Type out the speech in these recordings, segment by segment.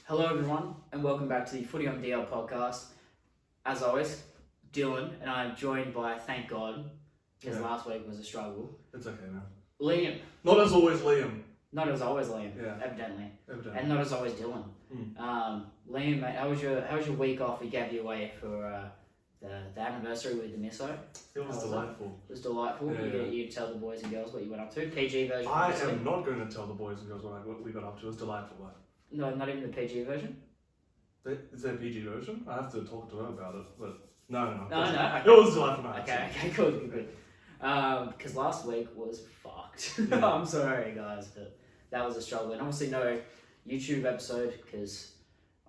Hello everyone and welcome back to the Footy on DL podcast. As always, Dylan and I am joined by, thank God, because last week was a struggle, It's okay, man. Liam. Not as always, Liam. Not as always Liam, Yeah. evidently. Evidently. And not as always Dylan. Liam, mate, how was your week off we gave you away for the anniversary with the misso? It was delightful. It was delightful. Yeah. You tell the boys and girls what you went up to. PG version. I obviously. am not going to tell the boys and girls what we got up to. It was delightful, but... No, not even the PG version? Is there a PG version? I have to talk to her about it, but... No. No. Okay. It was delightful, man. Okay, good. Because last week was fucked. Yeah. I'm sorry, guys, but that was a struggle. And obviously, no YouTube episode because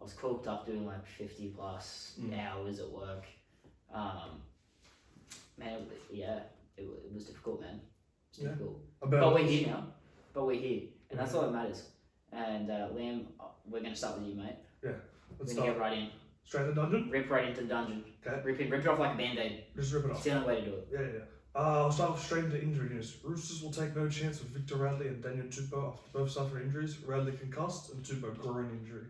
I was cooked up doing like 50 plus hours at work. Man, it was difficult, man. It's difficult. But we're here now. And that's all that matters. And Liam, we're going to start with you, mate. Yeah. We're going to get right in. Straight to the dungeon? Rip right into the dungeon. Okay. Rip it off like a band-aid. Just rip it off. It's the only way to do it. Yeah. I'll start off straight into injury news. Roosters will take no chance with Victor Radley and Daniel Tupou after both suffer injuries. Radley concussed and Tupou groin injury.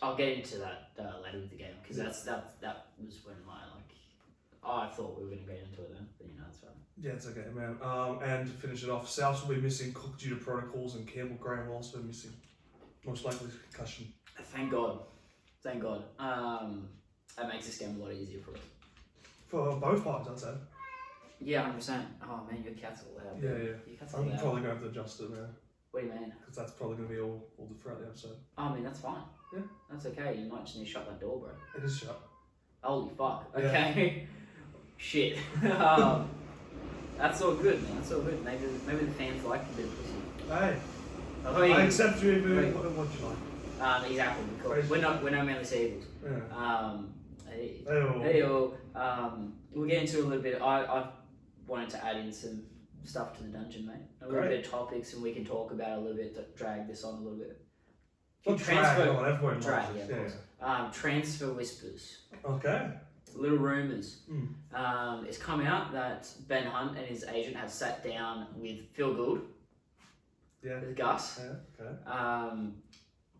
I'll get into that later with the game because that was when I thought we were going to get into it then, but it's fine. Yeah, it's okay, man. And to finish it off, Souths will be missing Cook due to protocols, and Campbell Graham will also be missing, most likely concussion. Thank God. That makes this game a lot easier for us. For both parties, I'd say. Yeah, 100%. Oh man, your cat's all loud. Yeah. Your cat's all I'm loud. probably going to have to adjust it, man. What do you mean? Because that's probably going to be all throughout the episode. I mean, that's fine. Yeah. That's okay. You might just need to shut that door, bro. It is shut. Holy fuck. Yeah. Okay. Shit. That's all good, man. That's all good. Maybe the fans like a bit of pussy. Hey. I accept you even what you like. Exactly. Cool. We're not Manly Sea Eagles. Yeah. Hey, we'll get into it a little bit. I wanted to add in some stuff to the dungeon, mate. A little bit of topics, and we can talk about it a little bit. To drag this on a little bit. Transfer whispers. Okay. Little rumours. It's come out that Ben Hunt and his agent have sat down with Phil Gould. Yeah. With Gus. Yeah. Okay.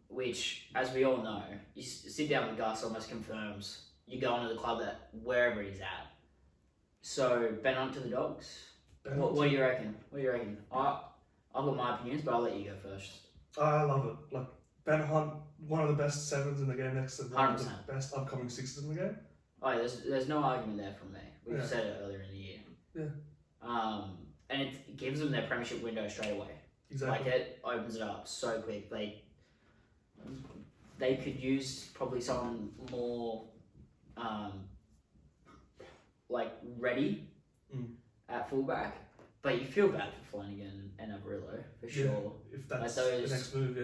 Which, as we all know, you sit down with Gus almost confirms you go into the club at wherever he's at. So Ben Hunt to the Dogs. What do you reckon? I've got my opinions, but I'll let you go first. I love it. Like Ben Hunt, one of the best sevens in the game, next to one of the best upcoming sixes in the game. Oh, yeah, there's no argument there from me. We've said it earlier in the year. Yeah. And it gives them their premiership window straight away. Exactly. Like it opens it up so quick. They could use probably someone more ready at fullback, but you feel bad for Flanagan and Averillo for sure. If that's the next move,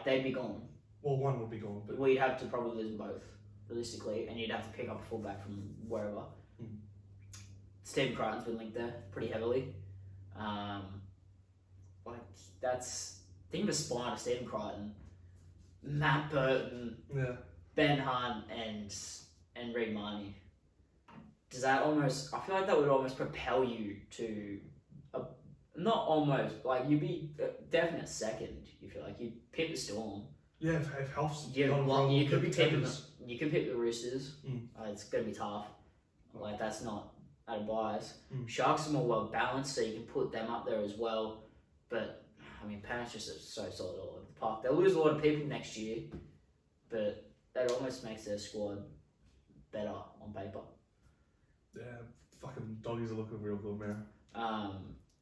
they'd be gone. Well, one would be gone, but you'd have to probably lose both realistically, and you'd have to pick up a fullback from wherever. Stephen Crichton's been linked there pretty heavily. Think of a spine of Stephen Crichton, Matt Burton, Ben Hunt, and Reid Marnie. Does that almost? I feel like that would almost propel you to not almost you'd be definite second. You feel like you'd pick the Storm. Yeah, if helps. You could be picking. You can pick the Roosters. It's gonna be tough. That's not out of bias. Sharks are more well balanced, so you can put them up there as well. But I mean, Penrith's just so solid all over the park. They'll lose a lot of people next year, but that almost makes their squad better on paper. Yeah, fucking Doggies are looking real good, man.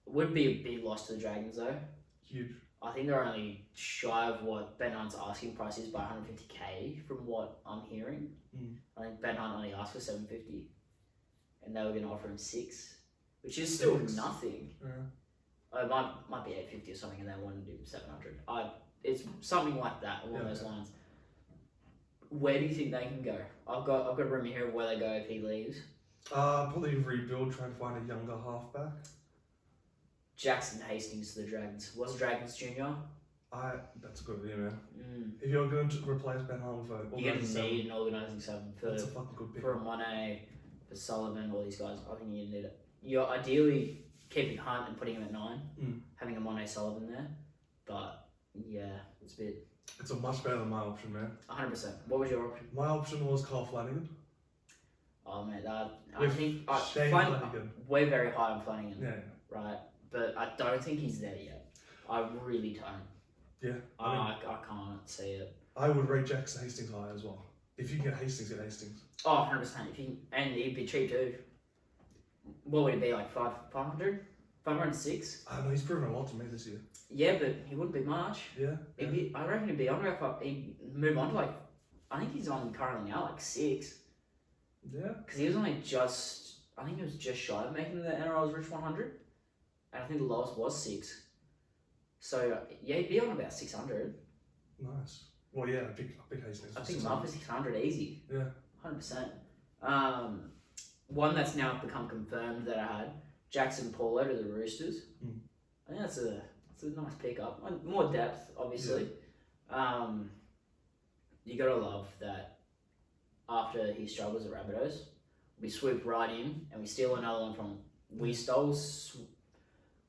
Would be a big loss to the Dragons though. Huge. I think they're only shy of what Ben Hunt's asking price is by 150k from what I'm hearing. I think Ben Hunt only asked for 750, and they were going to offer him 6, which is still nothing. Yeah. It might be 850 or something, and they wanted to do 700. It's something like that along those lines. Where do you think they can go? I've got a rumor here of where they go if he leaves. Probably rebuild, try and find a younger halfback. Jackson Hastings to the Dragons. Was Dragons Junior? That's a good idea, man. If you're going to replace Ben Hunt with you're going to need an organising 7 that's a fucking good pick. For Monet, for Sullivan, all these guys. I think you need it. You're ideally keeping Hunt and putting him at 9, having a Monet Sullivan there. But yeah, it's a bit. It's a much better than my option, man. 100%. What was your option? My option was Kyle Flanagan. Oh, man, I With think Shane Flanagan. we're very high on Flanagan, Yeah. right? But I don't think he's there yet. I really don't. Yeah. I can't see it. I would rate Jackson Hastings high as well. If you can get Hastings, get Hastings. Oh, 100%. And he'd be cheap too. What would it be, like 500? 506? I don't know, he's proven a lot to me this year. Yeah, but he wouldn't be much. Yeah. I reckon he'd be on about, he'd move on to like, I think he's on currently now like 6. Yeah. Because he was only I think he was just shy of making the NRL's Rich 100. And I think the lowest was 6. So, yeah, he'd be on about 600. Nice. Well, yeah, I pick Hastings. I pick him up for 600 easy. Yeah. 100%. One that's now become confirmed that I had, Jackson Paulo to the Roosters. I think that's a nice pickup. More depth, obviously. Yeah. You gotta love that after he struggles at Rabbitohs, we swoop right in and we steal another one from. We stole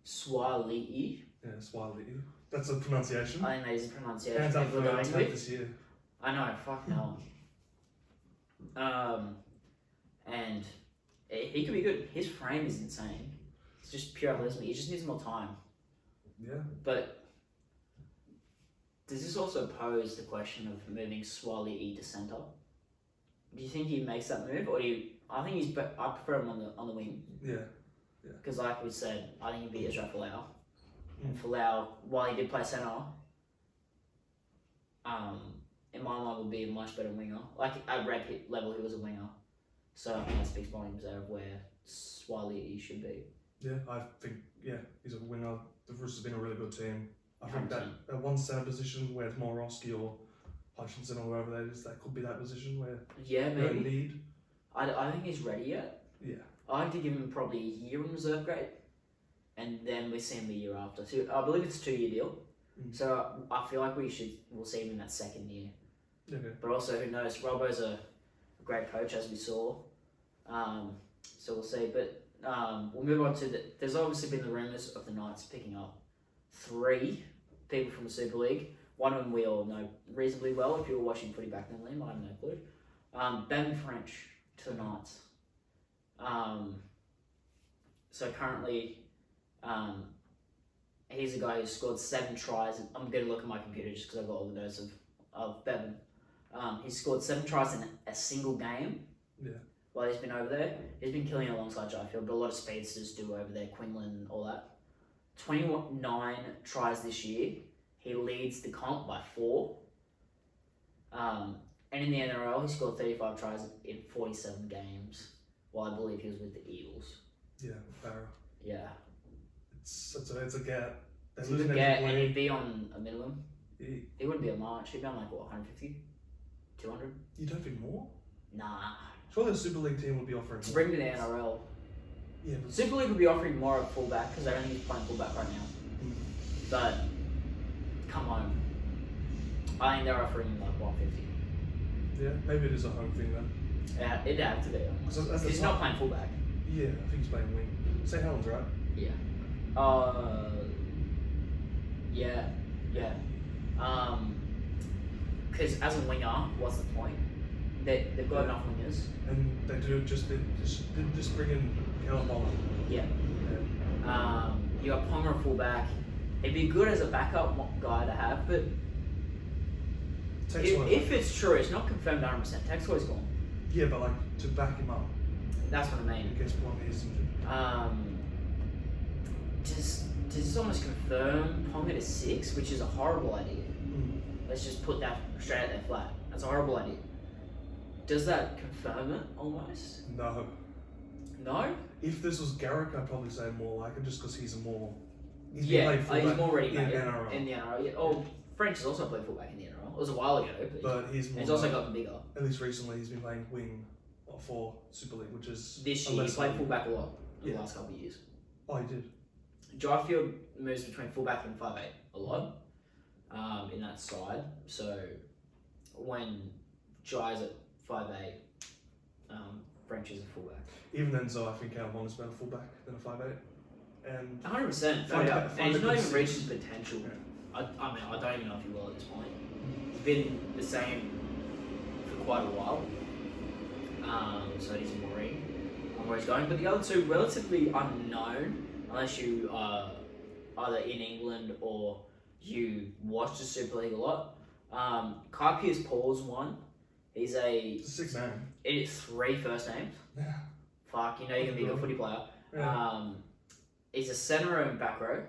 Swali'i. Yeah, Swali'i. That's a pronunciation. I think that is a pronunciation. Hands up for going that this year. I know, fuck no. And he could be good. His frame is insane. It's just pure athleticism. He just needs more time. Yeah. But does this also pose the question of moving Swali'i to centre? Do you think he makes that move, or do you? I think I prefer him on the wing. Yeah. Because like we said, I think he'd be Israel Folau. And Folau, while he did play centre, in my mind would be a much better winger. Like at red hit level, he was a winger. So I think that speaks volumes there of where Swali'i should be. Yeah, I think he's a winger. The Roosters have been a really good team. I 100%. think that one centre position where it's more Roski or Hutchinson or whoever that is, that could be that position where maybe. you need. I don't think he's ready yet. Yeah. I like to give him probably a year in reserve grade, and then we see him the year after. So I believe it's a 2-year deal. So I feel like we'll see him in that second year. Okay. But also, who knows? Robbo's a great coach, as we saw. So we'll see. But we'll move on to there's obviously been the rumours of the Knights picking up 3 people from the Super League. One of them we all know reasonably well. If you were watching Footy back then, Liam, I have no clue. Ben French to the Knights. So currently, he's a guy who scored 7 tries. I'm going to look at my computer just because I've got all the notes of Bevan. He's scored 7 tries in a single game. Yeah. While he's been over there. He's been killing it alongside Jaifield, but a lot of speedsters do over there, Quinlan, all that. 29 tries this year. He leads the comp by 4. And in the NRL, he scored 35 tries in 47 games, while I believe he was with the Eagles. Yeah, Barra. Yeah. It's a gap. It's a good get, and he'd be on a minimum. He wouldn't be a March. He'd be on like, what, 150? 200? You don't think more? Nah. Surely the Super League team would be offering more. Bring to the NRL. Yeah, but Super League would be offering more at fullback because I don't think he's playing fullback right now. But come on, I think they're offering him like 150. Yeah, maybe it is a home thing then. Yeah, it'd have to be. So He's not playing fullback. Yeah, I think he's playing wing. St. Helens, right? Yeah. Yeah. Because as a winger, what's the point? They've got enough wingers. And they do just bring in Callum Holland. Yeah. You got Ponga at fullback. It'd be good as a backup guy to have, but if it's true, it's not confirmed 100%. Texoy's gone. Yeah, but like to back him up. That's what I mean. In case Ponga is injured. Does this almost confirm Ponga to 6, which is a horrible idea. Let's just put that straight out there flat. That's a horrible idea. Does that confirm it almost? No. No? If this was Garrick, I'd probably say more like it just because he's more. He's more ready in the NRL. In the NRL, yeah. Oh, French has also played fullback in the NRL. It was a while ago, but he's also gotten bigger. At least recently, he's been playing wing for Super League, which is this year. He played fullback a lot in the last couple of years. Oh, he did. Dryfield moves between fullback and 5'8" a lot in that side. So when Jai's at 5'8", French is a fullback. Even then, so I think Callum Holland's better fullback than a 5'8". And 100%. And he's not even reached his potential. I mean, I don't even know if he will at this point. been the same for quite a while. So it is worrying on where he's going. But the other two, relatively unknown, unless you are either in England or you watch the Super League a lot. Kai Pearce-Paul's one. He's It's a 6 name. It's 3 first names. Yeah. Fuck, you know you're gonna be a good footy player. Yeah. He's a centre and back row,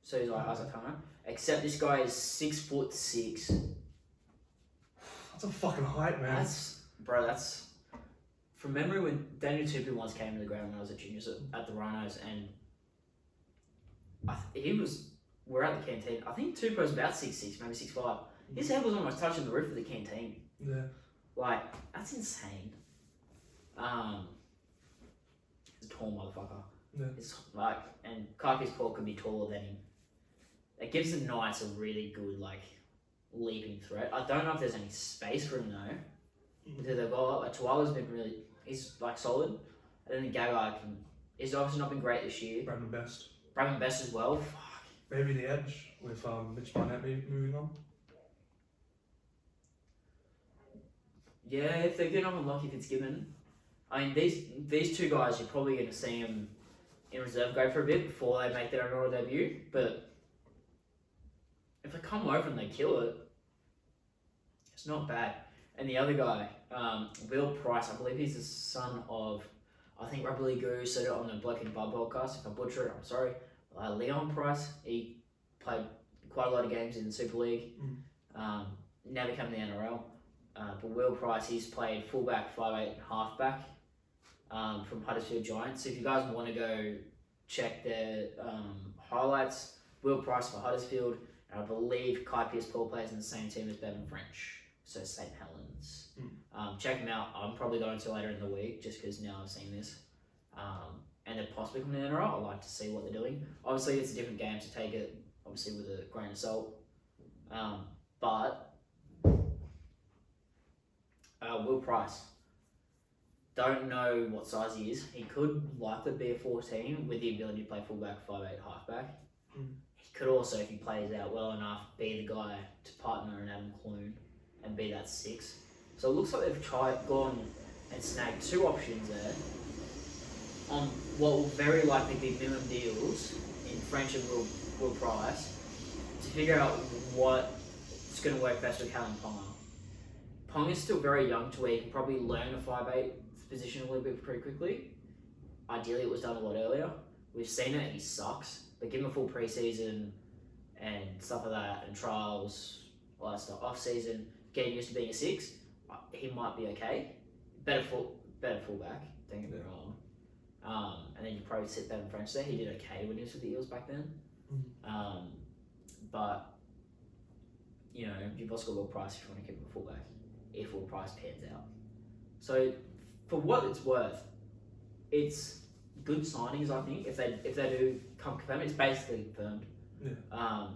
so he's like Isaac Hunter. Except this guy is 6'6". That's a fucking height, man. That's from memory when Daniel Tupou once came to the ground when I was at juniors at the Rhinos, and we're at the canteen. I think Tupou's about 6'6", maybe 6'5". His head was almost touching the roof of the canteen. Yeah. Like, that's insane. He's a tall motherfucker. Yeah. It's like, and Kai Pearce-Paul could be taller than him. It gives the Knights a really good, like, leaping threat. I don't know if there's any space for him though. Because they've got, like, Tuala's been really, he's like solid. And then Gagai he's obviously not been great this year. Bradman Best as well. Fuck. Maybe the edge with Mitch Barnett moving on. Yeah, if they're good, I'm unlucky Fitzgibbon. I mean, these two guys, you're probably going to see them in reserve go for a bit before they make their inaugural debut. But if they come over and they kill it, it's not bad. And the other guy, Will Price, I believe he's the son of, I think Rugby League Guru said it on the Bloke in Bud podcast. If I butcher it, I'm sorry. Leon Price, he played quite a lot of games in the Super League. Never came to the NRL. But Will Price, he's played fullback, 5'8", and halfback from Huddersfield Giants. So if you guys want to go check their highlights, Will Price for Huddersfield, and I believe Kai Pearce-Paul plays in the same team as Bevan French, so St. Helens. Check them out. I'm probably going to later in the week just because now I've seen this. And they're possibly coming to the NRL. I like to see what they're doing. Obviously, it's a different game, so take it obviously with a grain of salt. But Will Price, don't know what size he is. He could likely be a 14 with the ability to play fullback, 5'8", halfback. He could also, if he plays out well enough, be the guy to partner in Adam Clune and be that 6. So it looks like they've gone and snagged 2 options there on what will very likely be minimum deals in French and Will Price to figure out what's going to work best with Callum Ponga. Pong is still very young to where he can probably learn a 5'8" position a little bit pretty quickly. Ideally, it was done a lot earlier. We've seen it, he sucks. But give him a full pre-season and stuff like that, and trials, all that stuff, off-season, getting used to being a 6, he might be okay. Better fullback, don't get me wrong. And then you probably sit Bevan French there. He did okay when he was with the Eels back then. But, you know, you've also got Will Price if you want to keep him a fullback, if Will Price pans out. So, for what it's worth, it's good signings, I think. If they do come confirmed, it's basically confirmed. Yeah.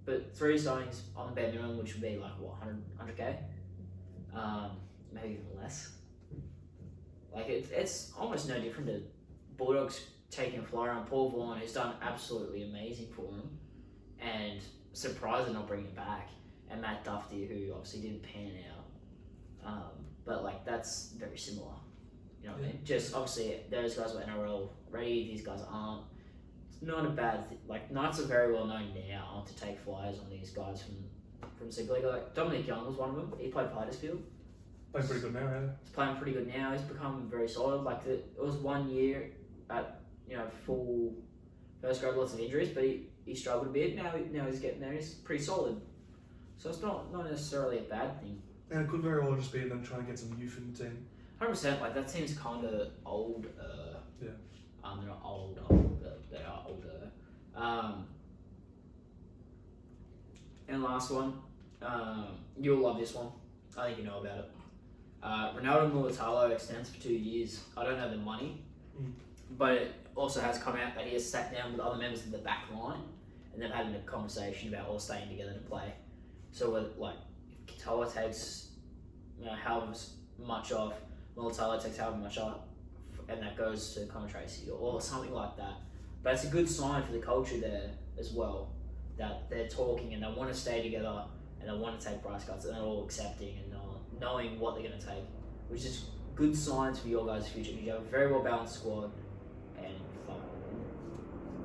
But 3 signings on the bare minimum, which would be like, what, 100k? Maybe even less. Like, it's almost no different to Bulldogs taking a flyer on Paul Vaughan, who's done absolutely amazing for them, and surprised they're not bringing him back, and Matt Duffy, who obviously didn't pan out. But, like, that's very similar. You know what I mean? Just, obviously, those guys were NRL ready, these guys aren't. It's not a bad thing. Like, Knights are very well known now to take flyers on these guys from Super League. Like, Dominic Young was one of them. He played for Huddersfield. Playing pretty good now, yeah. He's playing pretty good now. He's become very solid. Like, it was 1 year at, you know, full first grade, lots of injuries, but he struggled a bit. Now he's getting there. He's pretty solid. So it's not necessarily a bad thing. And it could very well just be them trying to get some youth in the team. 100%. Like, that team's kind of old. Yeah. They're not old, but they are older. And last one, you'll love this one. I think you know about it. Ronaldo Mulatalo extends for 2 years. I don't know the money, but it also has come out that he has sat down with other members of the back line and they've had a conversation about all staying together to play. So, like, if Katoa takes, you know, however much off, Mulatalo takes however much off, and that goes to Connor Tracy or something like that. But it's a good sign for the culture there as well, that they're talking and they want to stay together and they want to take price cuts, and they're all accepting and knowing what they're going to take, which is good signs for your guys' future. You have a very well balanced squad, and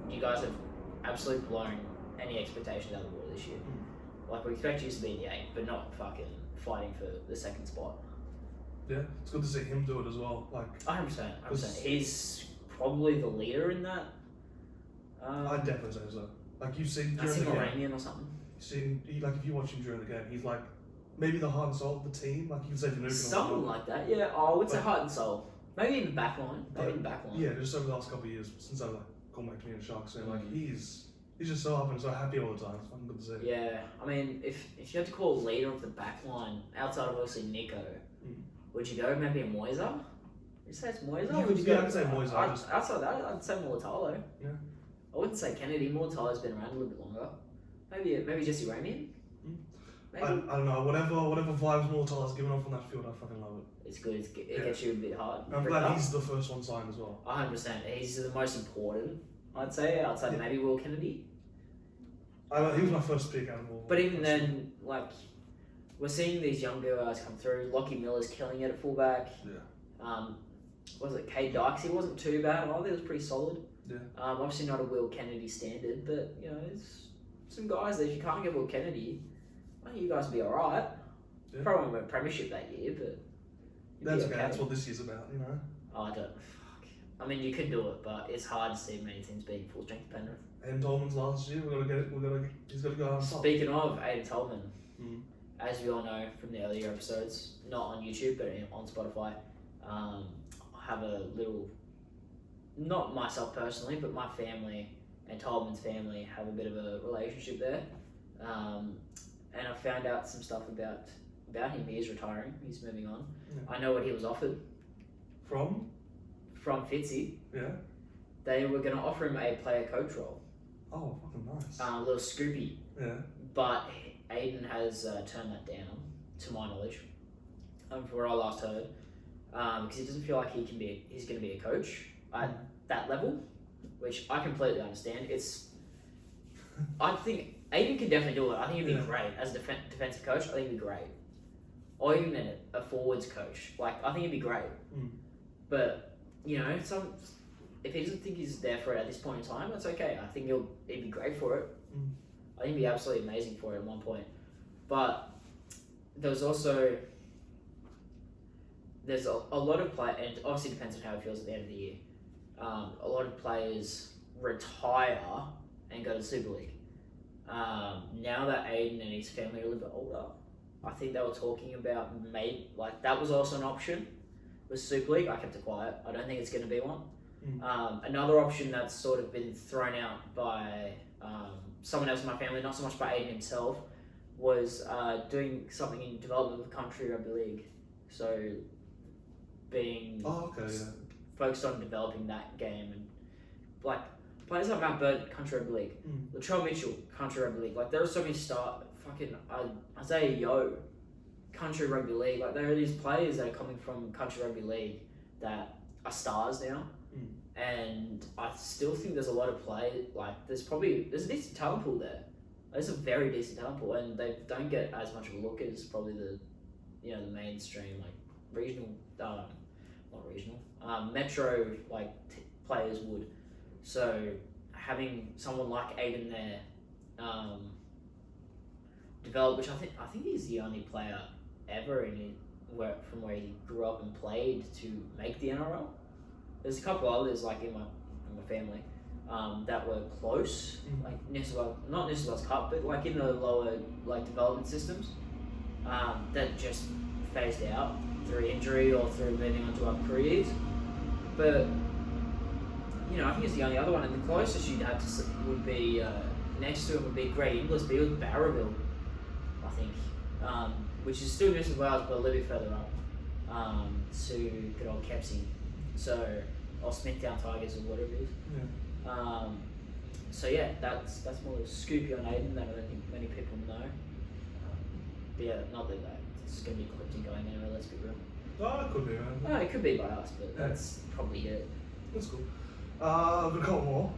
you guys have absolutely blown any expectations out of the water this year. Like, we expect you to be in the 8, but not fucking fighting for the second spot. Yeah, it's good to see him do it as well. Like 100%. He's probably the leader in that. I'd definitely say so. Like, you see That's during the game, Iranian or something. like if you watch him during the game, he's like maybe the heart and soul of the team. Like you can say Vanuken. Something like that. Yeah. I would say heart and soul. Maybe in the back line. Yeah, just over the last couple of years since I gone back to being a Sharks, and like he's just so up and so happy all the time. It's fucking good to see. Yeah, I mean, if you had to call a leader of the back line outside of obviously Nico, would you go maybe a Moiser? Would you say it's Moiser? I'd say Moiser. Outside that, I'd say Mulatalo. Yeah. I wouldn't say Kennedy. Mulatalo's been around a little bit longer. Maybe Jesse Ramian. I don't know. Whatever vibes Mulatalo's giving off on that field, I fucking love it. It's good. It gets you a bit hard. I'm glad he's the first one signed as well. 100%. He's the most important, I'd say, outside maybe Will Kennedy. He was my first pick out of all. But even then, like, we're seeing these younger guys come through. Lockie Miller's killing it at fullback. Yeah. Was it Kay Dykes? He wasn't too bad. I think it was pretty solid. Yeah. Obviously not a Will Kennedy standard, but you know, there's some guys that if you can't get Will Kennedy, I think you guys will be alright. Yeah. Probably won't win a premiership that year, but that's okay. That's what this year's about, you know. Oh, I mean, you could do it, but it's hard to see many teams being full strength Penrith. Aiden Tolman's last year. He's got to go on top. Speaking of Aiden Tolman, as we all know from the earlier episodes, not on YouTube but on Spotify, I have a little, not myself personally, but my family and Tolman's family have a bit of a relationship there. And I found out some stuff about him. He is retiring. He's moving on. Yeah. I know what he was offered. From Fitzy. Yeah. They were going to offer him a player coach role. Oh, fucking nice. A little scoopy. Yeah. But Aiden has turned that down, to my knowledge, from where I last heard, because he doesn't feel like he's going to be a coach at that level, which I completely understand. I think Aiden can definitely do it. I think he'd be great as a defensive coach. I think he'd be great, or even a forwards coach. Like, I think he'd be great. But you know, if he doesn't think he's there for it at this point in time, that's okay. I think he'd be great for it. I think he'd be absolutely amazing for it at one point. But there's a lot of players, and obviously it depends on how it feels at the end of the year. A lot of players retire and go to the Super League. Now that Aiden and his family are a little bit older, I think they were talking about that was also an option. Was Super League. I kept it quiet. I don't think it's going to be one. Another option that's sort of been thrown out by someone else in my family, not so much by Aiden himself, was doing something in development with country rugby league. So being focused on developing that game, and like players like Matt Bird, country rugby league, Latrell Mitchell, country rugby league. Like there are so many Isaiah Yeo, country rugby league. Like there are these players that are coming from country rugby league that are stars now. And I still think there's a lot of play. Like there's a decent talent pool there. There's a very decent talent pool, and they don't get as much of a look as probably the mainstream like regional, not regional, metro players would. So having someone like Aiden there, develop, which I think he's the only player ever from where he grew up and played to make the NRL. There's a couple others like in my family that were close, like not New South Wales Cup, but like in the lower development systems that just phased out through injury or through moving on to other careers. But I think it's the only other one, and the closest you'd have to would be next to him would be Greg Inglis, but he was Barraville, I think, which is still New South Wales, but a little bit further up to good old Kepsy. So, or Smithtown Tigers or whatever it is. Yeah. So yeah, that's more of a scoopy on Aiden that I don't think many people know. But yeah, not that it's going to be clipped and going anywhere, let's be real. Oh, it could be, man. No, it could be by us, but that's probably it. That's cool. I've got a couple more.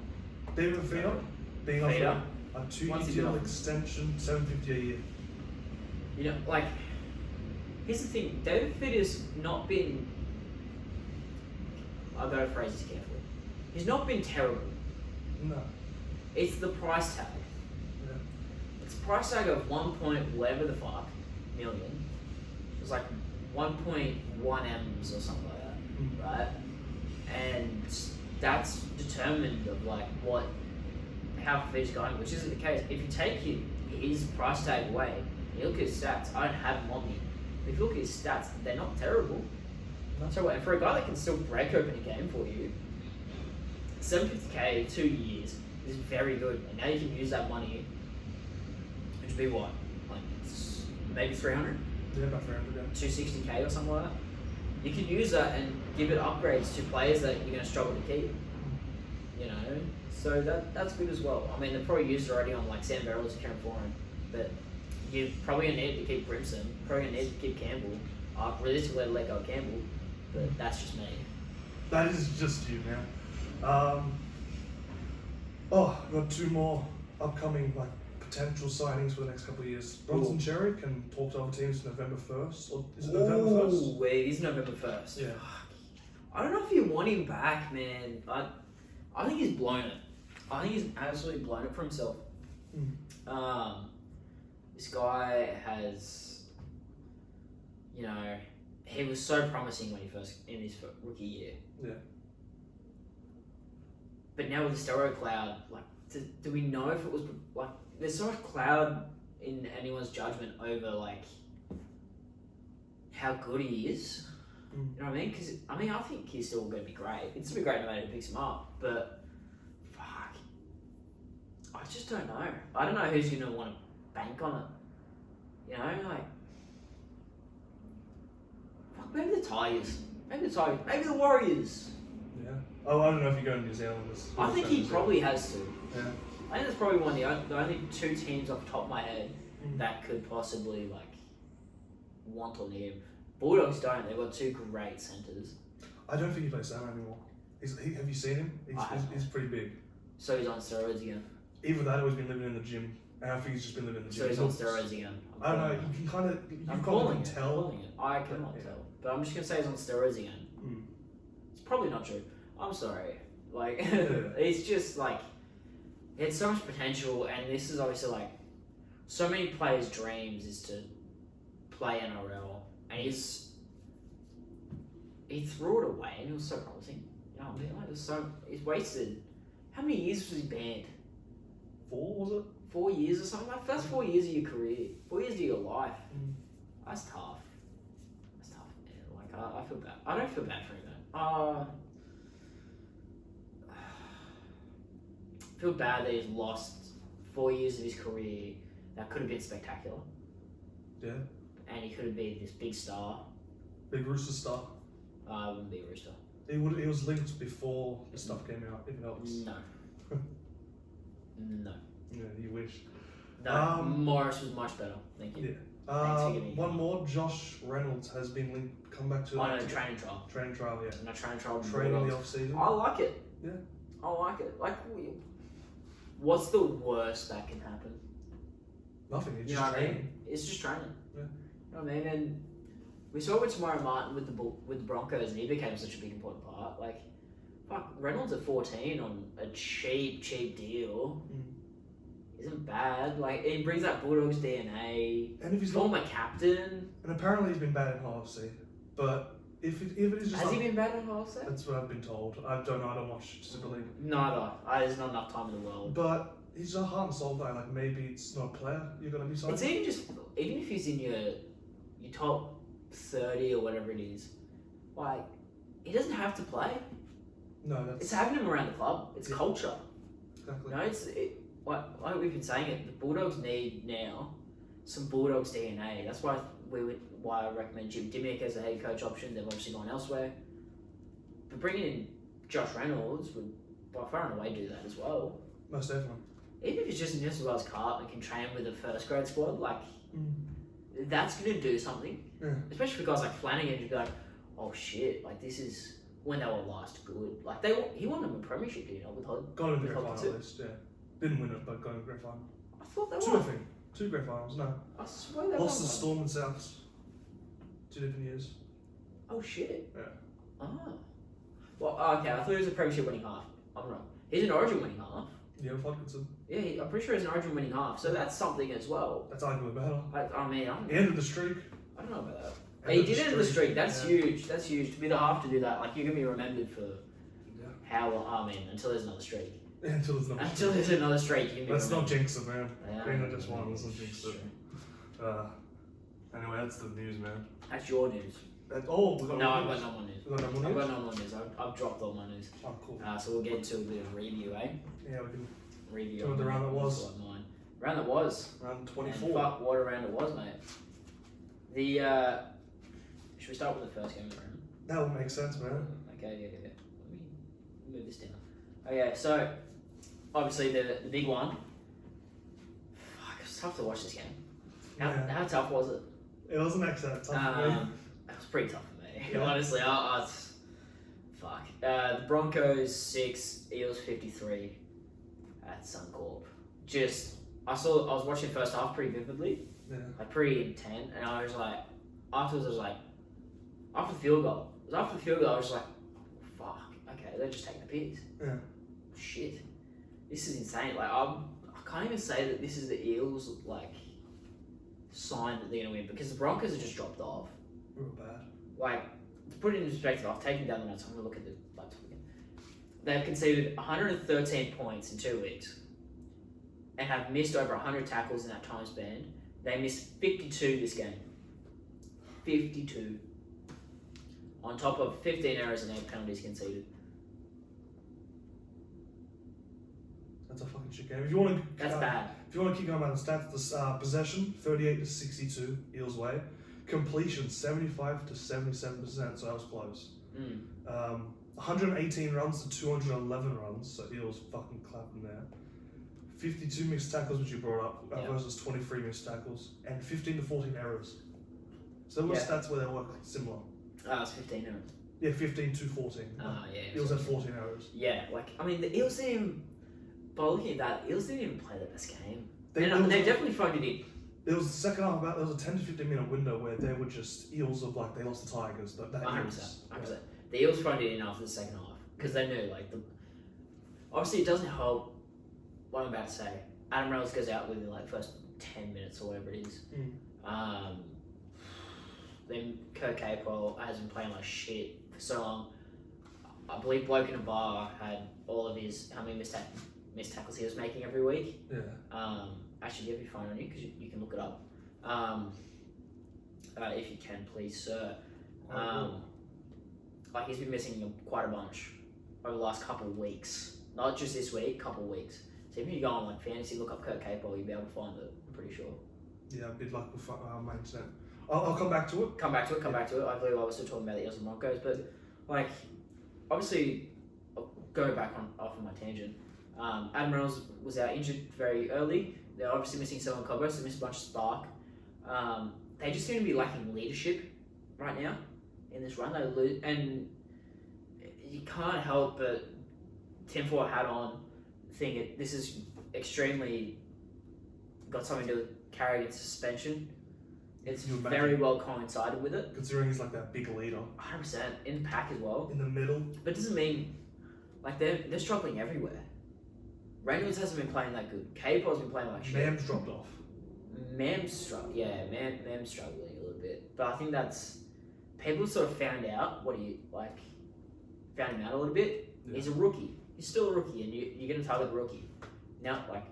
David Feeder being offered a 2-year deal extension, $750 a year. You know, like, here's the thing. David Fitter's not been... I've got to phrase this carefully. He's not been terrible. No. It's the price tag. Yeah. It's a price tag of 1 point whatever the fuck million. It was like 1.1 M's or something like that, right? And that's determined of like how Fitter's going, which isn't the case. If you take his price tag away, and you look at his stats, I don't have him on me. If you look at his stats, they're not terrible. Not terrible. And for a guy that can still break open a game for you, 750k 2 years is very good. And now you can use that money, which would be what? Like maybe 300? Yeah, about 300, yeah. 260k or something like that. You can use that and give it upgrades to players that you're going to struggle to keep. You know? So that's good as well. I mean, they're probably used already on like Sam Verrills and Kieran Foran, but you're probably going to need to keep Brimson, probably going to need to keep Campbell. Realistically, let go of Campbell, but that's just me. That is just you, man. I've got 2 more upcoming like potential signings for the next couple of years. Bronson Cherry can talk to other teams November 1st, or is it November 1st? Oh, wait, it is November 1st. Yeah. I don't know if you want him back, man. I think he's blown it. I think he's absolutely blown it for himself. This guy has, you know, he was so promising when in his rookie year. Yeah. But now with the steroid cloud, like, do we know if it was like? There's so much cloud in anyone's judgment over like how good he is. You know what I mean? Because I think he's still going to be great. It's going to be great no matter who picks him up. But fuck, I just don't know. I don't know who's going to want to bank on it. You know, like fuck, maybe the Tigers. Maybe the Warriors. Yeah. Oh, I don't know if you go to New Zealand. I think he probably has to. Yeah. I think that's probably one of the only 2 teams off the top of my head that could possibly like want on him. Bulldogs don't. They've got 2 great centres. I don't think he plays center anymore. Have you seen him? He's pretty big. So he's on steroids again. Either that or he's been living in the gym. And I think he's just been living in the gym. So he's on steroids again. I don't know. You can kind of I'm calling it. I cannot tell. But I'm just going to say he's on steroids again. It's probably not true. I'm sorry. Like, it's just like, he had so much potential, and this is obviously like, so many players' dreams is to play NRL, and he threw it away, and it was so promising. You know what I mean? Like, he's wasted. How many years was he banned? 4, was it? 4 years or something? Like, that's 4 years of your career. 4 years of your life. That's tough. That's tough, man. Like, I feel bad. I don't feel bad for him, though. I feel bad that he's lost 4 years of his career that could have been spectacular. Yeah. And he could have been this big star. Big Rooster star. I wouldn't be a Rooster. He was linked before the stuff came out, if it helps. No. No. Yeah, you wish. No, Morris was much better. Thank you. Yeah. One more, Josh Reynolds has been come back to training trial. Training trial, yeah. No, training trial. Training the off season. I like it. Yeah. I like it. Like, what's the worst that can happen? Nothing. It's just training. It's just training. Yeah. You know what I mean? And we saw with Tamara Martin with the Broncos, and he became such a big important part. Like, fuck, Reynolds at 14 on a cheap deal isn't bad. Like, he brings up Bulldogs DNA. And if he's former captain. And apparently he's been bad in HFC, but if it is just has he been bad in HFC? That's what I've been told. I don't know. I don't watch Super League. Neither. There's not enough time in the world. But he's a heart and soul guy. Like, maybe it's not a player you're gonna be signing. It's even if he's in your top 30 or whatever it is, like, he doesn't have to play. No, it's having him around the club. It's culture. Exactly. You know, like we've been saying it. The Bulldogs need now some Bulldogs DNA. That's why I recommend Jim Dimmick as a head coach option. They've obviously gone elsewhere. But bringing in Josh Reynolds would by far and away do that as well. Most definitely. Even if it's just in New South Wales Cup and can train with a first grade squad, like that's going to do something. Yeah. Especially for guys like Flanagan to go, oh shit, like this is when they were last good. Like he won them a premiership, you know, with Hod. Got in the grand final list, yeah. Didn't win it, but got in the grand final. I thought they Two, won. I think. 2 grand finals, no. I swear they Lost won to Storm and Souths. 2 different years. Oh shit. Yeah. Oh. Well, okay, I thought he was a premiership winning half. I'm wrong. He's an Origin winning half. Yeah, Hodgkinson. Yeah, I'm pretty sure he's an Origin winning half, so that's something as well. That's arguably better. I mean, He ended the streak. I don't know about that. He did end the streak. That's huge. That's huge. To be the half to do that, like, you're going to be remembered for how long. I mean, until there's another streak. Until there's another Until there's another streak. You Let's not jinx it, man. Yeah, Being that just one, let's not jinx it. Anyway, that's the news, man. That's your news. We got No, more I've news. got no more news. We got no more I've news? got no more news. I've dropped all my news. Oh, cool. So we'll get into a bit of review, eh? Yeah, we can. Review. Tell me the round that was. Like mine. Round that was. Round And 24. fuck, what a round it was, mate. Should we start with the first game of the round? That would make sense, man. Okay, yeah. Let me move this down. Okay, so obviously the big one. Fuck, it's tough to watch this game. How tough was it? It wasn't actually that tough for me. It was pretty tough for me. Yeah. Honestly, fuck. The Broncos 6, Eels 53 at Suncorp. I was watching the first half pretty vividly, Yeah. like pretty intent, and I was like, afterwards I was like, after the field goal, I was just like, fuck, okay, they're just taking the piss. Yeah. Shit, this is insane. Like, I can't even say that this is the Eels, like, sign that they're gonna win, because the Broncos have just dropped off. Real bad. Like, to put it in perspective, I've taken down the notes. I'm gonna look at the laptop again. They've conceded 113 points in 2 weeks, and have missed over 100 tackles in that time span. They missed 52 this game. 52. On top of 15 errors and 8 penalties conceded. That's a fucking shit game. If you want to, That's bad. If you want to keep going by the stats, the possession 38-62 Eels way, completion 75 to 77%. So that was close. 118 runs to 211 runs. So Eels fucking clapping there. 52 missed tackles, which you brought up, versus 23 missed tackles, and 15 to 14 errors. So there were stats where they were similar. It's 15 errors. Yeah, 15 to 14. Yeah. Eels had 14 errors. Yeah, like, I mean, the Eels didn't even, by looking at that, Eels didn't even play their best game. They definitely phoned it in. There was the second half, there was a 10 to 15 minute window where they were just Eels of, like, they lost the Tigers. 100%. The Eels phoned it in after the second half, because they knew, like, obviously it doesn't help what I'm about to say. Adam Reynolds goes out within, like, first 10 minutes or whatever it is. Then Kirk Capewell has been playing like shit for so long. I believe Bloke in a Bar had all of his, how many missed tackles he was making every week. Yeah. Actually, you have your phone on you, because you can look it up. If you can, please, sir. Like, he's been missing quite a bunch over the last couple of weeks. Not just this week, couple of weeks. So if you go on like fantasy, look up Kirk Capewell, you'll be able to find it, I'm pretty sure. Yeah, a bit like with my internet. I'll come back to it. Come back to it. I believe I was still talking about the Eels and Broncos, but like, obviously, I'll go back off of my tangent. Adam Reynolds was out injured very early. They're obviously missing Selwyn Cobbo, so they missed a bunch of spark. They just seem to be lacking leadership right now in this run. And you can't help but tinfoil hat on, think this is extremely got something to do with Carrigan's suspension. It's very well coincided with it. Considering he's like that big leader. 100%. In the pack as well. In the middle. But it doesn't mean, like, they're struggling everywhere. Reynolds hasn't been playing that good. Capewell's been playing like shit. Mam's dropped off. Mam's struggling a little bit. But I think that's, people sort of found him out a little bit. Yeah. He's a rookie. He's still a rookie, and you're going to target a rookie. Now, like,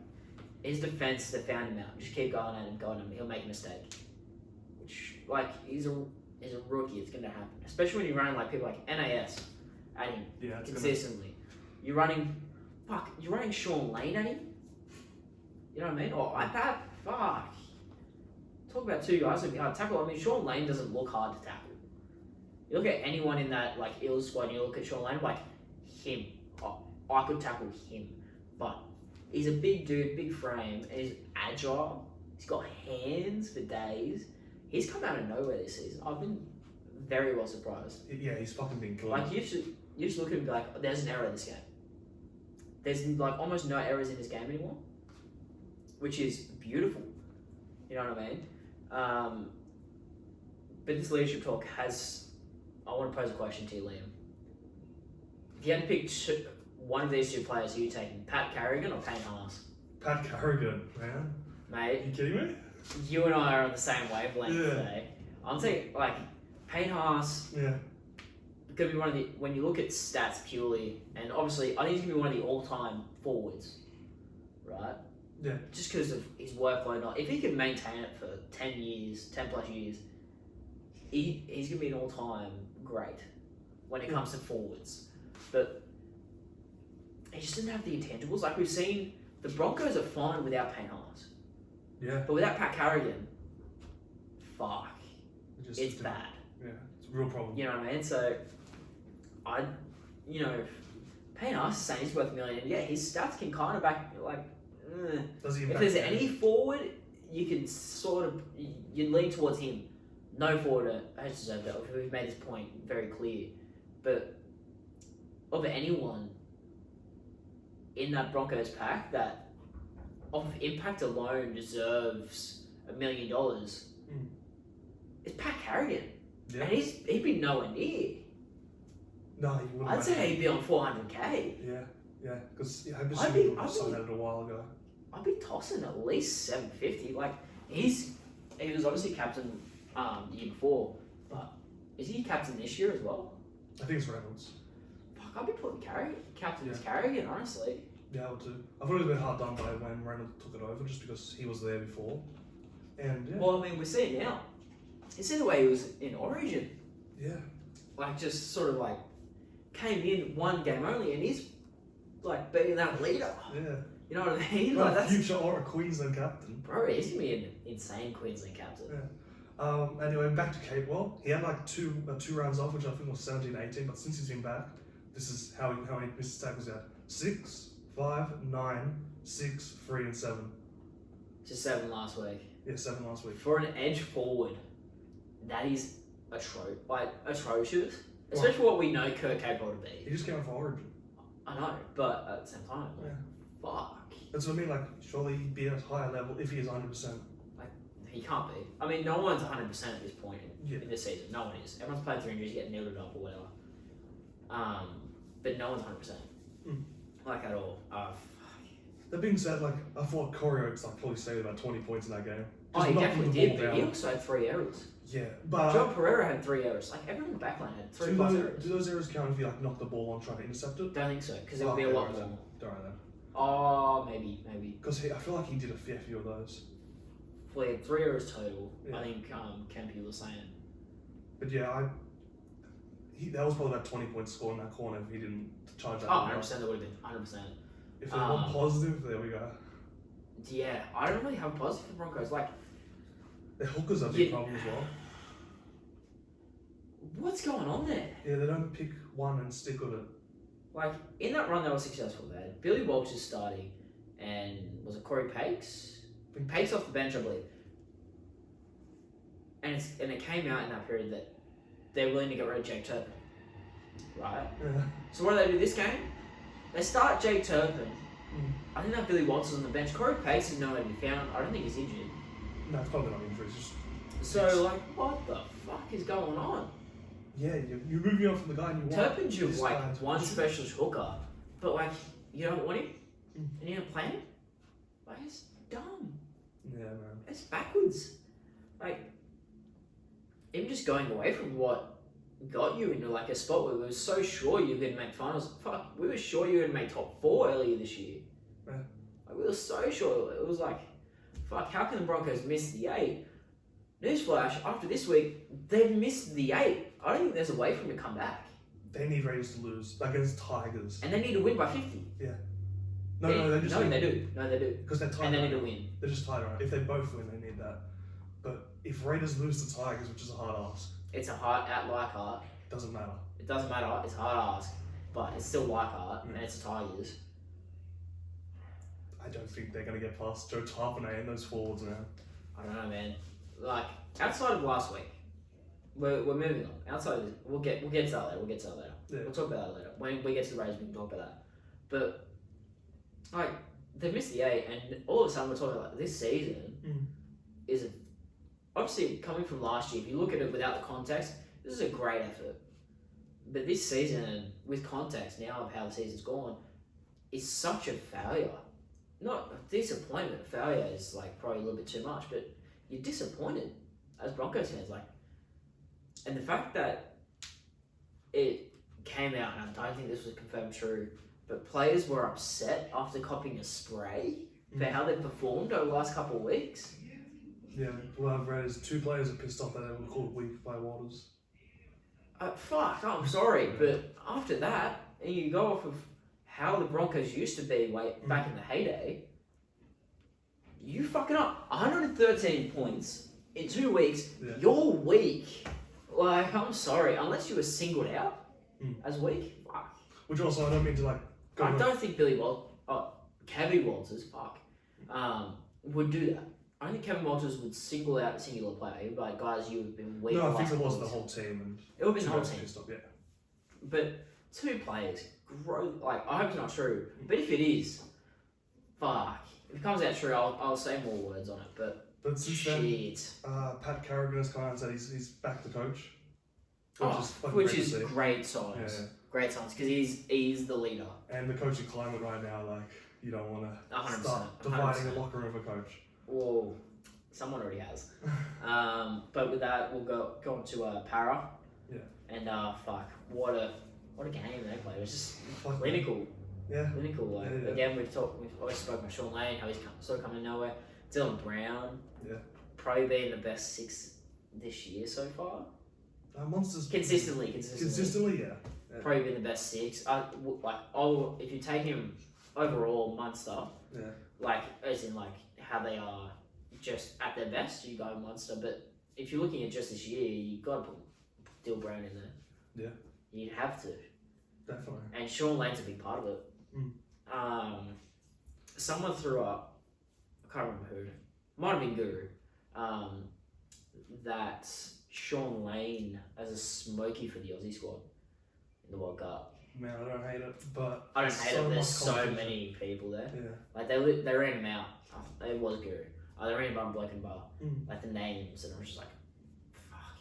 his defense, they found him out. Just keep going at him, he'll make a mistake. Which, like, he's a rookie, it's going to happen. Especially when you're running, like, people like NAS at him consistently. You're running Sean Lane at him? You know what I mean? Or iPad? Fuck. Talk about two guys who'd be hard to tackle. I mean, Sean Lane doesn't look hard to tackle. You look at anyone in that, like, Eels squad, and you look at Sean Lane, like, him. I could tackle him. But he's a big dude, big frame, and he's agile. He's got hands for days. He's come out of nowhere this season. I've been very well surprised. Yeah, he's fucking been good. Like, you should look at him and be like, there's an error in this game. There's, like, almost no errors in this game anymore, which is beautiful. You know what I mean? But this leadership talk has. I want to pose a question to you, Liam. If you had to pick one of these two players, who are you taking? Pat Carrigan or Payne Haas? Pat Carrigan, man. Mate. Are you kidding me? You and I are on the same wavelength today. I'm taking, Payne Haas. Yeah. Going to be one of the, when you look at stats purely, and obviously, I think he's going to be one of the all-time forwards, right? Yeah. Just because of his workload. If he can maintain it for 10 plus years, he's going to be an all-time great when it comes to forwards. But he just didn't have the intangibles. Like we've seen, the Broncos are fine without Payne Haas. Yeah. But without Pat Carrigan, fuck. It's bad. Yeah, it's a real problem. You know what I mean? So, Payne Haas is saying he's worth $1 million. Yeah, his stats can kind of back, Does he if there's any forward, you can sort of, you lean towards him. No forward has deserved that. We've made this point very clear. But of anyone in that Broncos pack that, off of impact alone, deserves $1 million, it's Pat Carrigan. Yeah. And he'd be nowhere near. No, he wouldn't. I'd say he'd be on $400K. Yeah, because I I'd be signed that a while ago. I'd be tossing at least $750. Like he was obviously captain the year before, but is he captain this year as well? I think it's Reynolds. Fuck, I'd be putting captain as Carrigan, honestly. Yeah, I would too. I thought it was a bit hard done by when Reynolds took it over, just because he was there before. And yeah. Well, I mean, we see it now. You see the way he was in Origin. Yeah. Like just sort of like came in one game only, and he's like being that leader. Yeah. You know what I mean? Well, Like that's future or a Queensland captain. bro. He's gonna be an insane Queensland captain. Yeah. Anyway, back to Capewell. He had like two rounds off, which I think was 17, 18. But since he's been back, this is how many missed tackles he had: 6, 5, 9, 6, 3, and 7. Just 7 last week. Yeah, 7 last week. For an edge forward, that is atrocious. Especially for what we know Kurt capable to be. He just came off Origin. I know, but at the same time, fuck. That's what I mean. Like, surely he'd be at a higher level if he is 100%. Like, he can't be. I mean, no one's 100% at this point in this season. No one is. Everyone's playing through injuries, getting nailed up or whatever. But no one's 100%. Like, at all. That being said, like, I thought Corey Oates probably saved about 20 points in that game. Oh, he definitely did, but he also had 3 errors. Yeah, but John Pereira had 3 errors. Like, everyone in the backline had 3 plus errors. Do those errors count if you knock the ball on trying to intercept it? Don't think so, because it would be a lot more. Don't know then. Oh, maybe. Because I feel like he did a fair few of those. Well, he had 3 errors total. Yeah. I think Kempy was saying. But yeah, that was probably about 20 points scored in that corner if he didn't charge that. 100% that would have been 100%. If they want positive, there we go. Yeah, I don't really have a positive for Broncos. Like, their hookers are a big problem as well. What's going on there? Yeah, they don't pick one and stick with it. Like, in that run they were successful. They had Billy Walsh is starting, and was it Corey Pakes? Pakes off the bench, I believe. And it came out in that period that they're willing to get rid of Jake Turpin. Right? Yeah. So what do they do this game? They start Jake Turpin. I think that Billy Watts is on the bench. Corey Pace is nowhere to be found. I don't think he's injured. No, it's probably not injured. It's just... So, like, what the fuck is going on? Yeah, you're moving on from the guy you want. Turpin's your, like, one specialist hooker. But, like, you don't want him? And you don't play him? Like, it's dumb. Yeah, man. It's backwards. Like, even just going away from what got you into, like, a spot where we were so sure you were going to make finals. Fuck, we were sure you were going to make top 4 earlier this year. Yeah. Like, we were so sure. It was like, fuck, how can the Broncos miss the 8? Newsflash, after this week, they've missed the 8. I don't think there's a way for them to come back. They need Raiders to lose against Tigers. And they need to win by 50. Yeah. No, they just... No, they do. No, they do. Because they're tied. And they need to win. They're just tied around. If they both win, they need that. But if Raiders lose to Tigers, which is a hard ask. It's a hard at Leichhardt. Doesn't matter. It doesn't matter. It's a hard ask. But it's still Leichhardt, and it's the Tigers. I don't think they're going to get past Joe Tarpanay and those forwards now. I don't know, man. Like, outside of last week, we're moving on. Outside of this, we'll get to that later. Yeah. We'll talk about that later. When we get to the Raiders, we can talk about that. But, like, they've missed the 8, and all of a sudden we're talking about this season. is obviously coming from last year. If you look at it without the context, this is a great effort. But this season, with context now of how the season's gone, is such a failure. Not a disappointment. Failure is like probably a little bit too much, but you're disappointed as Broncos fans. Like, and the fact that it came out, and I don't think this was confirmed true, but players were upset after copying a spray for how they performed over the last couple of weeks. Yeah, what I've read is 2 players are pissed off that they were called weak by Waters. Fuck, I'm sorry, but after that, and you go off of how the Broncos used to be back in the heyday, you fucking up 113 points in 2 weeks. Yeah. You're weak. Like, I'm sorry, unless you were singled out as weak. Fuck. Which also, I don't mean to like. I don't think Kevin Walters, would do that. I think Kevin Walters would single out a singular player. He'd be like, guys, you've been weak. No, I think it was the whole team. And it would have been the whole team. Up, yeah. But 2 players, I hope it's not true. But if it is, fuck. If it comes out true, I'll say more words on it. But since then, Pat Carrigan has come out and said he's back to coach. Which is great signs. Yeah. Great signs, because he's the leader. And the coaching climate right now, like, you don't want to start dividing a locker room of a coach. Well, someone already has. But with that, we'll go on to Para. Yeah. And fuck, what a game they played. It was just clinical. Yeah. Clinical. Like, yeah. Again, we've always spoken about Sean Lane, how he's sort of coming nowhere. Dylan Brown. Yeah. Probably being the best 6 this year so far. Monsters. Consistently, yeah. Probably been the best 6. If you take him overall, Munster. Yeah. Like, as in like how they are just at their best, you go Munster. But if you're looking at just this year, you've got to put Dylan Brown in there. Yeah. You have to. Definitely. And Sean Lane's a big part of it. Someone threw up, I can't remember who, might have been Guru, that Sean Lane as a smoky for the Aussie squad in the World Cup. Man, I don't hate it, but I don't hate it. There's so many people there. Yeah. Like they ran him out. It was Guru. They ran him out Bloke and Bar. Like the names, and I was just like, fuck.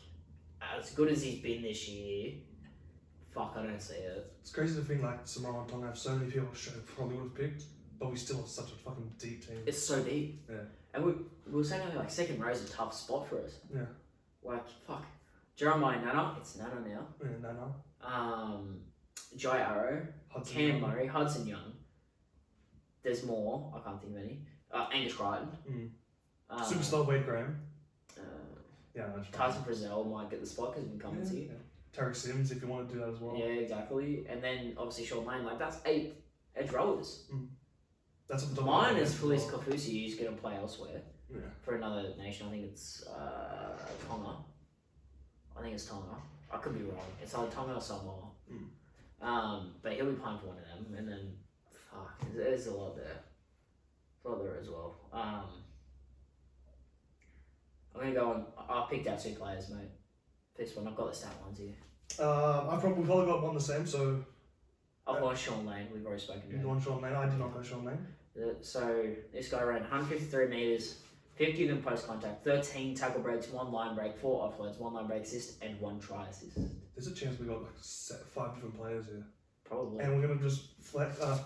As good as he's been this year, fuck, I don't see it. It's crazy to think like Samoa and Tonga have so many people I probably would have picked, but we still have such a fucking deep team. It's so deep. Yeah. And we were saying like second row is a tough spot for us. Yeah. Like fuck, Jeremiah Nana, it's Nana now. Yeah, Nana. Jai Arrow, Hudson Cam Young. Murray, Hudson Young. There's more. I can't think of any. Angus Crichton. Superstar Wade Graham. Yeah, no, Tyson Frizzell might get the spot because he's been coming to you. Yeah. Tarek Sims, if you want to do that as well. Yeah, exactly. And then obviously Sean Lane. Like that's 8 edge rollers. That's what the mine is Felice Kofusi, who's going to play elsewhere. Yeah. For another nation. I think it's Tonga. I could be wrong. It's either Tonga or Samoa. But he'll be playing for one of them, and then fuck, there's a lot there. There's a lot there as well. I'm gonna go on. I picked out 2 players, mate. This one, I've got the stat ones here. I've probably got one the same. So I've gone Sean Lane. We've already spoken. You've gone Sean Lane. I did not go Sean Lane. So this guy ran 153 meters, 50 of them post contact, 13 tackle breaks, 1 line break, 4 offloads, 1 line break assist, and 1 try assist. There's a chance we got like 5 different players here. Probably. And we're gonna just flex on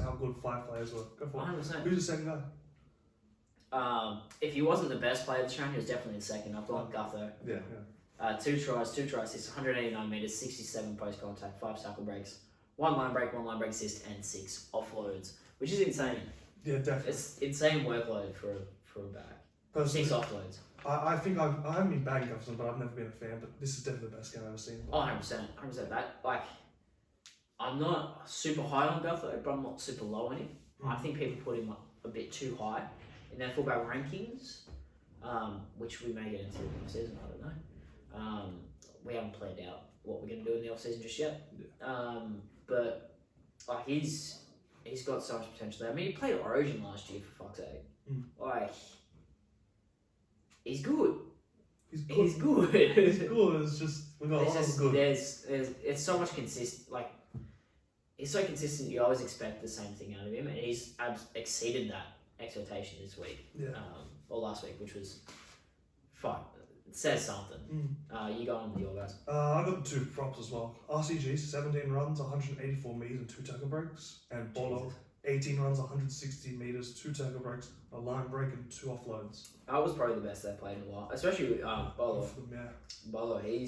how good 5 players were. Go for it. 100%. Who's the second guy? If he wasn't the best player this round, he was definitely the second. I've gone Gutho. Yeah. 2 tries, 2 try assists, 189 meters, 67 post contact, 5 tackle breaks, 1 line break, 1 line break assist, and 6 offloads, which is insane. Yeah, definitely. It's insane workload for a back. Personally, 6 offloads. I think I haven't been bagging Gutherson, but I've never been a fan. But this is definitely the best game I've ever seen. Oh, 100%. That, like, I'm not super high on Gutho, but I'm not super low on him. I think people put him a bit too high in their fullback rankings, which we may get into in the season. I don't know. We haven't planned out what we're going to do in the off season just yet. Yeah. But like he's got so much potential there. I mean, he played Origin last year for fuck's sake. Like he's good. He's good. He's good. It's just we got a lot of good. It's so much consistent. Like he's so consistent. You always expect the same thing out of him, and he's exceeded that expectation this week. Yeah. or last week, which was fuck. It says something. You go on with your guys. I got the 2 props as well. RCG 17 runs, 184 meters and 2 tackle breaks, and Bolo 18 runs, 160 meters, 2 tackle breaks, a line break, and 2 offloads. That was probably the best they played in a while, especially with Bolo. Yeah. Bolo, he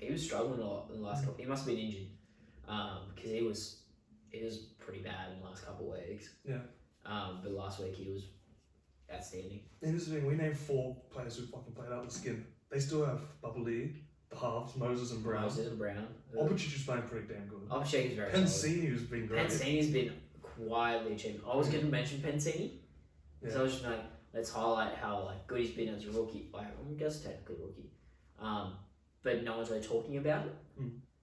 was struggling a lot in the last couple. He must have been injured, because he was pretty bad in the last couple of weeks. Yeah. But last week he was outstanding. And this is the thing, we named 4 players who fucking played out the skin. They still have Bubbly, the halves, Moses and Brown. Opportunity's playing pretty damn good. Opportunity's very Pensini's been great. Pensini's been quietly achieving. I was going to mention Pensini, because I was just like, let's highlight how like good he's been as a rookie. Like, I guess technically rookie, but no one's really talking about it.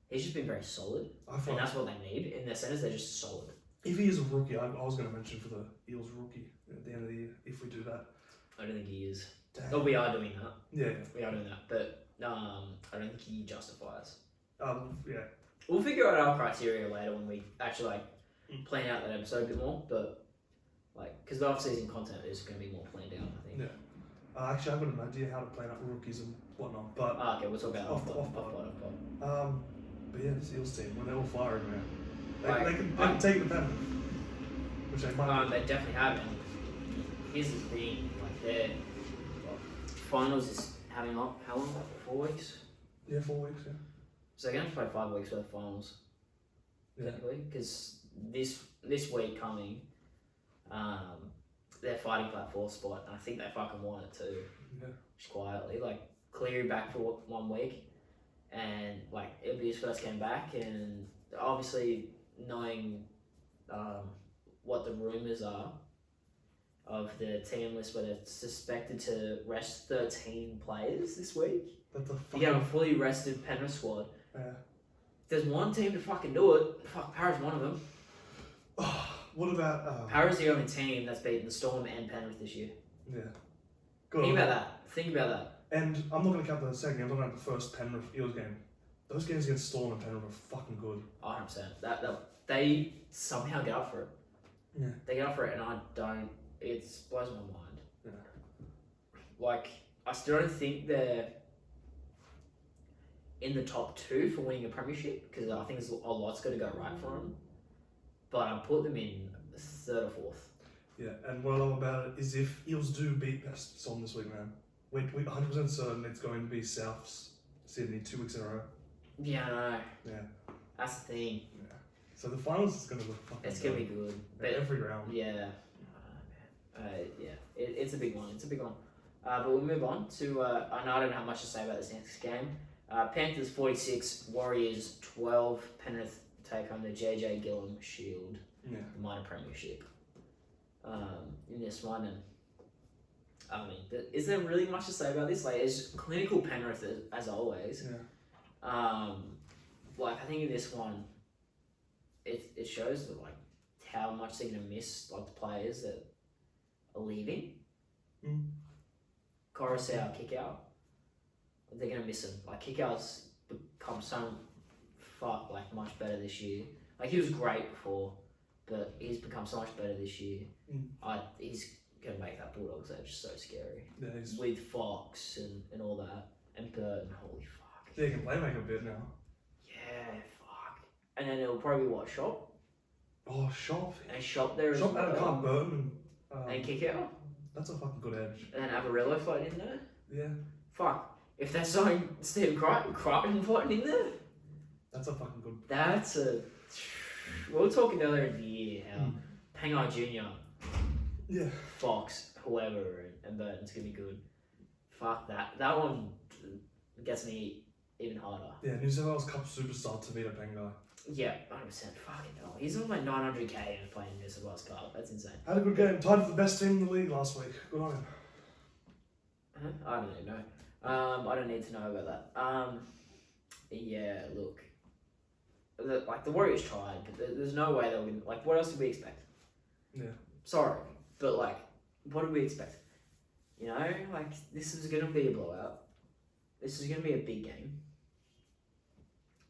He's just been very solid, and that's what they need in their centers. They're just solid. If he is a rookie, I was going to mention for the Eels rookie at the end of the year. If we do that, I don't think he is. Damn. Oh, we are doing that. Yeah, we are doing that, but I don't think he justifies. Yeah. We'll figure out our criteria later when we actually plan out that episode a bit more. But because the off-season content is going to be more planned out, I think. Yeah. Actually, I've got an idea how to plan out rookies and whatnot, but okay, we'll talk about off pod. But yeah, this Eels team when they're all firing, man, they can take it with them, which they might. They definitely have. And here's the thing, like their finals is having up how long? 4 weeks. Yeah, 4 weeks. Yeah. So they're going to play 5 weeks worth of finals. Technically, because this week coming, they're fighting for that 4th spot, and I think they fucking want it too. Yeah. Just quietly, like Cleary back for 1 week, and like it'll be his first game back, and obviously knowing what the rumours are of the team list, where they're suspected to rest 13 players this week. You have a fully rested Penrith squad. Yeah. If there's one team to fucking do it, fuck, Para's one of them. What about... Para's the only team that's beaten the Storm and Penrith this year. Yeah. Think about that. And I'm not going to count the second game, I'm talking about the first Penrith Eels game. Those games against Storm and Penrith are fucking good. 100%. They somehow get up for it. Yeah. They get up for it, and I don't... It blows my mind. Yeah. Like, I still don't think they're in the top 2 for winning a premiership, because I think a lot's got to go right for them. But I put them in 3rd or 4th. Yeah, and what I love about it is if Eels do beat Storm this week, man, we're 100% certain it's going to be Souths Sydney 2 weeks in a row. Yeah, I know. Yeah. That's the thing. Yeah. So the finals is going to look fucking It's going to be good. But every round. Yeah. It's a big one. But we'll move on to, I know I don't have much to say about this next game. Panthers 46, Warriors 12, Penrith take home the JJ Gillum Shield, the minor premiership. In this one, and I mean, is there really much to say about this? Like, it's clinical Penrith as always. Yeah. Like I think in this one, it shows that like how much they're gonna miss like the players that are leaving. Coruscant, kick out. They're gonna miss him. Like kick out's become so much better this year. Like he was great before, but he's become so much better this year. He's gonna make that Bulldogs edge so scary. Yeah, with Fox and all that, and Burton. Holy fuck. Yeah, he can play make a bit now. Yeah, fuck. And then it'll probably be what, Shop? Oh, Shop. And Shop there as well. well. Shop, Burton. And kick out. That's a fucking good edge. And then Avarillo floating in there. Yeah. Fuck. If they're throwing Steve Crichton floating in there. That's a fucking good. That's a. We were talking earlier in the year how Pangai Jr. Yeah. Fox, whoever, and Burton's gonna be good. Fuck that. That one gets me even harder. Yeah, New South Wales Cup superstar Tavita Pangai. Yeah, 100%. Fucking hell. He's on like 900k and playing New South Wales Cup. That's insane. Had a good game. Tied for the best team in the league last week. Good on him. I don't even know. I don't need to know about that. Yeah, look. The Warriors tried, but there's no way they'll win. Like, what else did we expect? Yeah. Sorry, but like, what did we expect? You know, like, this is going to be a blowout. This is going to be a big game.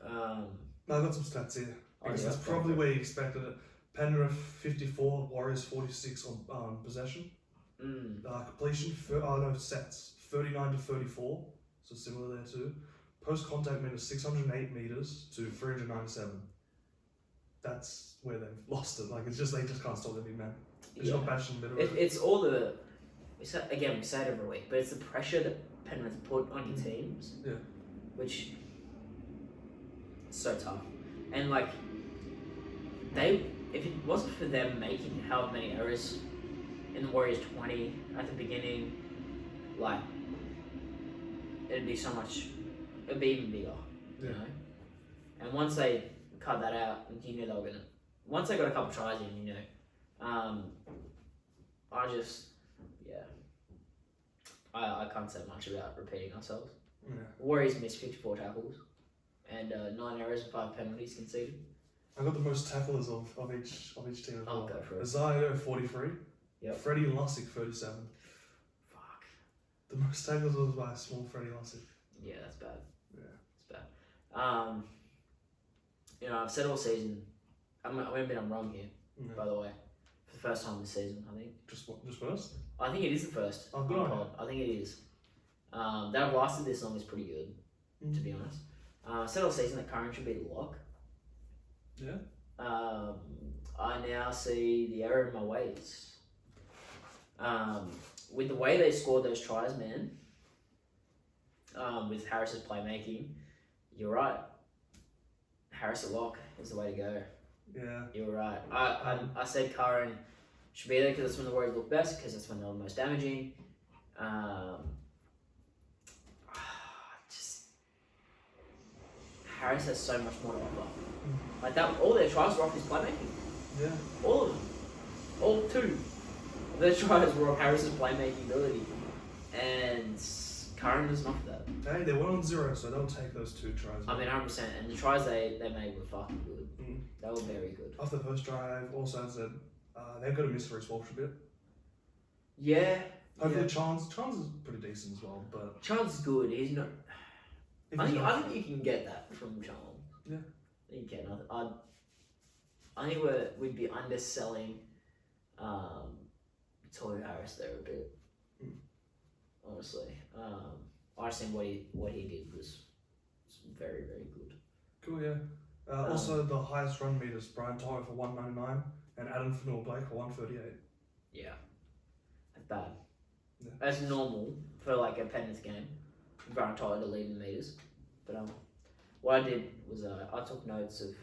No, I've got some stats here. Because that's probably where you expected it. Penrith 54, Warriors 46 on possession. Completion, sets 39 to 34, so similar there too. Post contact minutes 608 meters to 397. That's where they've lost it. Like they just can't stop the big man. It's not passion in the middle. It's all the we say it every week, but it's the pressure that Penrith put on your teams. Yeah. Which is so tough. And like if it wasn't for them making how many errors in the Warriors 20 at the beginning, like it'd be even bigger, you know. And once they cut that out, you knew they were gonna. Once they got a couple tries in, you know. I can't say much about repeating ourselves. Yeah. Warriors missed 54 tackles and 9 errors and 5 penalties conceded. I got the most tacklers of each team as well. Go for it. Isaiah 43. Yep. Freddie Lussick 37. Fuck. The most tackles was by a small Freddie Lussick. Yeah, that's bad. Yeah. It's bad. You know, I've said all season. I'm wrong here. Yeah. By the way, for the first time this season, I think. Just first? I think it is the first. Oh, good on you. I think it is. That have lasted this long is pretty good, to be honest. I said all season that Curran should be the lock. Yeah. I now see the error in my ways. With the way they scored those tries, man, with Harris's playmaking, you're right. Harris at lock is the way to go. Yeah. You're right. I said Curran should be there because that's when the Warriors look best, because that's when they're the most damaging. Harris has so much more to offer. Like that, all their tries were off his playmaking. Yeah. All of them. All 2 of their tries were off Harris's playmaking ability. And Curran doesn't offer that. Hey, they went on 0, so they'll take those 2 tries. I mean, 100%. And the tries they made were fucking good. Mm. They were very good. After the first drive, also said they've got to miss Reece Walsh a bit. Yeah. Hopefully, Chance is pretty decent as well, but Chance is good. He's not. I think you can get that from Chance. Yeah. You can. I think we'd be underselling Tory Harris there a bit. Honestly, I just think what he did was very, very good. Cool, yeah. Also, the highest run meters, Brian Toyer for 199 and Adam Fanua-Blake for 138. Yeah, that's bad. Yeah. That's normal for like a Penrith game. Brian Toyer to lead the meters, but what I did was I took notes of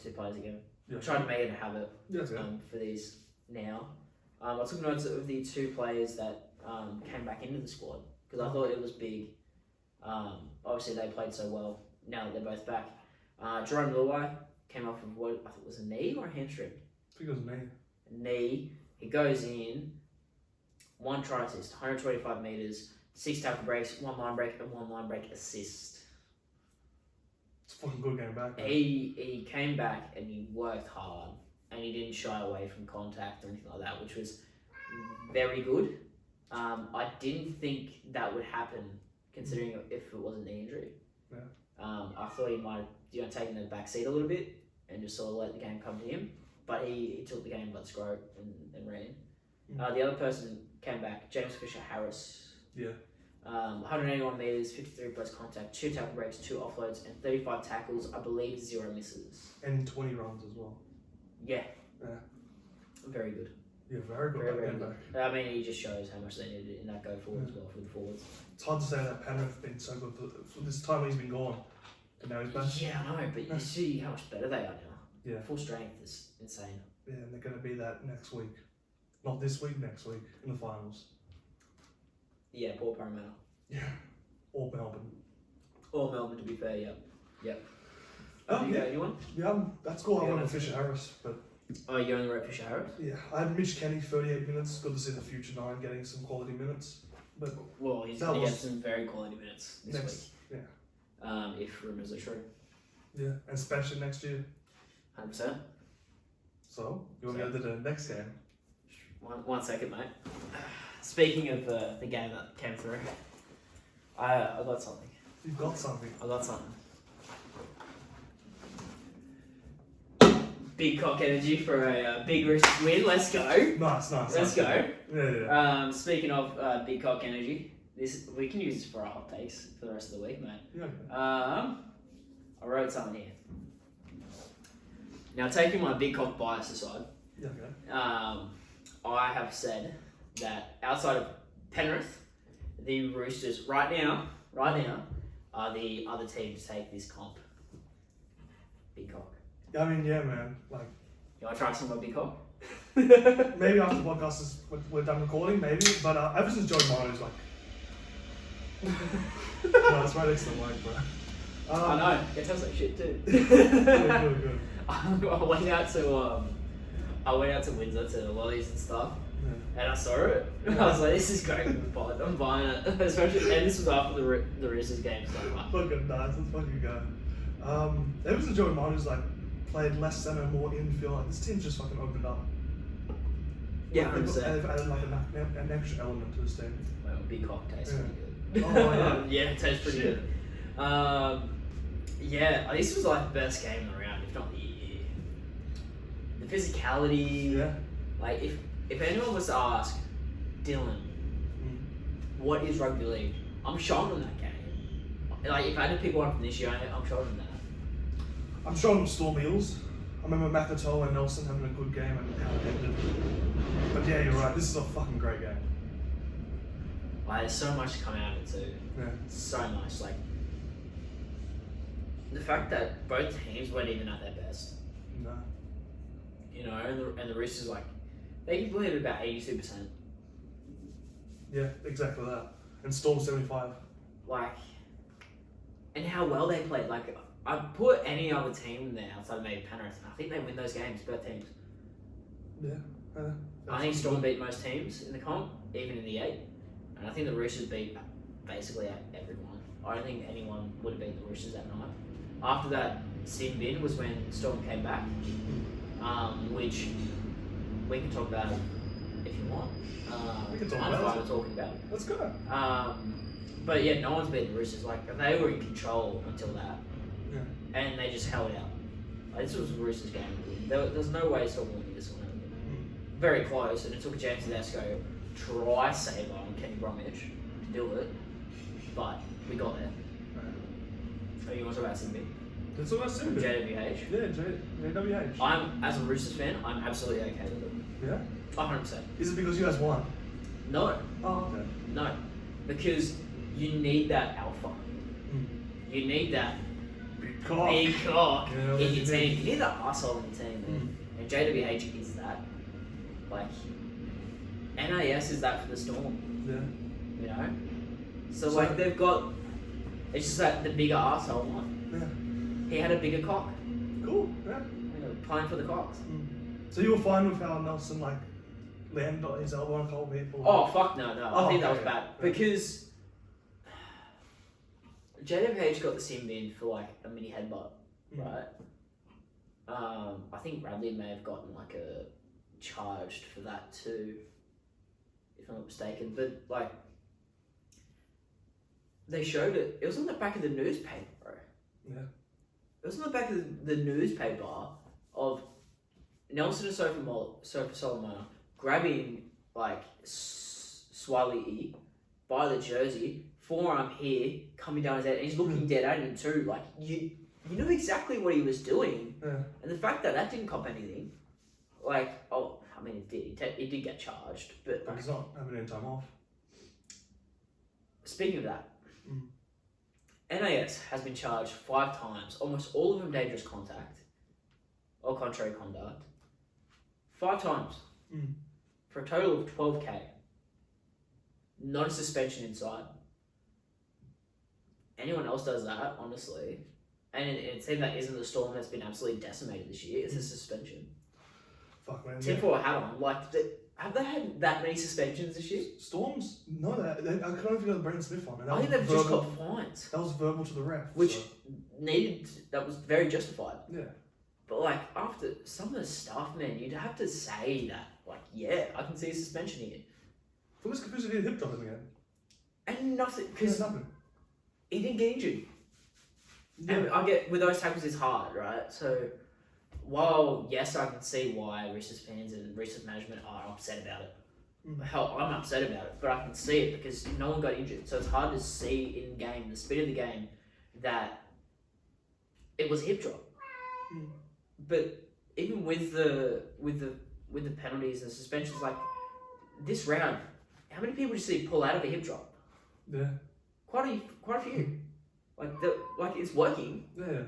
2 players again. Yeah. I tried to make it a habit Yeah, for these now. I took notes of the 2 players that came back into the squad because I thought it was big. Obviously, they played so well. Now that they're both back, Jerome Luai came off of what I think was a knee or a hamstring. I think it was a knee. Knee. He goes in. 1 try assist, 125 meters, 6 tackle breaks, 1 line break, and 1 line break assist. It's a fucking good game back. He came back and he worked hard and he didn't shy away from contact or anything like that, which was very good. I didn't think that would happen considering if it was a knee injury. Yeah. I thought he might have taken the back seat a little bit and just sort of let the game come to him, but he took the game by the scrote and ran. The other person came back, James Fisher-Harris. Yeah. 181 metres, 53 post contact, 2 tackle breaks, 2 offloads, and 35 tackles, I believe 0 misses. And 20 runs as well. Yeah. Yeah. Very good. Yeah, very good. Very good. I mean, he just shows how much they needed it in that go forward as well for the forwards. It's hard to say that Penrith have been so good for this time he's been gone. And now he's back. Yeah, I know, but you see how much better they are now. Yeah. Full strength is insane. Yeah, and they're going to be that next week. Not this week, next week, in the finals. Yeah, poor Parramatta. Yeah. Or Melbourne. Or Melbourne, to be fair, yeah. Yep. Oh, yeah. Anyone? Yeah, that's cool. I went with Fisher-Harris, but... Oh, you only wrote Fisher-Harris? Yeah, I had Mitch Kenny, 38 minutes. Good to see the future 9 getting some quality minutes. But well, he's going to get some very quality minutes this week. Yeah. If rumours are true. Yeah, and especially next year. 100%. So, you want to go to the next game? One second, mate. Speaking of the game that came through, I got something. You've got something. I got something. big cock energy for a big Roosters win. Let's go. Nice. Let's go. Yeah. Speaking of big cock energy, we can use this for our hot takes for the rest of the week, mate. Yeah. I wrote something here. Now, taking my big cock bias aside, I have said that outside of Penrith, the Roosters right now are the other team to take this comp. Big cock. I mean, yeah, man. Like, you want to try some more big cock? maybe after the podcast we're done recording, maybe. But ever since Joey Marno's like, no, it's right next to the mic, bro. I know. It tastes like shit too. Good. I went out to Windsor to the lollies and stuff, and I saw it. Yeah. I was like, "This is great. I'm buying it." Especially, and this was after the Roosters game. So I'm like, fucking nice. Let's fucking go. Ever since Joey Marno's like played less center, more infield, like this team's just fucking opened up. yeah, They've 100%. added like an extra element to this team. Well, big cock tastes Yeah. pretty good. Oh, yeah? Yeah, it tastes pretty Shit. good. Yeah, this was like the best game around, if not the year. The physicality. Yeah. Like, if anyone was to ask Dylan, what is rugby league? I'm showing them that game. Like, if I had to pick one from this year, I'm showing them that. I'm showing them Storm Eels. I remember Makatoa and Nelson having a good game and how it ended. But yeah, you're right. This is a fucking great game. Like, there's so much to come out of it too. Yeah. So much. Like, the fact that both teams weren't even at their best. No. You know, and the Roosters, like, they completed about 82%. Yeah, exactly that. And Storm 75. Like, and how well they played. Like, I'd put any other team there outside of maybe Penrith, and I think they win those games, both teams. Yeah. I think Storm beat most teams in the comp, even in the 8. And I think the Roosters beat basically everyone. I don't think anyone would have beat the Roosters that night. After that sin bin was when Storm came back, which we can talk about if you want. We can talk I'm about fine it. with talking about it. Let's go. But yeah, no one's beaten the Roosters. Like, they were in control until that. Yeah. And they just held out. Like, this was the Roosters game. There's no way Storm winning this one. Very close, and it took James Tedesco try saver on Kenny Bromwich to do it, but we got there. So you want to talk about Simbi? That's all I said. JWH. Yeah, JWH. I'm, as a Roosters fan, I'm absolutely okay with it. Yeah? 100%. Is it because you guys won? No. Oh, okay. No. Because you need that alpha. You need that Big cock. big cock Yeah, in your you team. need. You need that arsehole in your team, man. And JWH is that. Like, NAS is that for the Storm. Yeah. You know? So like, they've got... It's just that the bigger arsehole one. Yeah. He had a bigger cock. Cool. Yeah. You know, playing for the Cocks. So you were fine with how Nelson like landed on his elbow on a couple people? Oh, fuck no. I think that was okay. bad. Yeah. Because... JWH got the sin bin for like a mini headbutt, right? I think Bradley may have gotten like a charged for that too, if I'm not mistaken. But like, they showed it. It was on the back of the newspaper, bro. Yeah. It was on the back of the newspaper of Nelson and Sofa Solomon grabbing like Swali by the jersey, forearm here, coming down his head, and he's looking dead at him too. Like, you knew exactly what he was doing. Yeah. And the fact that didn't cop anything, like, oh, I mean, it did. It did get charged, but But like, he's not having any time off. speaking of that, NAS has been charged 5 times, almost all of them dangerous contact or contrary conduct. 5 times for a total of 12K. Not a suspension inside. Anyone else does that, honestly, and it seems that isn't the Storm that's been absolutely decimated this year. It's a suspension. Fuck man. Tinfoil hat on. Like, have they had that many suspensions this year? Storms? No, I can't even figure the Brandon Smith one. And that I think was they've just verbal- got fines, That was verbal to the ref. which so, that was very justified. yeah. But like, after some of the stuff, man, you'd have to say that, like, yeah, I can see a suspension here. For this confusing, he did hip drop him again. And nothing, because Nothing. he didn't get injured. Yeah. And I get, with those tackles, it's hard, right? So, while yes, I can see why Roosters fans and Roosters management are upset about it. Hell, I'm upset about it, but I can see it because no one got injured, so it's hard to see in game, the speed of the game, that it was a hip drop. But even with the penalties and suspensions, like this round, how many people did you see pull out of a hip drop? Yeah. Quite a few. Like it's working. Yeah.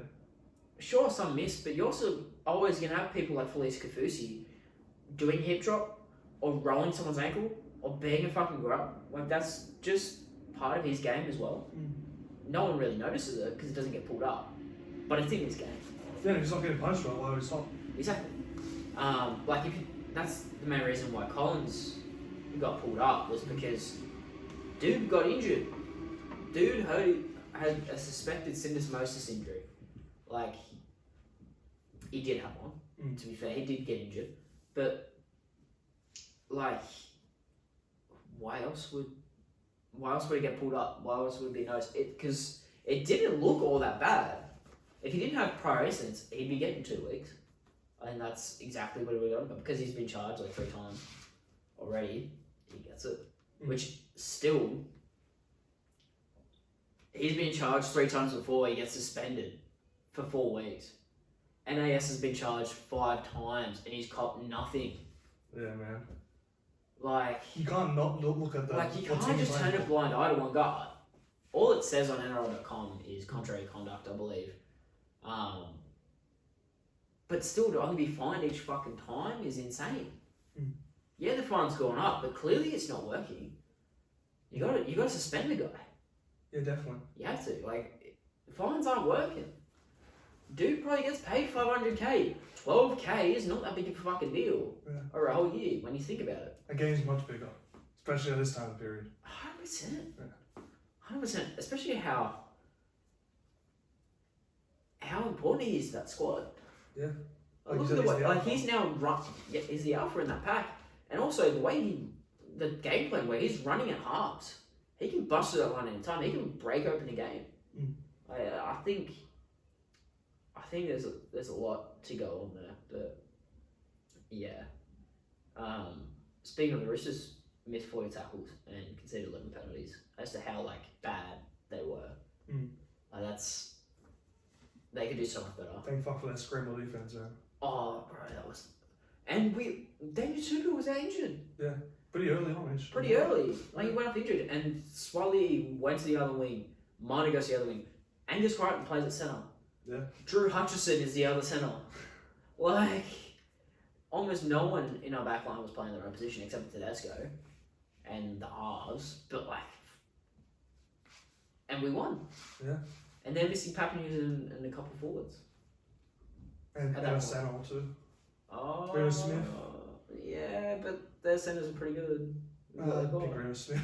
Sure, some miss, but you're also always gonna have people like Felice Kafusi doing hip drop or rolling someone's ankle or being a fucking grub. Like that's just part of his game as well. No one really notices it because it doesn't get pulled up, but it's in his game. Yeah, he's not getting punched right, why would he stop? Exactly. That's the main reason why Collins got pulled up was because dude got injured. Dude had a suspected syndesmosis injury. Like he did have one. To be fair, he did get injured, but like, why else would he get pulled up? Why else would it be noticed? Because it didn't look all that bad. If he didn't have prior incidents, he'd be getting 2 weeks. And that's exactly what he would have got. But because he's been charged like 3 times already, he gets it. Which still, he's been charged 3 times before, he gets suspended for 4 weeks. NAS has been charged 5 times and he's caught nothing. Yeah, man. Like, you can't not look at that. Like, you can't just turn a blind eye to one guy. All it says on NRL.com is contrary conduct, I believe. But still, to only be fined each fucking time is insane. Yeah, the fine's gone up, but clearly it's not working. You gotta suspend the guy. Yeah, definitely. You have to. Like, fines aren't working. Dude probably gets paid $500K. $12K is not that big of a fucking deal. Yeah. Or a whole year when you think about it. A game's much bigger, especially at this time period. 100%. Yeah. 100%. Especially how important he is to that squad. Yeah. Look at the way, he's now he's the alpha in that pack, and also the way the game plan where he's running at halves, he can bust through that line any time. He can break open the game. I think there's a lot to go on there, but yeah. Speaking of the Roosters, missed 40 tackles and conceded 11 penalties. As to how bad they were, they could do so much better. Thank fuck for that scramble defense, man. Oh, bro, that was... And David Super was injured. Yeah, pretty early on. Pretty early. He went off injured. And Swally went to the other wing. Marnie goes to the other wing. Angus Crichton plays at centre. Yeah. Drew Hutchison is the other centre. Almost no one in our back line was playing their own position except Tedesco and the halves. But, and we won. Yeah. And they're missing Papanews and a couple forwards. And Sano too. Oh, Graham Smith. Yeah, but their centres are pretty good. Graham Smith.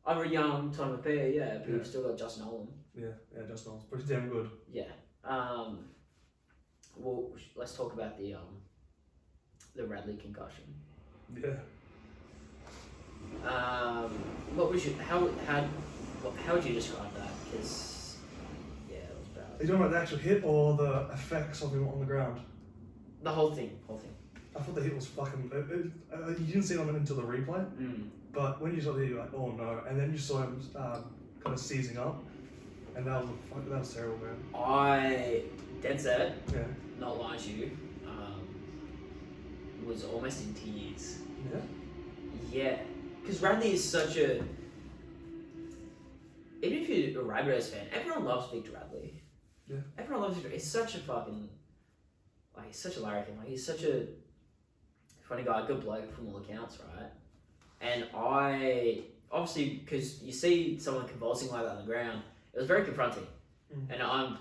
Over young Tony Mapea, yeah, but you've still got Justin Nolan. Yeah, Justin Nolan's pretty damn good. Yeah. Well, let's talk about the Radley concussion. Yeah. What was how would you describe that? Because it was bad. Are you talking about the actual hit or the effects of him on the ground? The whole thing. I thought the hit was fucking... you didn't see it until the replay, but when you saw the hit, you're like, oh no, and then you saw him kind of seizing up, and that was terrible, man. I, dead set, yeah, not lying to you, was almost in tears. Yeah? Yeah, because Radley is such a... Even if you're a Rabbitohs fan, everyone loves Victor Radley. Yeah. Everyone loves Victor. He's such a fucking... he's such a larrikin. He's such a funny guy, good bloke from all accounts, right? And obviously, because you see someone convulsing like that on the ground, it was very confronting. And I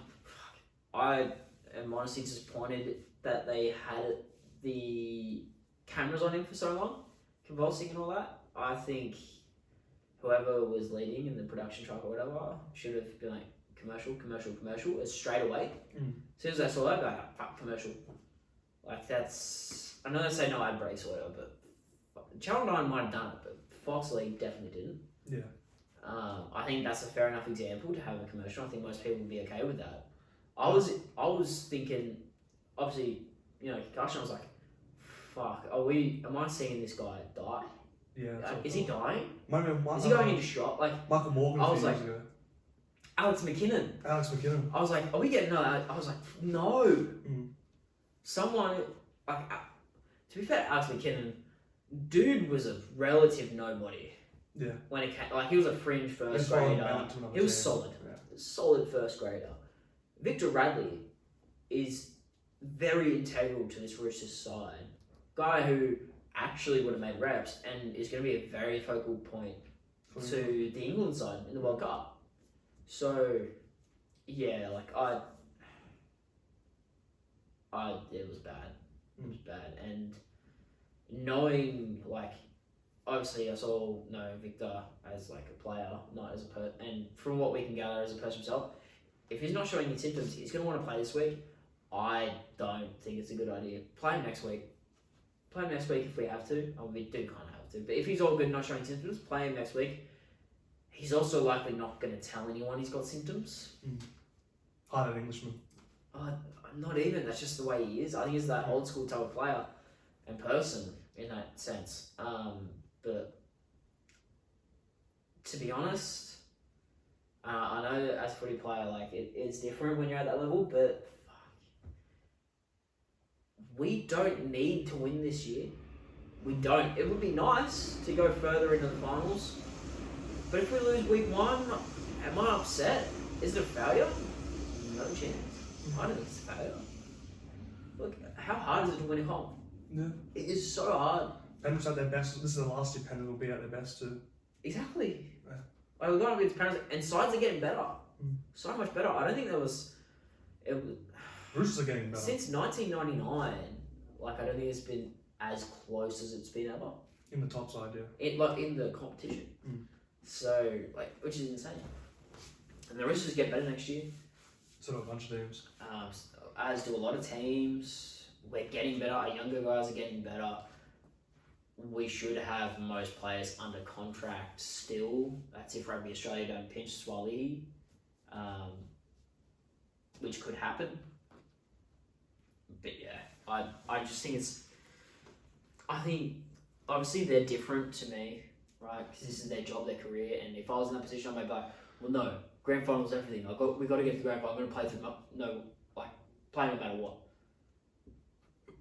am honestly disappointed that they had the cameras on him for so long, convulsing and all that. I think whoever was leading in the production truck or whatever should have been like, commercial, straight away. As soon as I saw that, like, fuck, commercial. That's... I know they say no ad breaks or whatever, but Channel 9 might have done it, but Fox League definitely didn't. Yeah. I think that's a fair enough example to have a commercial. I think most people would be okay with that. I was thinking, obviously, concussion. I was like, fuck, am I seeing this guy die? Yeah. Is he dying? Maybe Is he going into shock? Like, Michael Morgan I was a few like, years ago. Alex McKinnon. I was like, are we getting no? I was like, no. Someone, like, to be fair, Alex McKinnon, dude was a relative nobody. Yeah. When it came, like, he was a fringe first grader. He was solid. Yeah. Solid first grader. Victor Radley is very integral to this Roosters side. Guy who actually would have made reps and is going to be a very focal point to the England side in the World Cup. So, yeah, like, it was bad. It was bad. And knowing, like, obviously us all know Victor as, like, a player, not as a person. And from what we can gather as a person himself, if he's not showing any symptoms, he's going to want to play this week. I don't think it's a good idea. Play him next week. Play him next week if we have to. Oh, we do kind of have to. But if he's all good, not showing symptoms, play him next week. He's also likely not going to tell anyone he's got symptoms. Hard an Englishman. Not even. That's just the way he is. I think he's that old school type of player and person in that sense. But to be honest, I know that as a footy player, like, it is different when you're at that level, but we don't need to win this year. We don't. It would be nice to go further into the finals. But if we lose week 1, am I upset? Is it a failure? No chance. I don't think it's a failure. Look, how hard is it to win a comp? Yeah. It is so hard. Penrith's at their best. This is the last year Penrith will be at their best too. Exactly. Yeah. Like, we're going against Penrith, and sides are getting better. So much better. I don't think there was... Roosters are getting better. Since 1999, like, I don't think it's been as close as it's been ever. In the top side, yeah. In the competition. So, like, which is insane. And the Roosters get better next year. So do a bunch of teams. As do a lot of teams. We're getting better. Our younger guys are getting better. We should have most players under contract still. That's if Rugby Australia don't pinch Swali, which could happen. But yeah, I just think I think obviously they're different to me, right? Because this is their job, their career, and if I was in that position, I might be like, well, no, grand finals, everything. We got to get to the grand final. I'm going to play through. Play no matter what.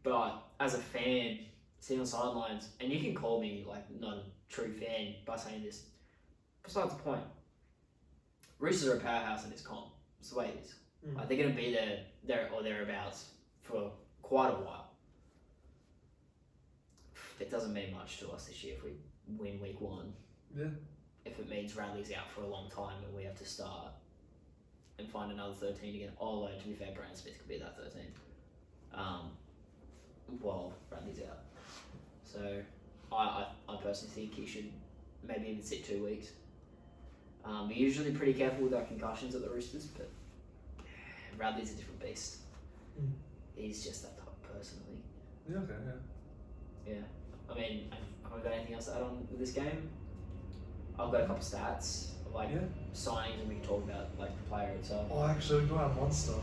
But as a fan, sitting on sidelines, and you can call me like not a true fan by saying this. Besides the point, Roosters are a powerhouse in this comp. It's the way it is. Like, they're going to be there or thereabouts for quite a while. It doesn't mean much to us this year if we win week 1. Yeah. If it means Radley's out for a long time and we have to start and find another 13 again. Although, to be fair, Brandon Smith could be that 13. While Radley's out. So, I personally think he should maybe even sit 2 weeks. We're usually pretty careful with our concussions at the Roosters, but Radley's a different beast. He's just that type of person, I think. Yeah, okay, yeah. Yeah. I mean, have I got anything else to add on with this game? I've got a couple of stats of signings, and we can talk about like the player itself. Oh, actually, we got our Monster.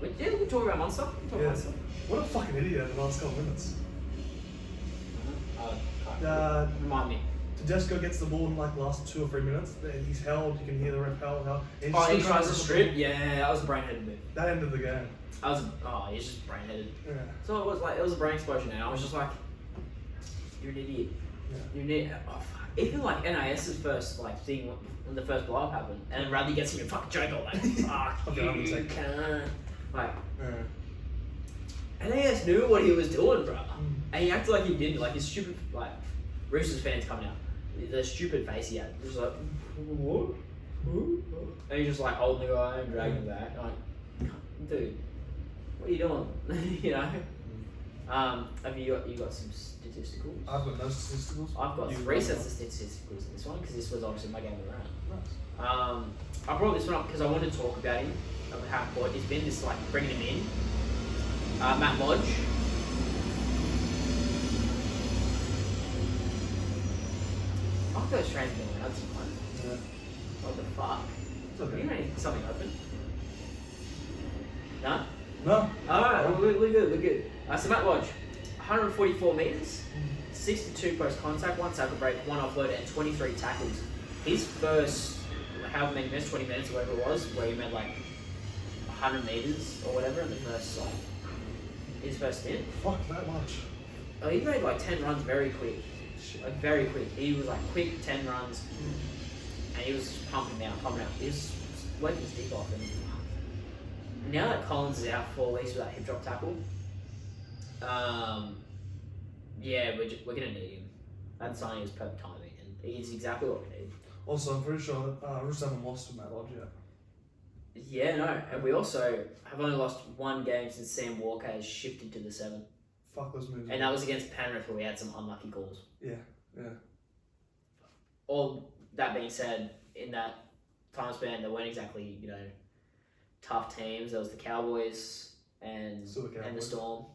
We can talk about Monster. Monster. What a fucking idiot in the last couple of minutes. Remind me. Tedesco gets the ball in like last 2 or 3 minutes. He's held. You can hear the ref held. He tries to strip. Yeah, that was a brain-headed move. That ended the game. He's just brain-headed. Yeah. So it was a brain explosion, and I was just like, you're an idiot. Yeah. You're an idiot. Oh, fuck. Even like NIS's first like thing when the first blow up happened, and then Radley gets him a fucking joke like, fuck you can't. Like, NIS knew what he was doing, bro. And he acted like he didn't. Like his stupid, like Roosters fans coming out, the stupid face he had, just like, what? And he's just like holding the guy and dragging him back. I'm like, dude, what are you doing? You know. Have you got some statisticals? I've got no statisticals. I've got 3 sets of statisticals in this one because this was obviously my game of the round. Nice. I brought this one up because I wanted to talk about him, about how important he's been. Just like bringing him in. Matt Lodge. Fuck those trains being loud sometimes. Yeah. What the fuck? It's okay. You need something open? No? No. Alright, we're good. So Matt Lodge, 144 metres, 62 post contact, 1 tackle break, 1 offload, and 23 tackles. His first, however many minutes, 20 minutes or whatever it was, where he made like 100 metres or whatever in the first, like, his first stint. Fuck, that much. Oh, he made like 10 runs very quick. Shit. Like, very quick. He was like quick 10 runs, and he was pumping out. He was working his dick off. And now that Collins is out 4 weeks with that hip drop tackle, yeah, we're gonna need him. That signing is perfect timing, and he's exactly what we need. Also, I'm pretty sure Roosters haven't lost to Matt Lodge yet. Yeah, no, and we also have only lost 1 game since Sam Walker has shifted to the 7. Fuck those moves. And that was against Penrith, where we had some unlucky calls. Yeah. All that being said, in that time span, there weren't exactly, tough teams. There was the Cowboys and the Storm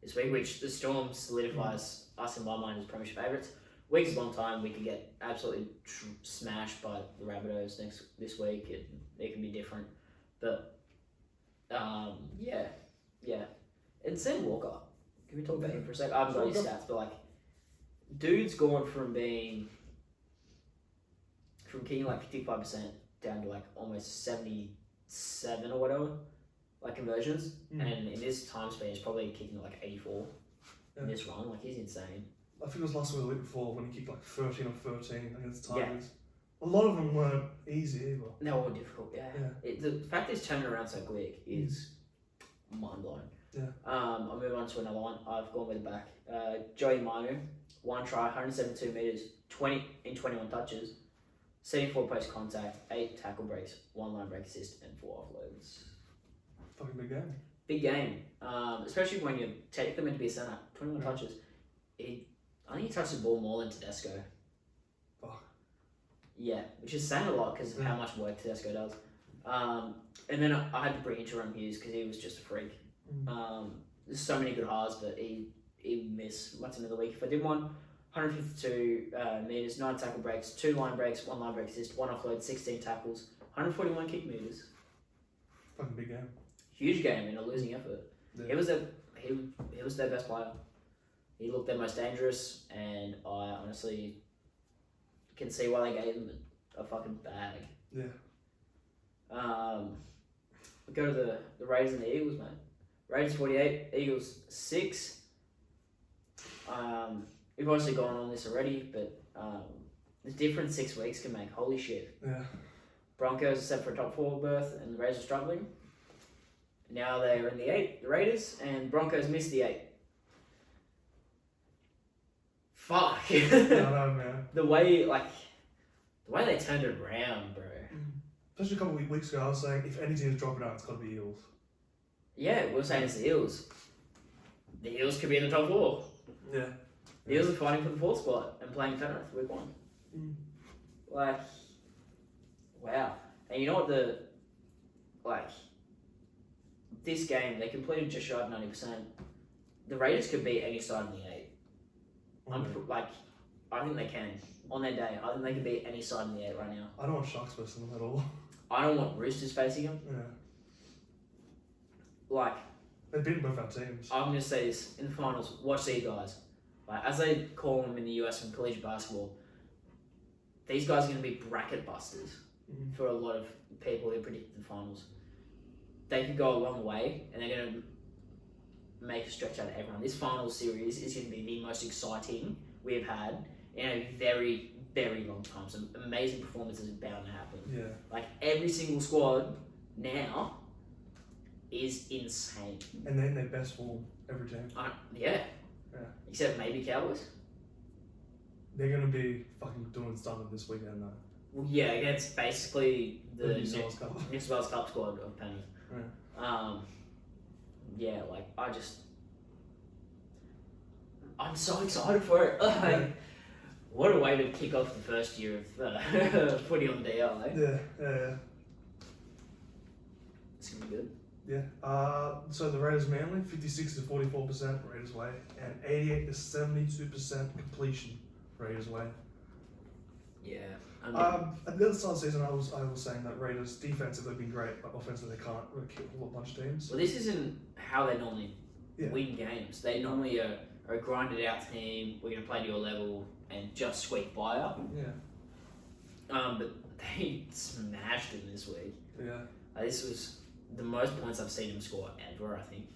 this week, which the Storm solidifies us in my mind as premiership favourites. Weeks long time, we could get absolutely smashed by the Rabbitohs this week. It can be different, but yeah. And Sam Walker, can we talk about him for a sec? I haven't got his stats, but like, dude's gone from kicking like 55% down to like almost 77 or whatever, like conversions. And in this time span, he's probably kicking like 84 in this run. Like, he's insane. I think it was last week or the week before when he kicked like 13 or 13 against the Tigers. A lot of them weren't easy either. They were difficult, the fact that he's turning around so quick is mind-blowing. Yeah. I'll move on to another one. I've gone with the back. Joey Manu, 1 try, 172 metres, 20 in 21 touches, 74 post contact, 8 tackle breaks, 1 line break assist, and 4 offloads. Fucking big game. Big game. Especially when you take them into be a centre. 21 touches. I think he touched the ball more than Tedesco. Fuck. Yeah, which is saying a lot because of how much work Tedesco does. And then I had to bring in Jerome Hughes because he was just a freak. There's so many good halves, but he missed much of the week. If I did one, 152 metres, 9 tackle breaks, 2 line breaks, 1 line break assist, 1 offload, 16 tackles, 141 kick metres. Fucking big game. Huge game in a losing effort. Yeah. He was their best player. He looked their most dangerous, and I honestly can see why they gave him a fucking bag. Yeah. We go to the Raiders and the Eagles, mate. Raiders 48, Eagles 6. We've obviously gone on this already, but the different 6 weeks can make holy shit. Yeah. Broncos are set for a top 4 berth, and the Raiders are struggling. Now they're in the 8, the Raiders, and Broncos missed the 8. Fuck. I know, man. The way they turned it around, bro. Especially a couple of weeks ago, I was saying if any team's dropping out, it's got to be Eels. Yeah, we were saying it's the Eels. The Eels could be in the top 4. Yeah. The Eels are fighting for the 4th spot and playing Penrith week 1. Like, wow. And you know what this game, they completed just shy of 90%. The Raiders could beat any side in the 8. I think they can. On their day, I think they can beat any side in the 8 right now. I don't want Sharks facing them at all. I don't want Roosters facing them. Yeah. They've beaten both our teams. I'm going to say this, in the finals, watch these guys. As they call them in the US from collegiate basketball, these guys are going to be bracket busters for a lot of people who predicted the finals. They could go a long way, and they're going to make a stretch out of everyone. This final series is going to be the most exciting we've had in a very, very long time. Some amazing performances are bound to happen. Yeah. Every single squad now is insane. And they're in their best form, every team. Yeah. Except maybe Cowboys. They're going to be fucking doing something this weekend, though. Well, yeah, against basically the New South Wales Cup squad of Penny. Yeah. I'm so excited for it. What a way to kick off the first year of footy on DL, eh? Yeah. It's going to be good. Yeah. So the Raiders Manly, 56 to 44% Raiders way, and 88 to 72% completion Raiders way. Yeah. At the other start of the season, I was saying that Raiders defensively have been great, but offensively they can't really kill a bunch of teams. Well, this isn't how they normally win games. They normally are a grinded out team. We're going to play to your level and just squeak by up. But they smashed them this week. This was the most points I've seen them score ever, I think.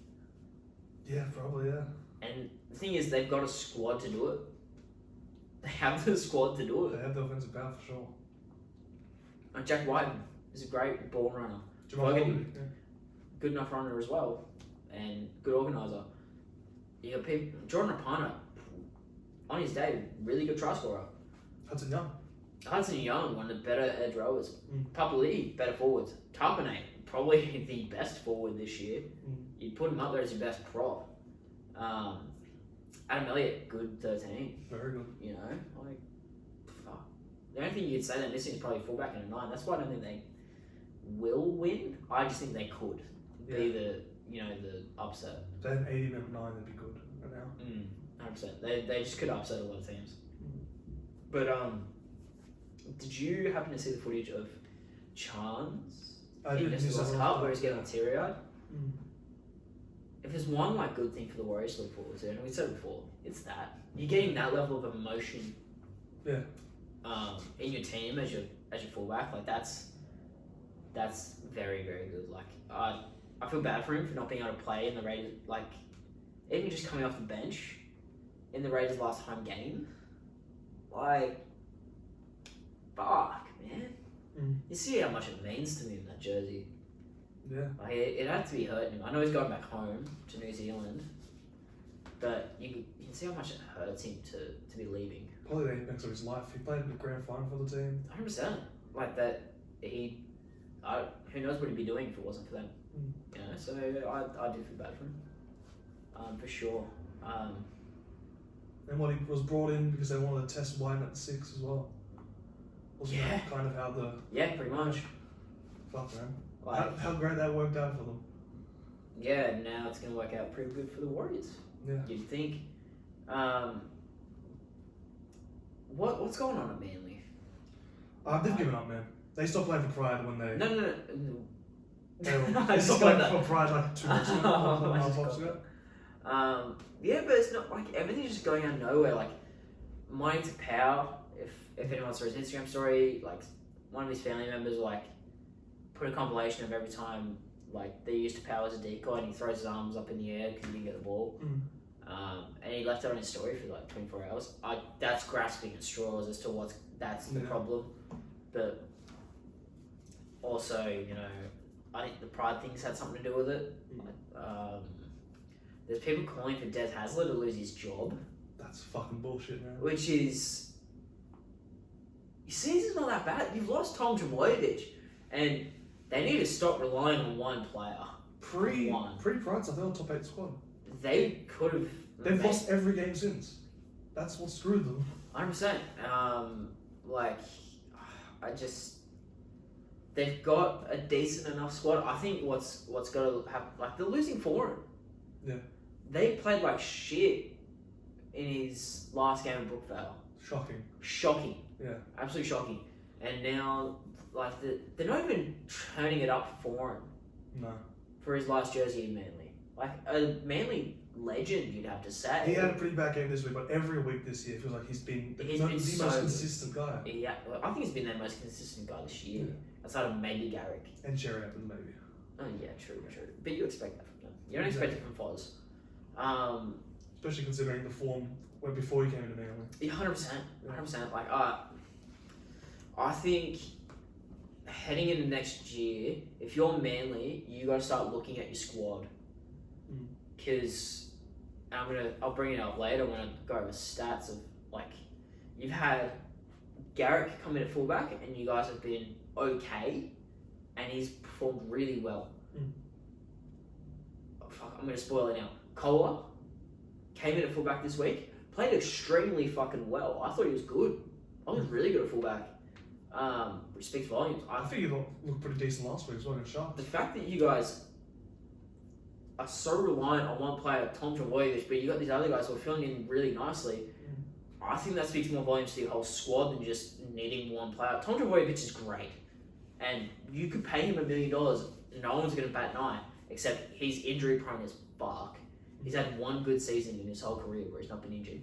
Yeah, probably, yeah. And the thing is, they've got a squad to do it. They have the squad to do it. They have the offensive power for sure. And Jack White is a great ball runner. Good enough runner as well. And good organiser. You got people, Jordan Rapana, on his day, really good try scorer. Hudson Young, one of the better edge rowers. Papali'i, better forwards. Tarpanay, probably the best forward this year. You'd put him up there as your best prop. Adam Elliott, good 13. Very good. You know, like, fuck. The only thing you'd say they're missing is probably fullback and a 9. That's why I don't think they will win. I just think they could be the upset. If they had 80 minute 9, they'd be good right now. 100%. They just could upset a lot of teams. But did you happen to see the footage of Chance in the World Cup where he's getting teary-eyed? If there's one good thing for the Warriors to look forward to, and we said it before, it's that you're getting that level of emotion. In your team as your fullback, that's very, very good. I feel bad for him for not being able to play in the Raiders, even just coming off the bench in the Raiders' last home game. Fuck, man. You see how much it means to me in that jersey. It had to be hurting him. I know he's going back home to New Zealand, but you can see how much it hurts him to be leaving. Probably the apex of his life. He played in the grand final for the team. 100%. Who knows what he'd be doing if it wasn't for them. You know, so I do feel bad for him. For sure. And what he was brought in because they wanted to test White at 6 as well. Wasn't that kind of how the... Yeah, pretty much. Fuck, man. How great that worked out for them. Yeah, now it's going to work out pretty good for the Warriors. Yeah. You'd think. What's going on at Manly? They've given up, man. They stopped playing for Pride when they... No. They stopped playing for Pride 2 months ago. Yeah, but it's not everything's just going out of nowhere. Money to Power, if anyone saw his Instagram story, one of his family members put a compilation of every time they used to Power as a decoy and he throws his arms up in the air because he didn't get the ball. And he left it on his story for 24 hours. That's grasping at straws as to that's the problem. But also, I think the Pride thing's had something to do with it. There's people calling for Des Hasler to lose his job. That's fucking bullshit, man. Which is... Your season's not that bad. You've lost Tom Trbojevic. And they need to stop relying on one player. Pre-Pride stuff, they were top 8 squad. They could have... They've lost every game since. That's what screwed them. 100%. They've got a decent enough squad. I think what's got to happen... they're losing Foran. Yeah. They played like shit in his last game of Brookvale. Shocking. Yeah. Absolutely shocking. And now, they're not even turning it up for him. No. For his last jersey in Manly. A Manly legend, you'd have to say. He had a pretty bad game this week, but every week this year, it feels like he's been the most consistent guy. Yeah, I think he's been their most consistent guy this year. Yeah. Outside of maybe Garrick. And Cherry Evans, maybe. Oh, yeah, true. But you expect that from them. You don't expect it from Foz. Especially considering the form went before he came into Manly. Yeah, 100%. 100%. I think heading into next year, if you're Manly, you got to start looking at your squad. Because I'll bring it up later when I go over stats of you've had Garrick come in at fullback and you guys have been okay, and he's performed really well. I'm going to spoil it now. Kohler came in at fullback this week, played extremely fucking well. I thought he was good. I was really good at fullback. Which speaks volumes. I think he looked pretty decent last week as well against Sharks. The fact that you guys are so reliant on one player, Tom Trbojevic, but you got these other guys who are filling in really nicely, I think that speaks more volumes to your whole squad than just needing one player. Tom Trbojevic is great, and you could pay him $1 million. No one's going to bat an eye, except he's injury prone as fuck. He's had one good season in his whole career where he's not been injured,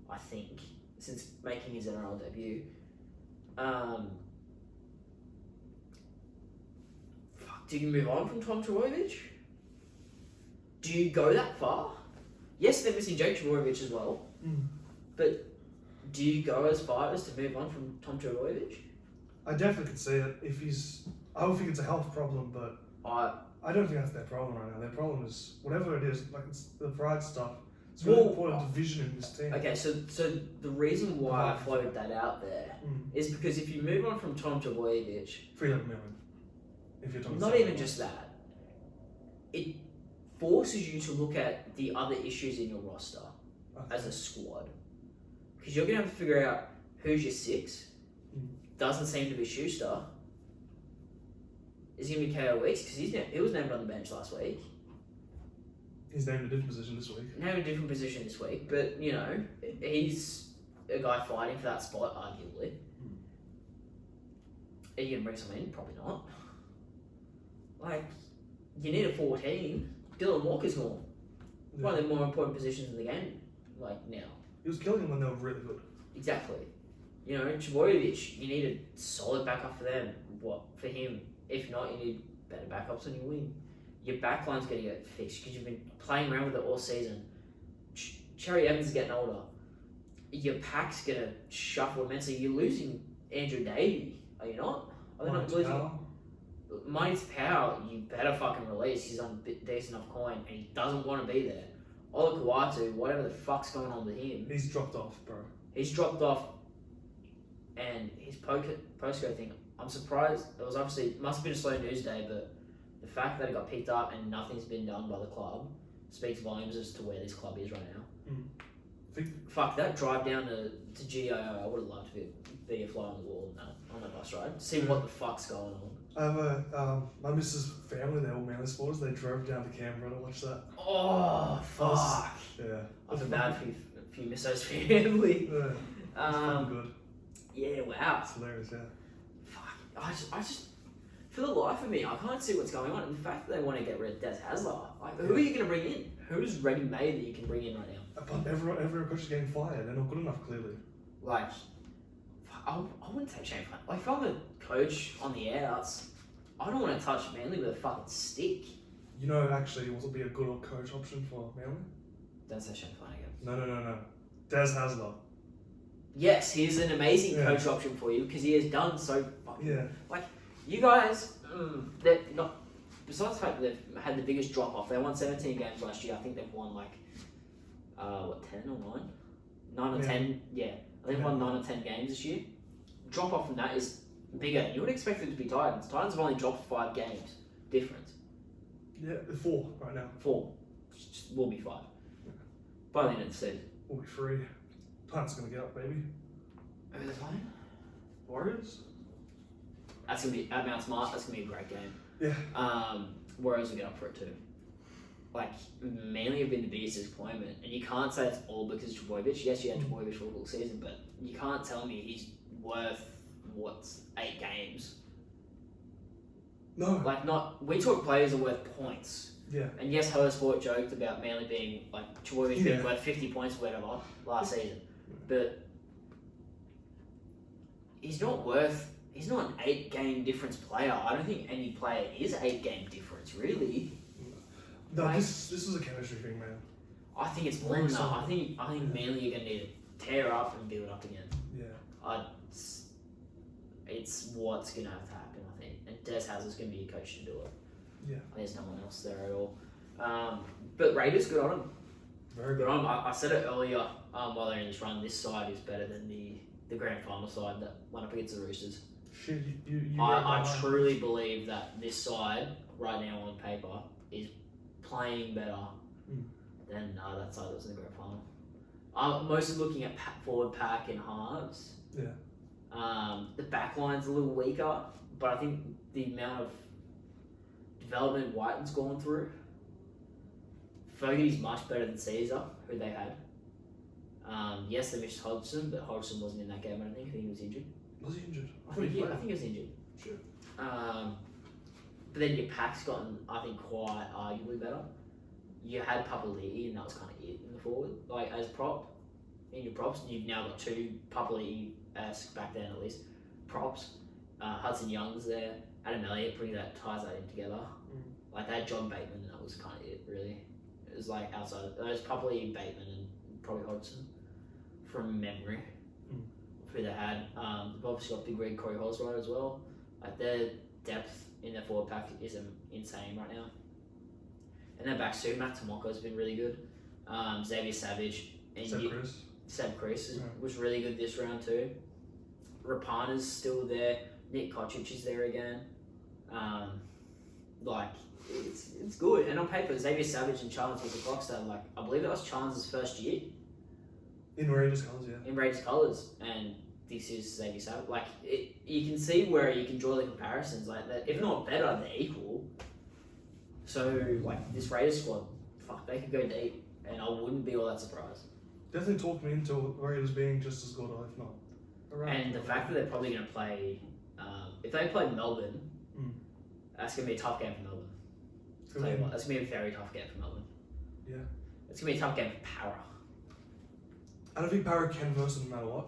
I think, since making his NRL debut. Do you move on from Tom Trbojevic? Do you go that far? Yes, they're missing Jake Trbojevic as well, but do you go as far as to move on from Tom Trbojevic? I definitely could see it if he's. I don't think it's a health problem, but I don't think that's their problem right now. Their problem is whatever it is, like it's the pride stuff. It's really important division in this team. Okay, so the reason why I floated that out there is because if you move on from Tom Trbojevic, $300 million. If you're talking not even just that, it forces you to look at the other issues in your roster as a squad, because you're gonna have to figure out who's your six. Doesn't seem to be Schuster. Is he gonna be KO Weeks? Because he was named on the bench last week. He's named a different position this week. Named a different position this week, but you know, he's a guy fighting for that spot, arguably. Are you gonna bring someone in? Probably not. Like, you need a 14. Dylan Walker's gone. Yeah. One of the more important positions in the game, like now. He was killing them when they were really good. Exactly. You know, Trbojevic, you need a solid backup for them. What for him? If not, you need better backups on your wing. Your backline's going to get fixed because you've been playing around with it all season. Cherry Evans is getting older. Your pack's going to shuffle immensely. You're losing Andrew Davey, are you not? Are they not losing? Mine's Power, you better fucking release. He's on a decent enough coin and he doesn't want to be there. Ola Kawatu, whatever the fuck's going on with him. He's dropped off, bro. He's dropped off, and his postcode thing, I'm surprised. It was obviously, must have been a slow news day, but the fact that it got picked up and nothing's been done by the club speaks volumes as to where this club is right now. Fuck, that drive down to GIO, I would have loved to be a fly on the wall on that bus ride. See what the fuck's going on. I have my missus' family, they're all Manly supporters. They drove down to Canberra to watch that. Oh, fuck. Yeah. I feel bad for you Misso's family. Yeah. Good. Yeah, wow. It's hilarious, yeah. Fuck, I just, for the life of me, I can't see what's going on. And the fact that they want to get rid of Des Hasler, like, who are you going to bring in? Who's ready-made that you can bring in right now? But every coach is getting fired. They're not good enough, clearly. Like, I wouldn't take Shane Flanagan. Like, if I'm a coach on the outs, I don't want to touch Manly with a fucking stick. You know, actually, what would be a good coach option for Manly? Don't say Shane Flanagan. No. Des Hasler. Yes, he's an amazing coach option for you because he has done so fucking... Yeah. Like, you guys, they're not... Besides the fact that they've had the biggest drop-off, they won 17 games last year. I think they've won, like, 10 or 9? 9 or 10, yeah. I think they've won 9 or 10 games this year. Drop-off from that is bigger. You would expect them to be Titans. Titans have only dropped 5 games. Difference. Yeah, 4 right now. 4. Will be 5. By the end of the season. Will be 3. Titans going to get up, baby. Who are they playing? Warriors? That's going to be, at Mount Smart, that's going to be a great game. Yeah. Warriors will get up for it too. Like, Manly have been the biggest disappointment, and you can't say it's all because of Trbojevic. Yes, you had Trbojevic for a full season, but you can't tell me he's worth, 8 games? No. Like, we talk players are worth points. Yeah. And yes, Hello Sport joked about Manly being, like, Trbojevic being worth 50 points or whatever last season. But he's not an 8-game difference player. I don't think any player is 8-game difference, really. No, like, this is a chemistry thing, man. I think it's more than that. I think Manly are going to need to tear up and build up again. Yeah. It's what's going to have to happen, I think. And Des Hasler's going to be a coach to do it. Yeah. There's no one else there at all. But Raiders, good on them. Very good on them. I said it earlier while they're in this run, this side is better than the grand final side that went up against the Roosters. Shit, I truly believe that this side, right now on paper, is playing better than that side that was in the grand final. I'm mostly looking at forward pack and halves. Yeah. The back line's a little weaker, but I think the amount of development Whiten's gone through. Fogarty's much better than Caesar, who they had. Yes, they missed Hodgson, but Hodgson wasn't in that game, I don't think. I think he was injured. Was he injured? I think he was injured. Sure. But then your pack's gotten, I think, quite arguably better. you had Papali'i, and that was kind of it in the forward, like as prop in your props. You've now got two Papali'i-esque back then at least props. Hudson Young's there, Adam Elliott ties that in together. Like that John Bateman, that was kind of it really. It was like outside of those Papali'i, Bateman, and probably Hodgson from memory. Who they had. They've obviously got Big Red Corey Holswright as well. Like their depth in their forward pack is insane right now. And their backs too, Matt Tomoko's been really good. Xavier Savage and Seb Chris was really good this round too. Rapana's still there. Nick Kocic is there again. Like it's good. And on paper, Xavier Savage and Charles was a Clockstar. Like I believe that was Charles' first year. In Raiders colours, yeah. In Raiders colours, and this is Xavier Savage. Like you can see where you can draw the comparisons. Like that, if not better, they're equal. So like this Raiders squad, fuck, they could go deep, and I wouldn't be all that surprised. Definitely talked me into Raiders being just as good, if not. And the fact that they're probably going to play, if they play Melbourne, that's going to be a tough game for Melbourne. That's going to be a very tough game for Melbourne. Yeah. It's going to be a tough game for Para. I don't think Para can verse them no matter what.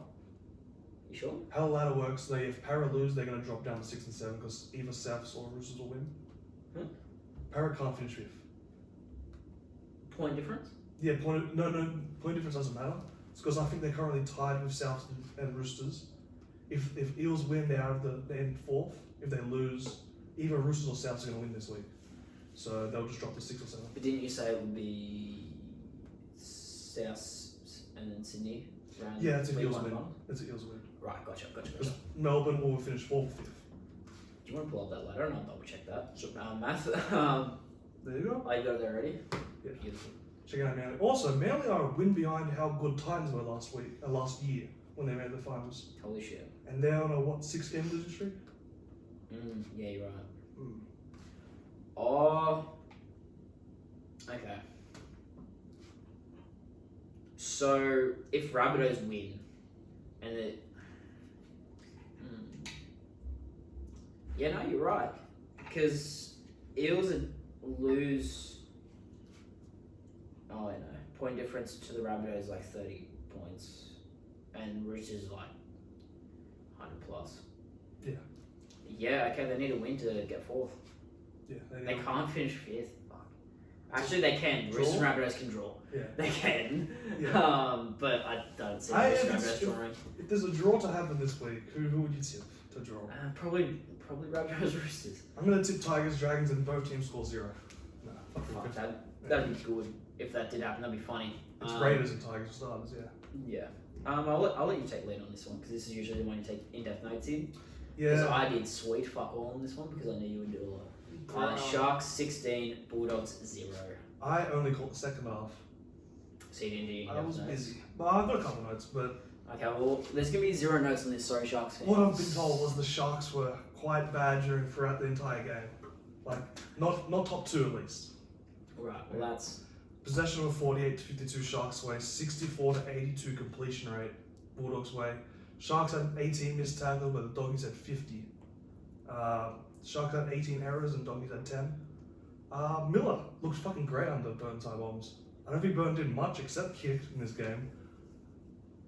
You sure? How the ladder works, if Para lose, they're going to drop down to 6 and 7 because either Souths or Roosters will win. Para can't finish 5th. Point difference? Yeah, point difference doesn't matter. It's because I think they're currently tied with Souths and Roosters. If Eels win, they're out of they're in 4th. If they lose, either Roosters or Souths are going to win this week. So they'll just drop to 6 or 7. But didn't you say it would be South and then Sydney? Yeah, it's an Eels win. It's an Eels win. Right, gotcha. Because Melbourne will finish 4th or 5th. Do you want to pull up that ladder and I'll double check that? Sure. Math. There you go. Oh, you got it there already? Yeah. Beautiful. Check it out, Manly. Also, Manly are a win behind how good Titans were last year when they made the finals. Holy shit. And they're on a 6-game losing streak? Yeah, you're right. Oh. Okay. So if Rabbitohs win, and it. Yeah, no, you're right. Because Eels lose. Oh, I know. Point difference to the Rabbitohs like 30 points, and Roosters like 100 plus. Yeah. Yeah. Okay, they need a win to get 4th. Yeah. They can't finish 5th. Fuck. Actually, they can. Roosters and Rabbitohs can draw. Yeah. They can. Yeah. But I don't see Roosters and Rabbitohs drawing. If there's a draw to happen this week, who would you tip to draw? Probably Rabbitohs Roosters. I'm going to tip Tigers Dragons and both teams score 0. No, fuck, that'd be good. If that did happen, that'd be funny. It's Raiders and Tigers for starters, yeah. Yeah. I'll let you take lead on this one because this is usually the one you take in-depth notes in. Yeah. Because I did sweet fuck all on this one because I knew you would do a lot. Sharks 16, Bulldogs 0. I only caught the second half. So you didn't do I was notes? busy. But I've got a couple notes, but... Okay, well, there's going to be 0 notes on this, sorry Sharks fans. What I've been told was the Sharks were quite bad throughout the entire game. Like, not top 2 at least. Right, well that's... Possession of 48 to 52 Sharks way, 64 to 82 completion rate Bulldogs way. Sharks had 18 missed tackles, but the Doggies had 50. Sharks had 18 errors and Doggies had 10. Miller looked fucking great under Burton's high bombs. I don't think Burton did much except kick in this game.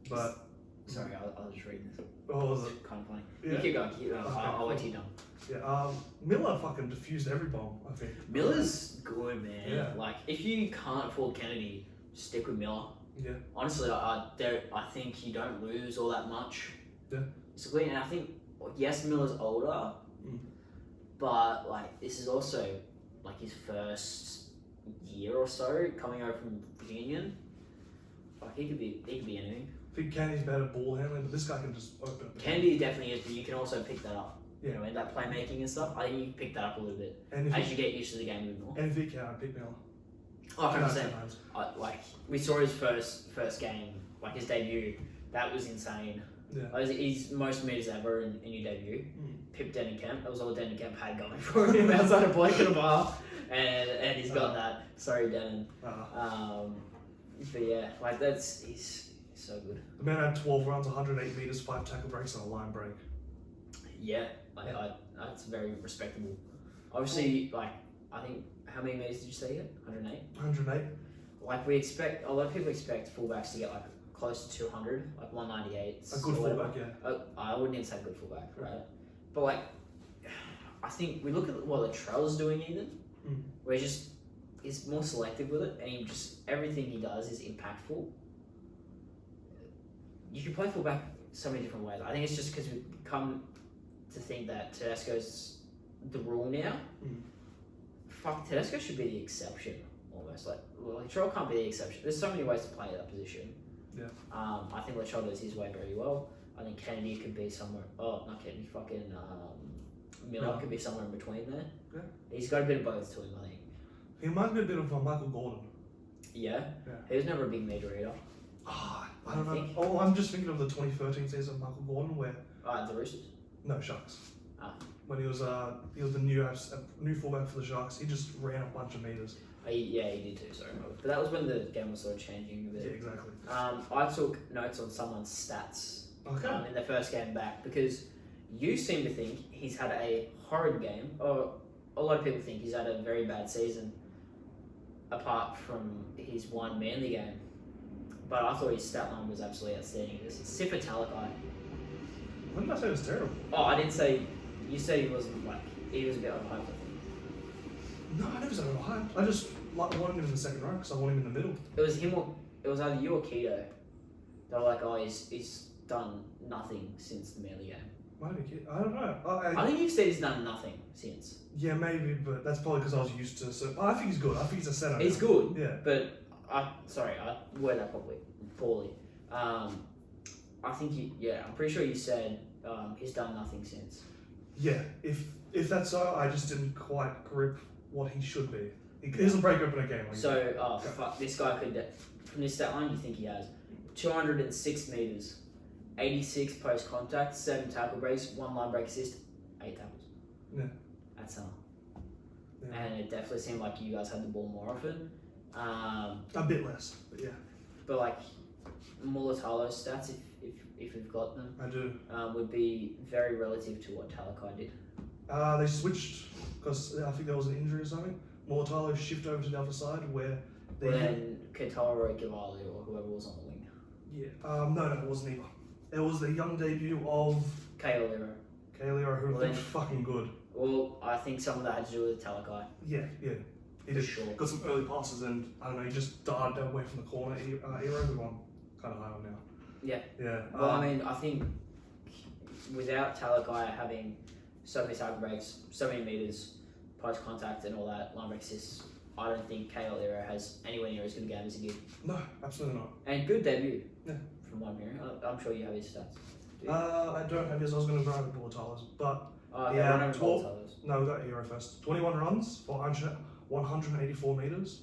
But... Sorry, I'll just read this. What was it? Kind of funny. Yeah. You keep going, Okay, I'll wait till you're done. Yeah, Miller fucking diffused every bomb, I think. Miller's good, man. Yeah. Like, if you can't afford Kennedy, stick with Miller. Yeah. Honestly, I think you don't lose all that much. Yeah. Basically, and I think, yes, Miller's older, but, like, this is also, like, his first year or so coming over from Virginia. Like, he could be anything. I think Kennedy's better ball handling, but this guy can just open up. Kennedy definitely is, but you can also pick that up. Yeah. You know, in that playmaking and stuff, I think you can pick that up a little bit And as you get used to the game a bit more. And if he can, I'd pick Miller. Oh, 100%. Like, we saw his first game, like his debut. That was insane. Yeah. Like, his most meters ever in your debut. Pip Denton Kemp. That was all Denton Kemp had going for him outside of Blake and a bar. And he's got that. Sorry, Denton. But yeah, like he's so good. The man had 12 runs, 108 meters, 5 tackle breaks, and a line break. Yeah, that's very respectable. Obviously, like I think how many meters did you say you get? 108? 108. Like a lot of people expect fullbacks to get like close to 200, like 198. A good fullback, yeah. I wouldn't even say good fullback, right? But like, I think we look at what Latrell's doing even, where he's more selective with it, and everything he does is impactful. You can play fullback so many different ways. I think it's just because we've come to think that Tedesco's the rule now. Fuck, Tedesco should be the exception, almost. Like Latrell can't be the exception. There's so many ways to play that position. Yeah. I think Latrell does his way very well. I think Kennedy could be somewhere. Oh, not Kennedy. Fucking Miller could be somewhere in between there. Yeah. He's got a bit of both to him, I think. He reminds me a bit of Michael Gordon. Yeah. He was never a big major eater. I don't know. Oh, I'm just thinking of the 2013 season of Michael Gordon where. The Roosters. No, Sharks. When he was the new fullback for the Sharks, he just ran a bunch of meters. He did too. Sorry, but that was when the game was sort of changing a bit. Yeah, exactly. I took notes on someone's stats. Okay. In the first game back because you seem to think he's had a horrid game, or a lot of people think he's had a very bad season, apart from his one Manly game. But I thought his stat line was absolutely outstanding. It's Sifa Talakai. When did I say it was terrible? Oh, I didn't say. You said he wasn't he was a bit overhyped. I think. No, I never said overhyped. I just wanted him in the second row because I want him in the middle. It was him or it was either you or Keto. They were like, oh, he's done nothing since the Manly game. Maybe I don't know. I think you've said he's done nothing since. Yeah, maybe, but that's probably because I was used to. So I think he's good. I think he's a center. He's good. Yeah, but I worded that poorly. I think I'm pretty sure you said he's done nothing since. Yeah, if that's so, I just didn't quite grip what he should be. He doesn't break open a game. Fuck, this guy could, from this stat line, you think he has 206 meters, 86 post contact, 7 tackle breaks, 1 line break assist, 8 tackles. Yeah. That's all. Yeah. And it definitely seemed like you guys had the ball more often. A bit less, but yeah. But like Mulatalo's stats, if we've got them, I do. Would be very relative to what Talakai did. They switched because I think there was an injury or something. Mulatalo shifted over to the other side where they. Then Katoa Kivali or whoever was on the wing. Yeah. No, it wasn't either. It was the young debut of Kaolero. Kaolero, who looked fucking good. Well, I think some of that had to do with Talakai. Yeah. He For just sure. got some early passes and I don't know, he just darted away from the corner. Hero, who I'm kind of high on now. Yeah. Yeah. Well, I mean, I think without Talakai having so many tackle breaks, so many meters, post contact, and all that line break assists, I don't think Kaolero has anywhere near as good a game as he did. No, absolutely not. And good debut. Yeah. From what I'm hearing, I'm sure you have his stats. I don't have his. I was going to grab the Bullatalas, but yeah, 12. No, we got Hero first. 21 runs for 184 meters,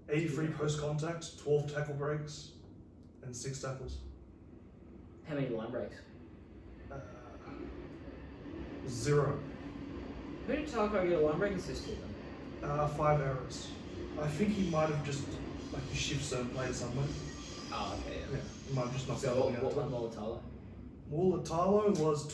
83 post contact, 12 tackle breaks, and 6 tackles. How many line breaks? 0. Who did Talakai get a line break assist to then? 5 errors. I think he might have just he shifts certain players somewhere. Oh, okay. Yeah, he might have just not. So what was Mulatalo? Mulatalo was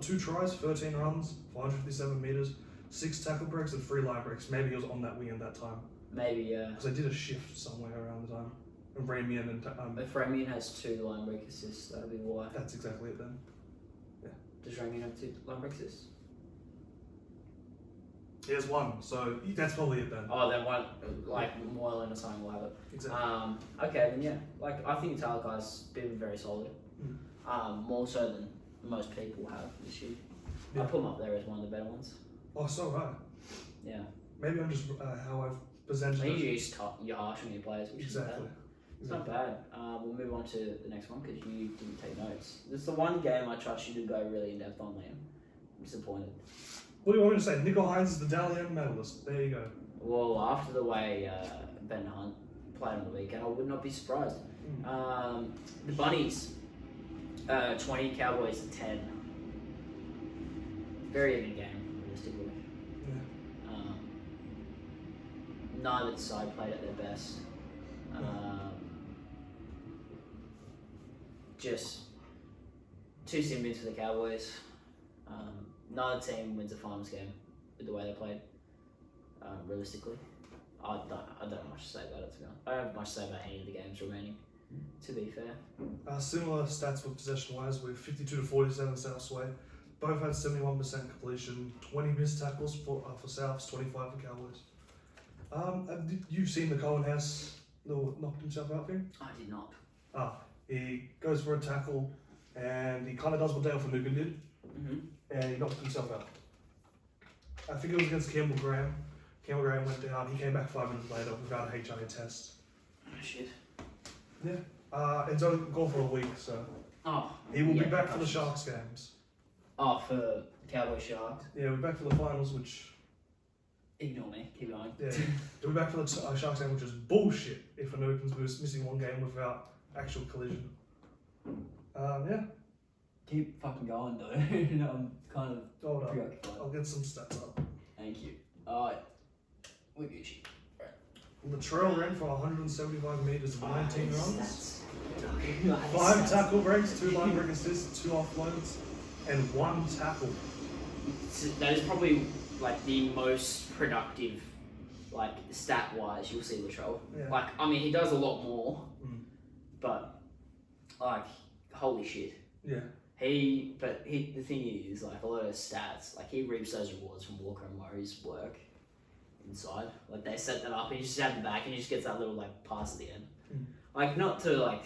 2 tries, 13 runs, 457 meters, 6 tackle breaks, and 3 line breaks. Maybe he was on that wing at that time. Maybe, yeah. Because I did a shift somewhere around the time. And Ramian and if Ramian has 2 line break assists, that'll be why. That's exactly it then. Yeah. Does Ramian have 2 line break assists? He has 1, so that's probably it then. Oh, then one, Moylan or something will have it. Exactly. Okay, then yeah. I think Talakai's been very solid. More so than most people have this year. Yeah. I put him up there as one of the better ones. Oh, so right. Yeah. Maybe I'm just how I've presented it. Usually you're harsh on your players, which Exactly. is bad. It's not bad. We'll move on to the next one because you didn't take notes. This is the one game I trust you to go really in depth on, Liam. I'm disappointed. What do you want me to say? Nico Hines is the Dalian medalist. There you go. Well, after the way Ben Hunt played on the weekend, I would not be surprised. The Bunnies, 20, Cowboys 10. Very even game, realistically. Yeah. Neither side played at their best. Just 2 sin bins for the Cowboys. Neither team wins a finals game with the way they played, realistically. I don't have much to say about it, to be honest. I don't have much to say about any of the games remaining, to be fair. Similar stats with possession-wise, with 52 to 47 Souths way. Both had 71% completion, 20 missed tackles for Souths, 25 for Cowboys. You've seen the Cohen House knocked himself out thing? I did not. He goes for a tackle and he kind of does what Dale Finucane did, and he knocked himself out. I think it was against Campbell Graham. Campbell Graham went down, he came back 5 minutes later without a HIA test. Oh shit. Yeah. It's only gone for a week, so he will be back for the Sharks games. Oh, for Cowboy Sharks? Yeah, we're back for the finals, which... Ignore me, keep going. Yeah, we'll be back for the Sharks game, which is bullshit if Finucane's missing one game without actual collision. Yeah. Keep fucking going though. I'm kind of Hold up. preoccupied. I'll get some stats up. Thank you. Alright. We're Gucci. Latrell ran for 175 metres and 19 runs. Nice. 5 tackle breaks, 2 line break assists, 2 offloads, and 1 tackle. That is probably like the most productive, like stat wise, you'll see Latrell. Yeah. Like, I mean, he does a lot more, but like, holy shit. Yeah. The thing is, like, a lot of stats, like, he reaps those rewards from Walker and Murray's work inside. Like, they set that up and he just have the back and he just gets that little, like, pass at the end. Like, not to, like,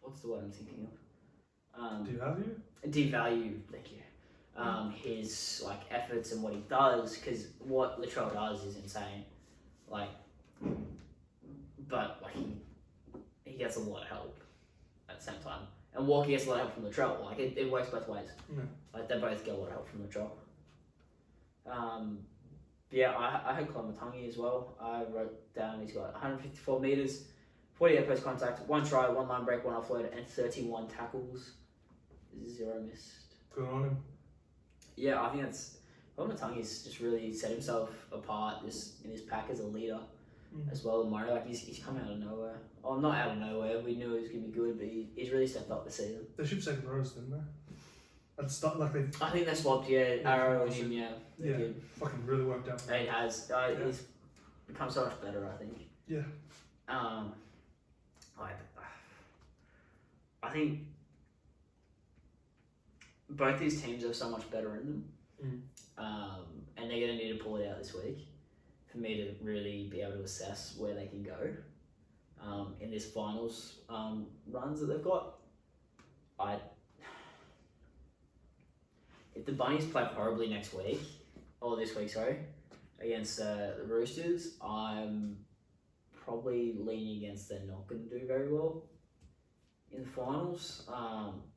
what's the word I'm thinking of? Devalue, thank you. His, like, efforts and what he does, because what Latrell does is insane. Like, but, like, he gets a lot of help at the same time. And Walker gets a lot of help from Latrell. Like, it works both ways. Yeah. Like, they both get a lot of help from Latrell. Yeah, I had Klamatangi as well. I wrote down he's got 154 metres, 48 post contact, 1 try, 1 line break, 1 offload, and 31 tackles. 0 missed. Good on him. Yeah, I think that's... Klamatangi's just really set himself apart in this pack as a leader. As well as Murray, like he's come out of nowhere. Oh, not out of nowhere. We knew he was gonna be good, but he's really stepped up this season. They shipped second rows, didn't they? At the start, like they. I think they swapped, Arrow and him, Yeah, fucking really worked out. It has. He's become so much better, I think. Yeah. Like, I think both these teams have so much better in them, and they're gonna need to pull it out this week for me to really be able to assess where they can go in this finals runs that they've got. If the Bunnies play horribly next week, or this week, sorry, against the Roosters, I'm probably leaning against they're not going to do very well in the finals.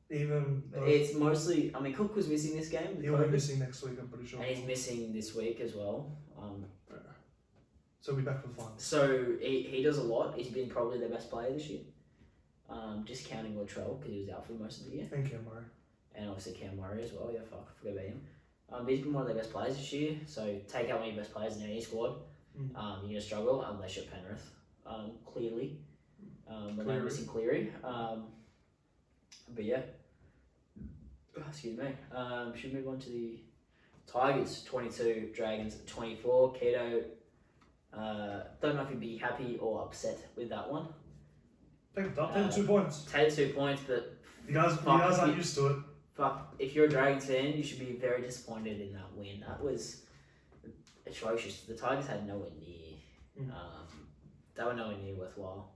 It's mostly, I mean, Cook was missing this game. He'll be missing next week, I'm pretty sure. And he's missing this week as well. So we'll be back for the finals. So he does a lot. He's been probably their best player this year. Just counting Latrell because he was out for most of the year. And Cam Murray. And obviously Cam Murray as well. Yeah, fuck, I forgot about him. He's been one of their best players this year. So take out one of your best players in any squad. You're going to struggle unless you're Penrith. Clearly. When they're missing Cleary. But yeah. Excuse me. Should we move on to the Tigers 22, Dragons 24. Keto. Don't know if you'd be happy or upset with that one. Take the 2 points. Take 2 points, but you guys aren't used to it. Fuck, if you're a Dragons fan, you should be very disappointed in that win. That was atrocious. The Tigers had nowhere near. They were nowhere near worthwhile,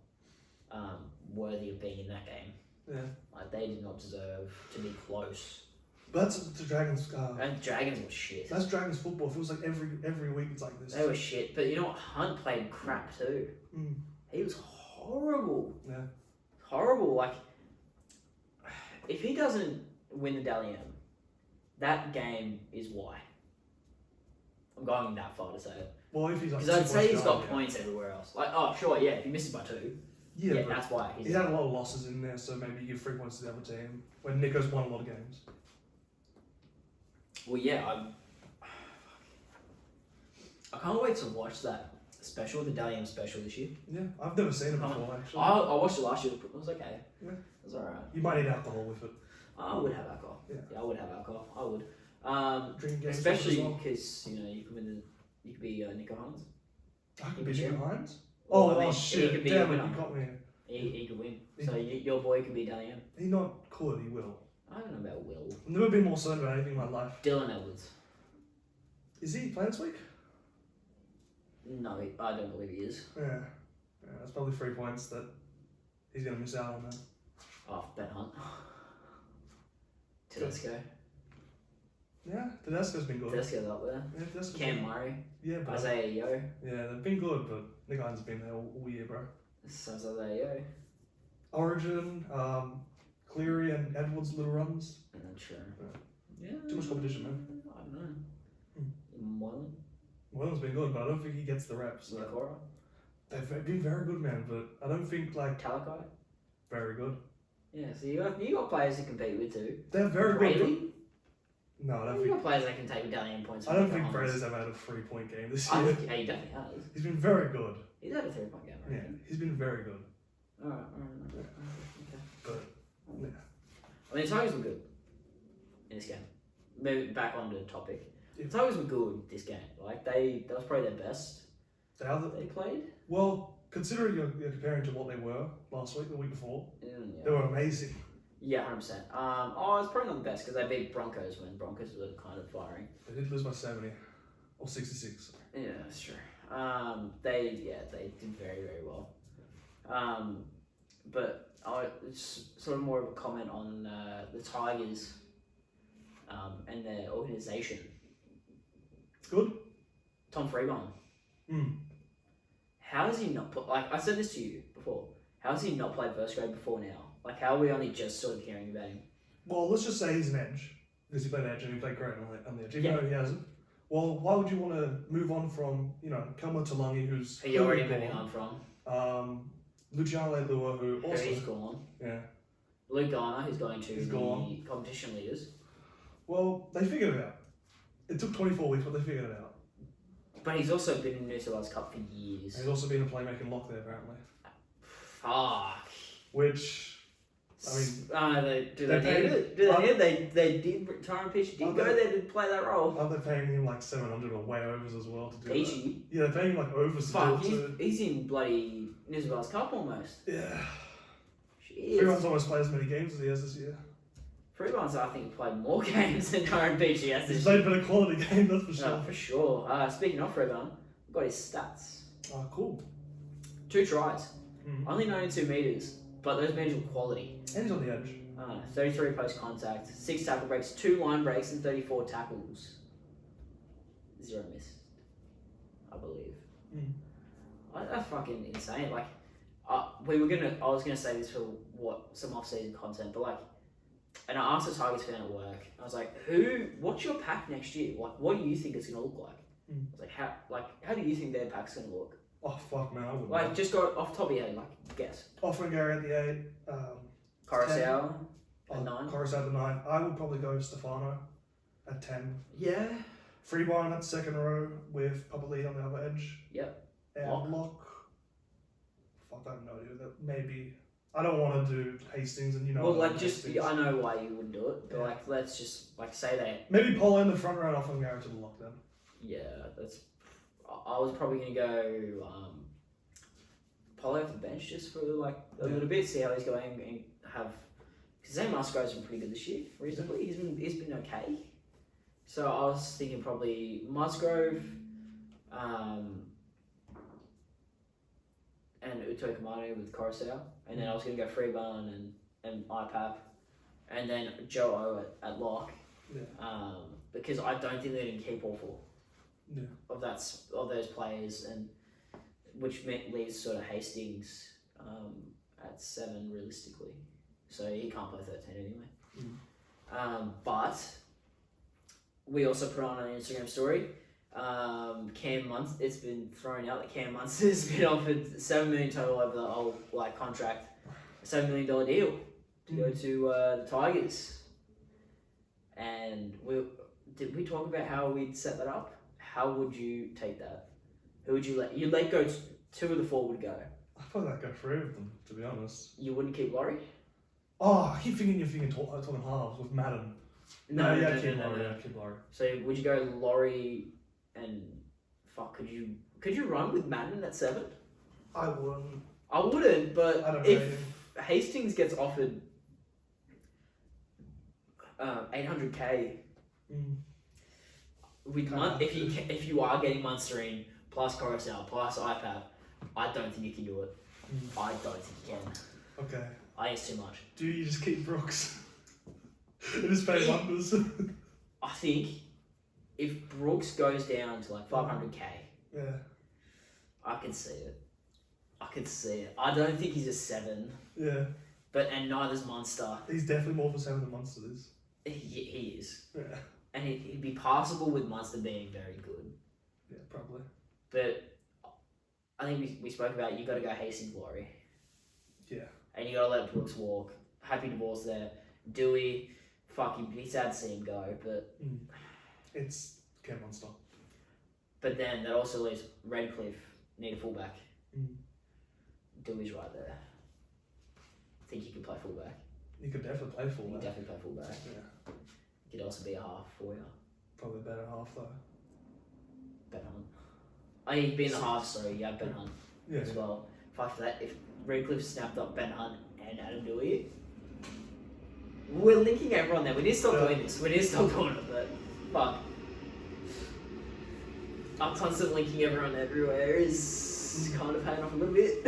worthy of being in that game. Yeah. Like, they did not deserve to be close. But that's the Dragons. And Dragons were shit. That's Dragons football. It feels like every week it's like this. They were shit. But you know what? Hunt played crap too. He was horrible. Yeah. Horrible. Like, if he doesn't win the Dally M, that game is why. I'm going that far to say it. Well, if he's like, because I'd say he's got points everywhere else. Like, oh, sure, yeah, if he misses by 2, yeah, that's why. He had a lot of losses in there, so maybe you give 3 points to the other team when Nico's won a lot of games. Well, yeah, I can't wait to watch that special, the Dally M special this year. Yeah, I've never seen it before, actually. I watched it last year. It was okay. Yeah. It was alright. You might need alcohol with it. I would have alcohol. Yeah, I would have alcohol. I would. Dream game Especially as well. because you could be Nico Hines. I could be Nico Hines. Well, Oh, I mean, shit! he could be Damn a it, winner. you got me. He could win. So your boy could be Dally M. He not could. He will. I don't know about Will. I've never been more certain about anything in my life. Dylan Edwards. Is he playing this week? No, I don't believe he is. Yeah, that's probably 3 points that he's gonna miss out on then. Oh, Ben Hunt. Tedesco. Yeah, Tedesco's been good. Tedesco's up there. Yeah, Tedesco's Cam been... Murray. Yeah, but Isaiah Yo. yeah, they've been good, but Nick Hines has been there all year, bro. So is Isaiah Yo. Origin, Cleary and Edwards little runs. I'm not sure. Yeah. Too much competition, man. I don't know. Moylan. Moylan's been good, but I don't think he gets the reps. So. Nakora. They've been very good, man, but I don't think Talakai. very good. Yeah, so you got players to compete with too. They're very Brady? good. No, I don't You think. got players that can take medallion points. I don't think Brady's ever had a 3-point game this year. I think he definitely has. He's been very good. He's had a 3-point game. Yeah, he's been very good. Alright. Yeah. Okay. But yeah, I mean, the Tigers were good in this game. Maybe back onto the topic. Yeah. The Tigers were good this game. Like that was probably their best they played. Well, considering you're comparing to what they were last week, the week before, they were amazing. Yeah, 100%. It's probably not the best because they beat Broncos when Broncos were kind of firing. They did lose by 70 or 66. Yeah, that's true. They did very, very well. But it's sort of more of a comment on the Tigers and their organisation. Good. Tom Freeborn. Mm. How has he not put, like, I said this to you before, how has he not played first grade before now? Like, how are we only just sort of hearing about him? Well, let's just say he's an edge, because he played edge and he played great on the edge, even Yeah. though he hasn't. Well, why would you want to move on from, Kelma Talangi, who's... Who you already moving on from? Luciano Leilua, who also... He's gone. Yeah. Luke Garner, who's going to He's the gone. competition leaders. Well, they figured it out. It took 24 weeks, but they figured it out. But he's also been in New South Wales Cup for years. He's also been a playmaking lock there, apparently. Fuck. Which, I mean... they did. They did. Tyron Peachy did go there to play that role. Aren't they paying him like 700 or way overs as well to do Peachy? that? Yeah, they're paying him like overs Fuck, to do it. he's in bloody New South Wales Cup almost. Yeah. Shit. Everyone's almost played as many games as he has this year. Freeborn's, I think, played more games than Tyron Peachy has this He's year. played a better quality game, that's for sure. No, for sure. Speaking of Freeborn, we've got his stats. Oh, cool. 2 tries. Mm. Only 92 metres, but those metres were quality. And he's on the edge. 33 post contact, 6 tackle breaks, 2 line breaks, and 34 tackles. 0 missed, I believe. Mm. That's fucking insane. Like, I was gonna say this for some off-season content, but like, and I asked a Tigers fan at work. I was like, what's your pack next year? Like, what do you think it's gonna look like? Mm. I was like, how do you think their pack's gonna look? Oh, fuck, man, I wouldn't. Like, just go off the top of your head, like, guess. Offering Gary at the 8. Coruscant at 9. Coruscant at 9. I would probably go Stefano at 10. Yeah. Freeborn at second row with Papali on the other edge. Yep. And Lock. Fuck, I have no idea. That maybe. I don't want to do Hastings and Well, like, just, I know why you wouldn't do it, but Yeah. like, let's just, like, say that. Maybe Polo in the front row and offering Gary to the lock then. Yeah, that's. I was probably gonna go Polo off the bench just for like a little bit, see how he's going, and have because Zane Musgrove's been pretty good this year, reasonably. He's been okay. So I was thinking probably Musgrove, and Uto Kamanu with Coruscant, and then I was gonna go Freeborn and IPAP, and then Joe O at lock. Yeah. Because I don't think they're gonna keep all 4. Yeah. Of those players, and which leaves sort of Hastings at 7 realistically, so he can't play 13 anyway. But we also put on an Instagram story. Cam Munster, it's been thrown out that Cam Munster has been offered $7 million total over the whole contract, a $7 million deal to go to the Tigers. And did we talk about how we'd set that up? How would you take that? Who would you let? You'd let go 2 of the 4 would go. I thought I'd go 3 of them, to be honest. You wouldn't keep Laurie? Oh, I keep thinking you're talking halves with Madden. No, keep Laurie. So would you go Laurie and fuck? Could you run with Madden at 7? I wouldn't. I wouldn't, but I don't if Hastings gets offered 800k with if you are getting Munster plus Coruscant plus iPad, I don't think you can do it. I don't think you can. Okay. I think it's too much. Do you just keep Brooks? It is pay wonders. I think if Brooks goes down to like 500k, yeah, I can see it. I don't think he's a 7. Yeah. And neither's Munster. He's definitely more of a 7 than Munster is. He is. Yeah. And he'd be passable with Munster being very good. Yeah, probably. But I think we spoke about you got to go Hastings Laurie. Yeah. And you got to let Brooks walk. Happy divorce there. Dewey, fuck him. Be sad to see him go, but it's Cam Munster. But then that also leaves Redcliffe need a fullback. Dewey's right there. I think you could play fullback. You could definitely play fullback. You definitely play fullback. Yeah. You could also be a half for you. Probably a better half though. Ben Hunt. Oh, you'd be in the half, so you have Ben Hunt as well. Fuck for that. If Redcliffe snapped up Ben Hunt and Adam Dewey, we're linking everyone there. We need to stop doing this. We need to stop doing it, but fuck. Our constant linking everyone everywhere is kind of paying off a little bit.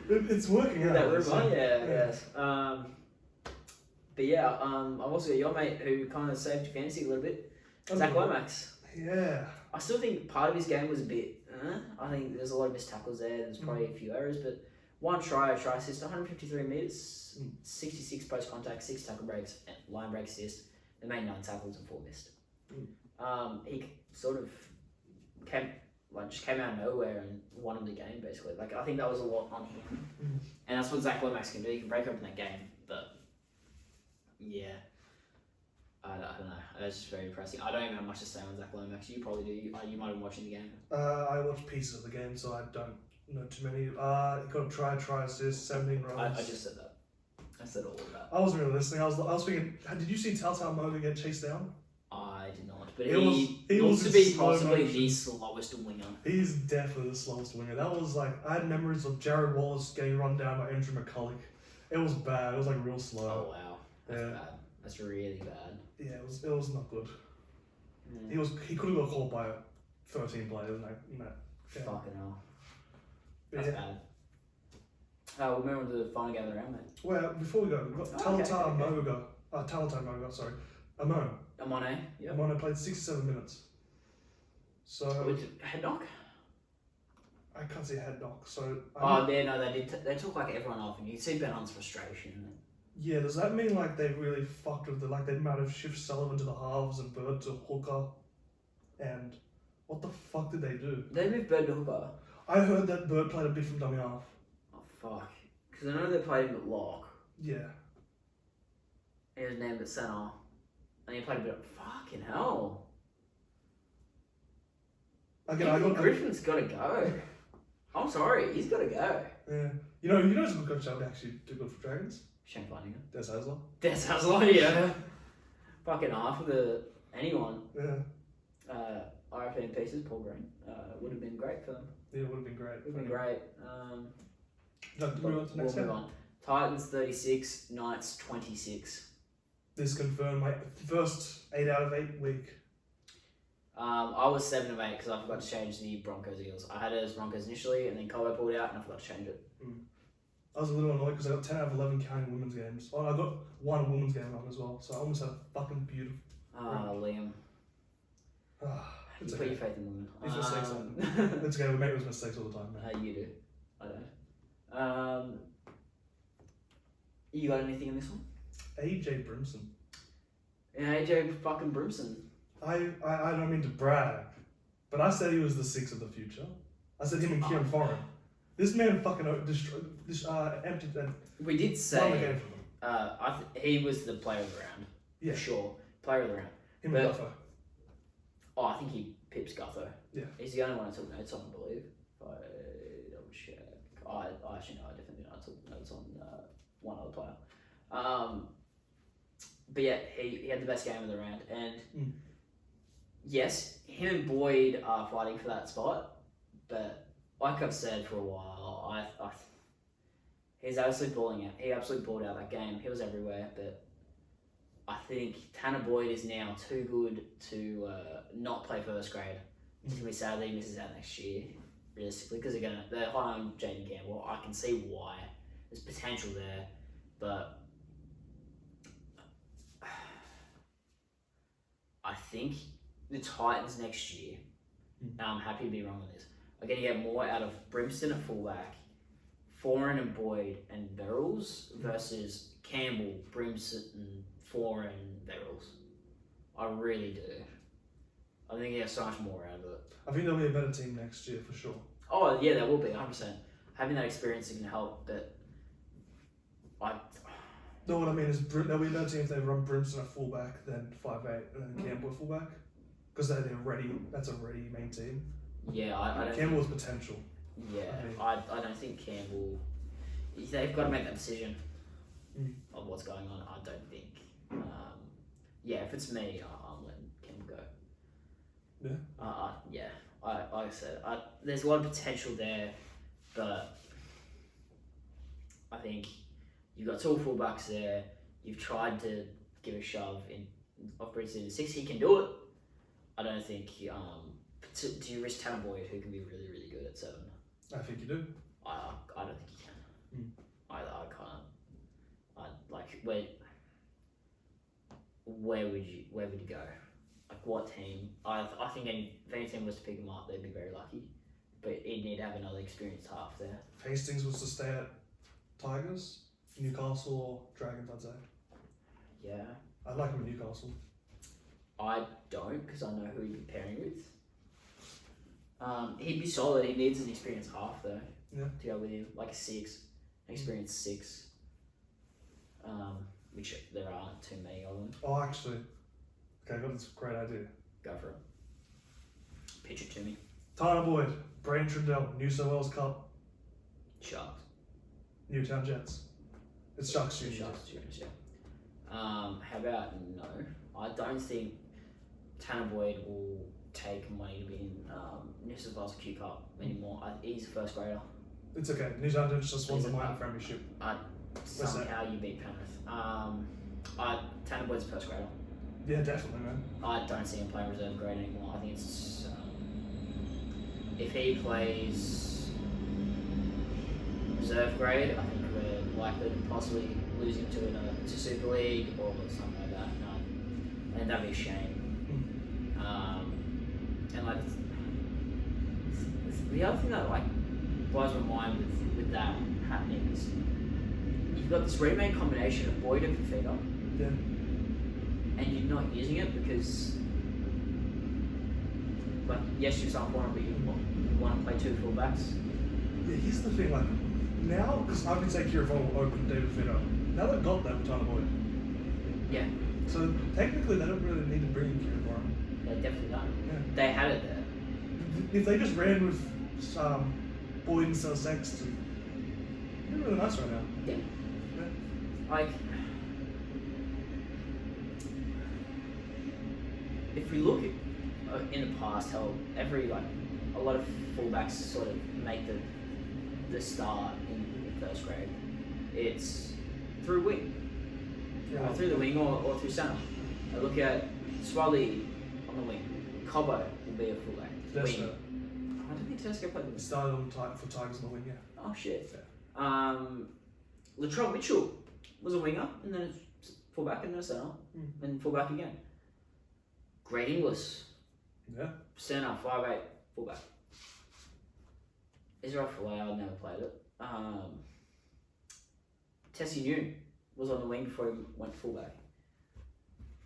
It's working out. That rumor, yes. But yeah, I've also got your mate who kind of saved your fantasy a little bit, Zach Lomax. Yeah. I still think part of his game was a bit. I think there's a lot of missed tackles there. There's probably a few errors, but one try assist, 153 metres, 66 post contact, 6 tackle breaks, and line break assist. They made 9 tackles and 4 missed. He sort of came out of nowhere and won him the game basically. Like I think that was a lot on him, and that's what Zach Lomax can do. He can break open that game, but yeah. I don't know. It's just very depressing. I don't even have much to say on Zach Lomax. You probably do. You might have been watching the game. I watched pieces of the game, so I don't know too many. He got a try assist, 17 runs. I just said that. I said all of that. I wasn't really listening. I was thinking, did you see Telltale Moga get chased down? I did not. But he looks was to be possibly the slowest winger. He's definitely the slowest winger. That was like, I had memories of Jared Wallace getting run down by Andrew McCulloch. It was bad. It was like real slow. Oh wow. That's bad. That's really bad. Yeah, it was not good. He could have got caught by 13 players in that game. Fucking hell. That's bad. We'll move on to the final game of the round, mate. Well, before we go, we've got Telltale Moga, sorry. Amone, yeah. Amone played 67 minutes. So With head knock? I can't see a head knock, so they took like everyone off, and you can see Ben Hunt's frustration. Yeah, does that mean like they really fucked with they might have shifted Sullivan to the halves and Bird to hooker? And what the fuck did they do? They moved Bird to hooker. I heard that Bird played a bit from dummy half. Oh fuck. Because I know they played him at lock. Yeah. He was named at centre. And he played a bit of fucking hell. Griffin's got to go. I'm sorry, he's got to go. Yeah. You know who's a good coach that would actually do good for Dragons? Shane Flanagan. Des Hasler. Des Hasler, yeah. Fucking half of anyone. Yeah. RFA in pieces, Paul Green. Would have been great for them. Yeah, it would have been great. Would have been great. Move on to the next game. Titans 36, Knights 26. This confirmed my first 8 out of 8 week. I was 7 of 8 because I forgot to change the Broncos Eagles. I had it as Broncos initially, and then Colbo pulled out, and I forgot to change it. I was a little annoyed because I got 10 out of 11 counting women's games. Oh, I got 1 women's game on as well, so I almost had a fucking beautiful. Liam. You put your faith in women. These mistakes happen. It's okay, we make those mistakes all the time, man. You do. I don't. You got anything in this one? AJ Brimson. Yeah, AJ fucking Brimson. I don't mean to brag, but I said he was the 6 of the future. I said him and Kieran Foran. This man fucking emptied that. We did say the game for them. he was the player of the round. Yeah. For sure. Player of the round. Him and Gutho. Oh, I think he pips Gutho. Yeah. He's the only one I took notes on, I believe. If I double check. I actually know, I definitely know I took notes on one other player. But yeah, he had the best game of the round. And yes, him and Boyd are fighting for that spot. But like I've said for a while, he's absolutely balling out. He absolutely balled out that game. He was everywhere. But I think Tanner Boyd is now too good to not play first grade. It's going to be sad that he misses out next year, realistically, because they're high on Jaden Campbell. I can see why. There's potential there. But I think the Titans next year, and I'm happy to be wrong on this, are going to get more out of Brimston at fullback, Foran and Boyd and Verrills versus Campbell, Brimston, Foran, Verrills. I really do. I think he has so much more out of it. I think they'll be a better team next year for sure. Oh yeah, they will be 100%. Having that experience can help, but No, what I mean is they'll be a better team if they run Brimston at fullback than 5'8" and then Campbell at fullback, because they're ready. That's a ready main team. Yeah, I don't. Campbell's potential. Yeah, I don't think Campbell. They've got to make that decision of what's going on. I don't think. Yeah, if it's me, I'm letting Campbell go. Yeah. Yeah. Like I said, there's a lot of potential there, but I think you've got two fullbacks there. You've tried to give a shove of Brisbane in 6. He can do it. I don't think. Do you risk Tanner Boyd, who can be really, really good at 7? I think you do. I don't think you can. I can't. Where would you go? Like what team? I think if any team was to pick him up, they'd be very lucky. But he'd need to have another experienced half there. If Hastings was to stay at Tigers, Newcastle or Dragons, I'd say. Yeah. I'd like him at Newcastle. I don't, because I know who he'd be pairing with. He'd be solid. He needs an experienced half though. Yeah. To go with him, like a 6, an experienced 6. Which there aren't too many of them. Oh, actually, okay, I got this great idea. Go for it. Pitch it to me. Tanner Boyd, Brain Trindle, New South Wales Cup, Sharks. Newtown Jets. It's Sharks Juniors. Sharks Juniors, yeah. How about no? I don't think Tanner Boyd will take money to be in New South Wales Q Cup anymore. He's a first grader. It's okay. Newtown Jets just won the minor premiership. Somehow you beat Penrith. Tanner Boyd's a first grader. Yeah, definitely, man. I don't see him playing reserve grade anymore. I think it's if he plays reserve grade, I think we're likely to possibly lose him to Super League or something like that. And that'd be a shame. And like the other thing that like blows my mind with that happening is you've got this remade combination of Boyd and Fafita. Yeah. And you're not using it because, like, yes, you're some point, but you want to play 2 fullbacks. Yeah, here's the thing, like, now, because I can say Kieran will open David Fitter. Now they've got that with Tanner Boyd. Yeah. So technically, they don't really need to bring in Kieran Foran. They definitely don't. Yeah. They had it there. If they just ran with Boyd instead of Sexton, they're really nice right now. Yeah. Yeah. Like, if we look at in the past how a lot of fullbacks sort of make the start in first grade, it's through wing, through the wing or through centre. I look at Swally on the wing, Cobbo will be a fullback. Wing. I don't think Tesco played He started on for Tigers on the wing, yeah. Oh shit. Yeah. Latrell Mitchell was a winger and then a fullback and then a centre and fullback again. Great Inglis. Yeah. Centre, 5'8", fullback. Israel Folau never played it. Tessie New was on the wing before he went to fullback.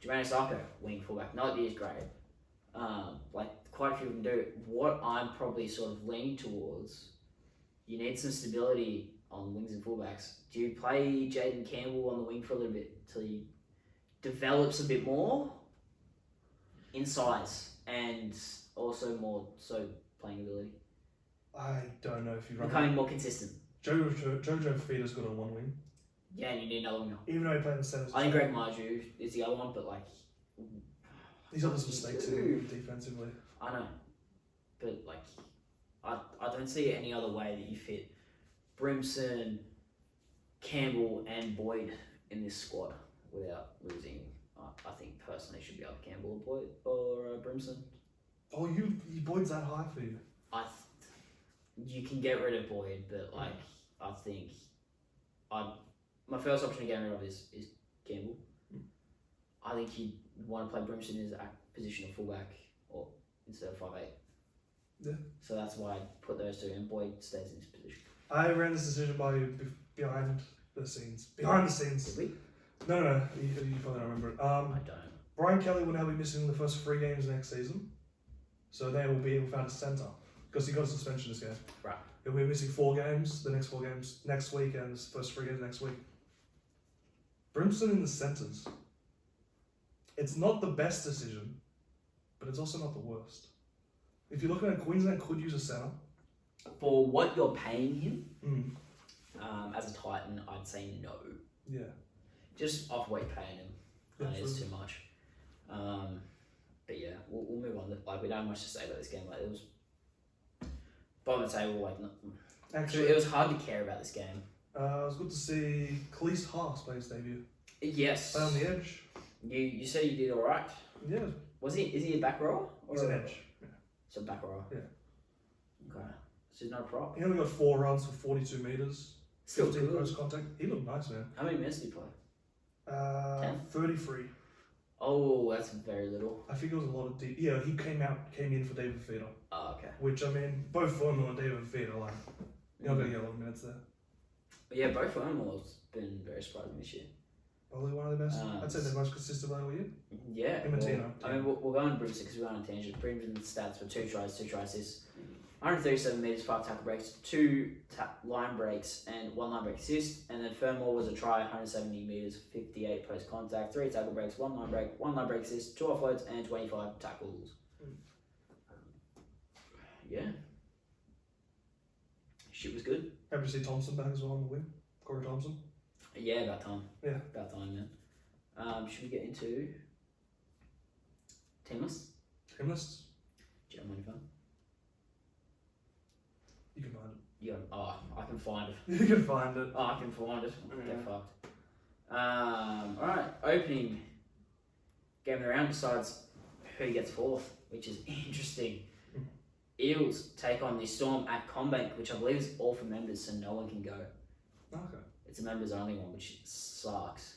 Jermaine Sacco, wing fullback. Not his grade. Like quite a few of them do. What I'm probably sort of leaning towards, you need some stability on wings and fullbacks. Do you play Jaden Campbell on the wing for a little bit till he develops a bit more in size and also more so playing ability? I don't know if you run. Becoming more consistent. Jojo Fafita's good on one wing. Yeah, and you need another winger. Even though he played in the centres. I think Greg Marju is the other one, but like... He's got his mistakes in him defensively. I know. But like, I don't see any other way that you fit Brimson, Campbell and Boyd in this squad without losing. I think personally should be either Campbell or Boyd or Brimson. Oh, you Boyd's that high for you? You can get rid of Boyd, but like I think my first option to get rid of is Campbell. I think you want to play Brimson in his position of fullback or instead of 5'8". Yeah. So that's why I put those two, and Boyd stays in his position. I ran this decision by behind the scenes. Behind the scenes. Did we? No. You probably don't remember it. I don't. Brian Kelly will now be missing the first 3 games next season, so they will be without a centre because he got a suspension this game. Right. He'll be missing 4 games, the next 4 games next week, and the first 3 games next week. Brimson in the centres. It's not the best decision, but it's also not the worst. If you're looking at Queensland, could use a centre. For what you're paying him, as a Titan, I'd say no. Yeah. Just off what you're paying him. It's too much. But yeah, we'll move on. Like, we don't have much to say about this game. Like, it was bottom of the table. Like, actually, it was hard to care about this game. It was good to see Khalees Haas play his debut. Yes. Play on the edge. You said you did all right. Yeah. Is he a back rower? He's an edge. Yeah. So back rower. Yeah. Okay. So he's not a prop. He only got 4 runs for 42 metres. Still 15 good. post contact. He looked nice, man. How many minutes did he play? 33. Oh, that's very little. I think it was a lot of yeah, he came in for David Feeder. Oh, okay. Which, I mean, both Fernand and David Feeder, like, you're not going to get a lot of minutes there. But yeah, both Fernand's been very surprising this year. Probably one of the best. I'd say the most consistent player all year. Yeah. Him and Tino. I mean, we'll go on Brimson because we're on a tangent. Brimson's stats were 2 tries, 2 try assists, 137 metres, 5 tackle breaks, 2 line breaks, and 1 line break assist. And then Fernmore was a try, 170 metres, 58 post contact, 3 tackle breaks, 1 line break assist, 2 offloads, and 25 tackles. Yeah. Shit was good. Happy to see Thompson back as well on the wing. Corey Thompson. Yeah, about time. Yeah. About time, man. Should we get into team lists? Team lists? Do you have money phone? You can find it. I can find it. You can find it. I can find it. Get fucked. Alright, opening game of the round besides who gets 4th, which is interesting. Eels take on the Storm at CommBank, which I believe is all for members, so no one can go. Okay. It's a members only one, which sucks.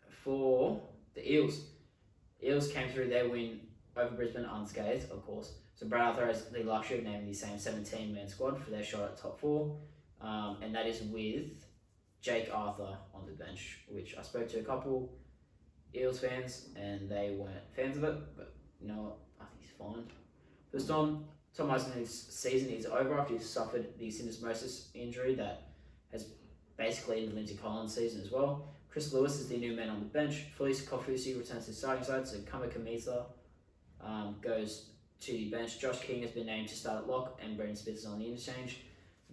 For the Eels came through their win over Brisbane unscathed, of course. So Brad Arthur has the luxury of naming the same 17-man squad for their shot at top 4, and that is with Jake Arthur on the bench, which I spoke to a couple Eels fans, and they weren't fans of it, but you know what, I think he's fine. For Storm, Tom Eisenhuth's season is over after he suffered the syndesmosis injury that has basically ended Lindsay Collins' season as well. Chris Lewis is the new man on the bench. Felice Kofusi returns to the starting side, so Kama Kamisa goes to the bench. Josh King has been named to start at lock, and Brendan Smith is on the interchange.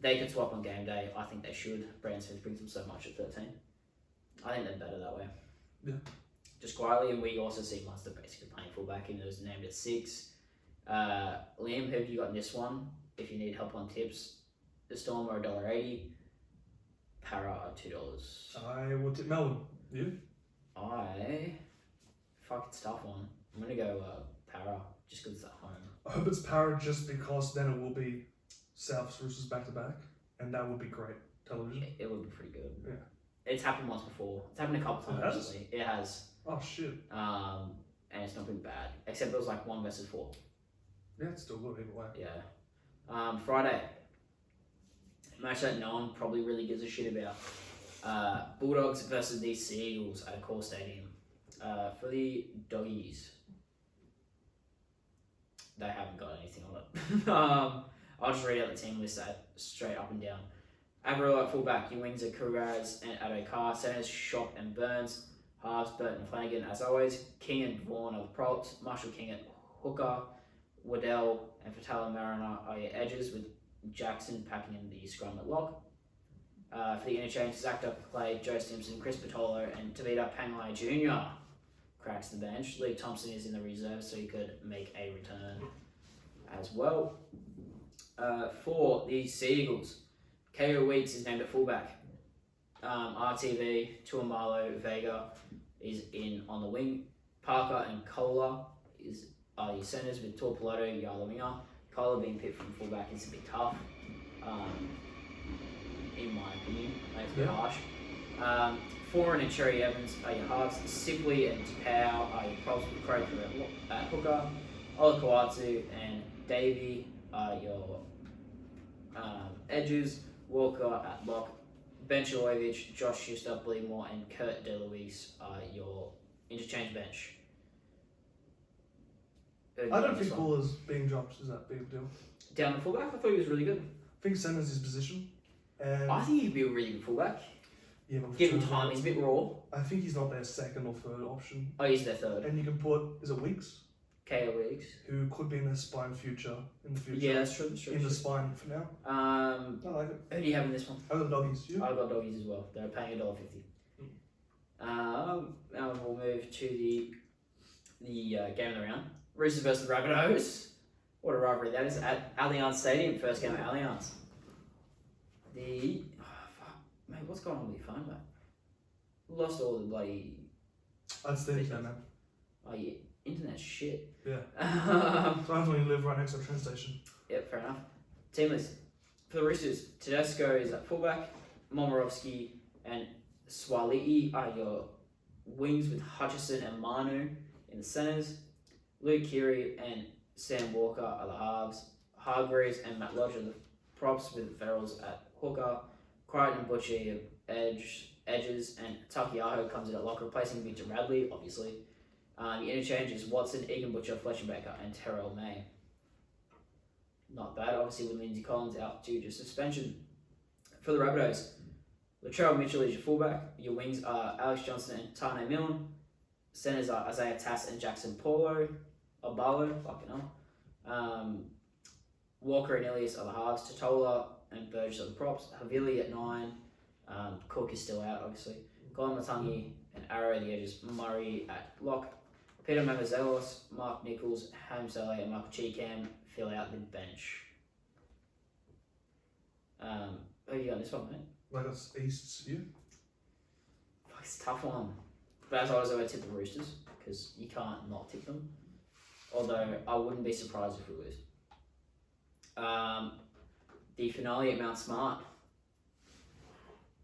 They could swap on game day. I think they should. Brendan Smith brings them so much at 13. I think they're better that way. Yeah. Just quietly, and we also see Munster basically playing fullback, even though he's named at 6. Liam, who have you got in this one? If you need help on tips, the Storm are $1.80. Para are $2. I would tip Melbourne. You? Fuck, it's a tough one. I'm gonna go Para, just because it's at home. I hope it's Para just because then it will be Souths Roosters back to back, and that would be great television. It would be pretty good. Yeah. It's happened once before. It's happened a couple times recently. It has. Oh shit. And it's not been bad, except it was like 1 versus 4. Yeah, it's still good either way. Yeah. Friday. Match that no one probably really gives a shit about. Bulldogs versus the Seagulls at a core stadium. For the Doggies, they haven't got anything on it. I'll just read out the team list straight up and down. Averillo at fullback, your wings are Kuraz and Addo Carr, centers Shop and Burns, halves Burton and Flanagan as always, King and Vaughan are the props, Marshall King at hooker, Waddell and Fatala Mariner are your edges with Jackson packing in the scrum at lock. For the interchange, Zach Clay, Joe Stimson, Chris Patolo, and Tavita Pangai Jr. cracks the bench. Luke Thompson is in the reserve, so he could make a return as well. For the Sea Eagles, KO Weeks is named at fullback. RTV, Tuamalo, Vega is in on the wing. Parker and Kohler are your centres with Torpedo, Yala winger. Kohler being picked from fullback is a bit tough, in my opinion. It's a bit harsh. Foreign and Cherry Evans are your halves. Sibley and Tapau are your props with Croker at hooker. Ola Kawatsu and Davey are your edges. Walker at lock. Ben Chilovic, Josh Schuster, Bleemore, and Kurt DeLuise are your interchange bench. I don't think Waller's being dropped is that big of a deal. Down the fullback, I thought he was really good. I think centre's his position. And I think he'd be a really good fullback. Yeah, but give him time, he's a bit raw. I think he's not their second or third option. Oh, he's their third. And you can put, is it Weeks? KO Weeks. Who could be in their spine future, in the future. Yeah, that's true. In the spine for now. I like it. Who do you have in this one? I got the Doggies. You? I got Doggies as well. They're paying $1.50. Now we'll move to the game of the round. Roosters versus the Rabbitohs. What a rivalry that is at Allianz Stadium. First game at Allianz. Mate, what's going on with your phone, mate? Lost all the bloody. That's the internet, man. Oh, yeah. Internet's shit. Yeah. Sometimes when you live right next to a train station. Yep, fair enough. Team list. For the Roosters, Tedesco is at fullback. Momorovsky and Swali'i are your wings with Hutchison and Manu in the centres. Luke Keary and Sam Walker are the halves. Hargreaves and Matt Lodge are the props with Ferrells at hooker. Crichton and Butchie edges, and Takiaho comes in at lock, replacing Victor Radley, obviously. The interchange is Watson, Egan Butcher, Fletcher Baker, and Terrell May. Not bad, obviously, with Lindsay Collins out due to suspension. For the Rabbitohs, Latrell Mitchell is your fullback. Your wings are Alex Johnson and Tane Milne. Centres are Isaiah Tass and Jackson Abalo, fucking hell. Walker and Elias are the halves. Totola and Burgess are the props. Havili at 9. Cook is still out, obviously. Colin Matangi and Arrow the edges. Murray at lock. Peter Mamazelos, Mark Nichols, Ham Saleh, and Michael Cheekham fill out the bench. Who you got this one, mate? Like us Easts, you? Fuck, it's a tough one. But as always, I would tip the Roosters, because you can't not tip them. Although, I wouldn't be surprised if we lose. The finale at Mount Smart.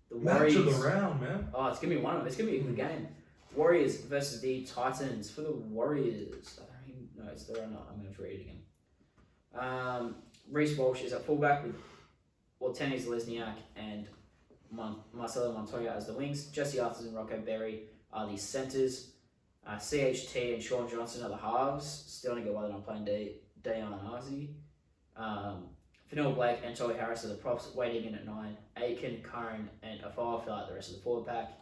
The Warriors. Match of the round, man. Oh, it's going to be one of them. It's going to be a good game. Warriors versus the Titans. For the Warriors, I don't even know it's there or not. I'm going to read it again. Reece Walsh is at fullback with Tennis Lesniak and Marcelo Montoya as the wings. Jesse Arthurs and Rocco Berry are the centres. CHT and Sean Johnson are the halves. Still don't get why they're not playing Dayan Arzi. Fanil Blake and Toby Harris are the props, waiting in at 9. Aiken, Curran, and Afar fill out the rest of the forward pack.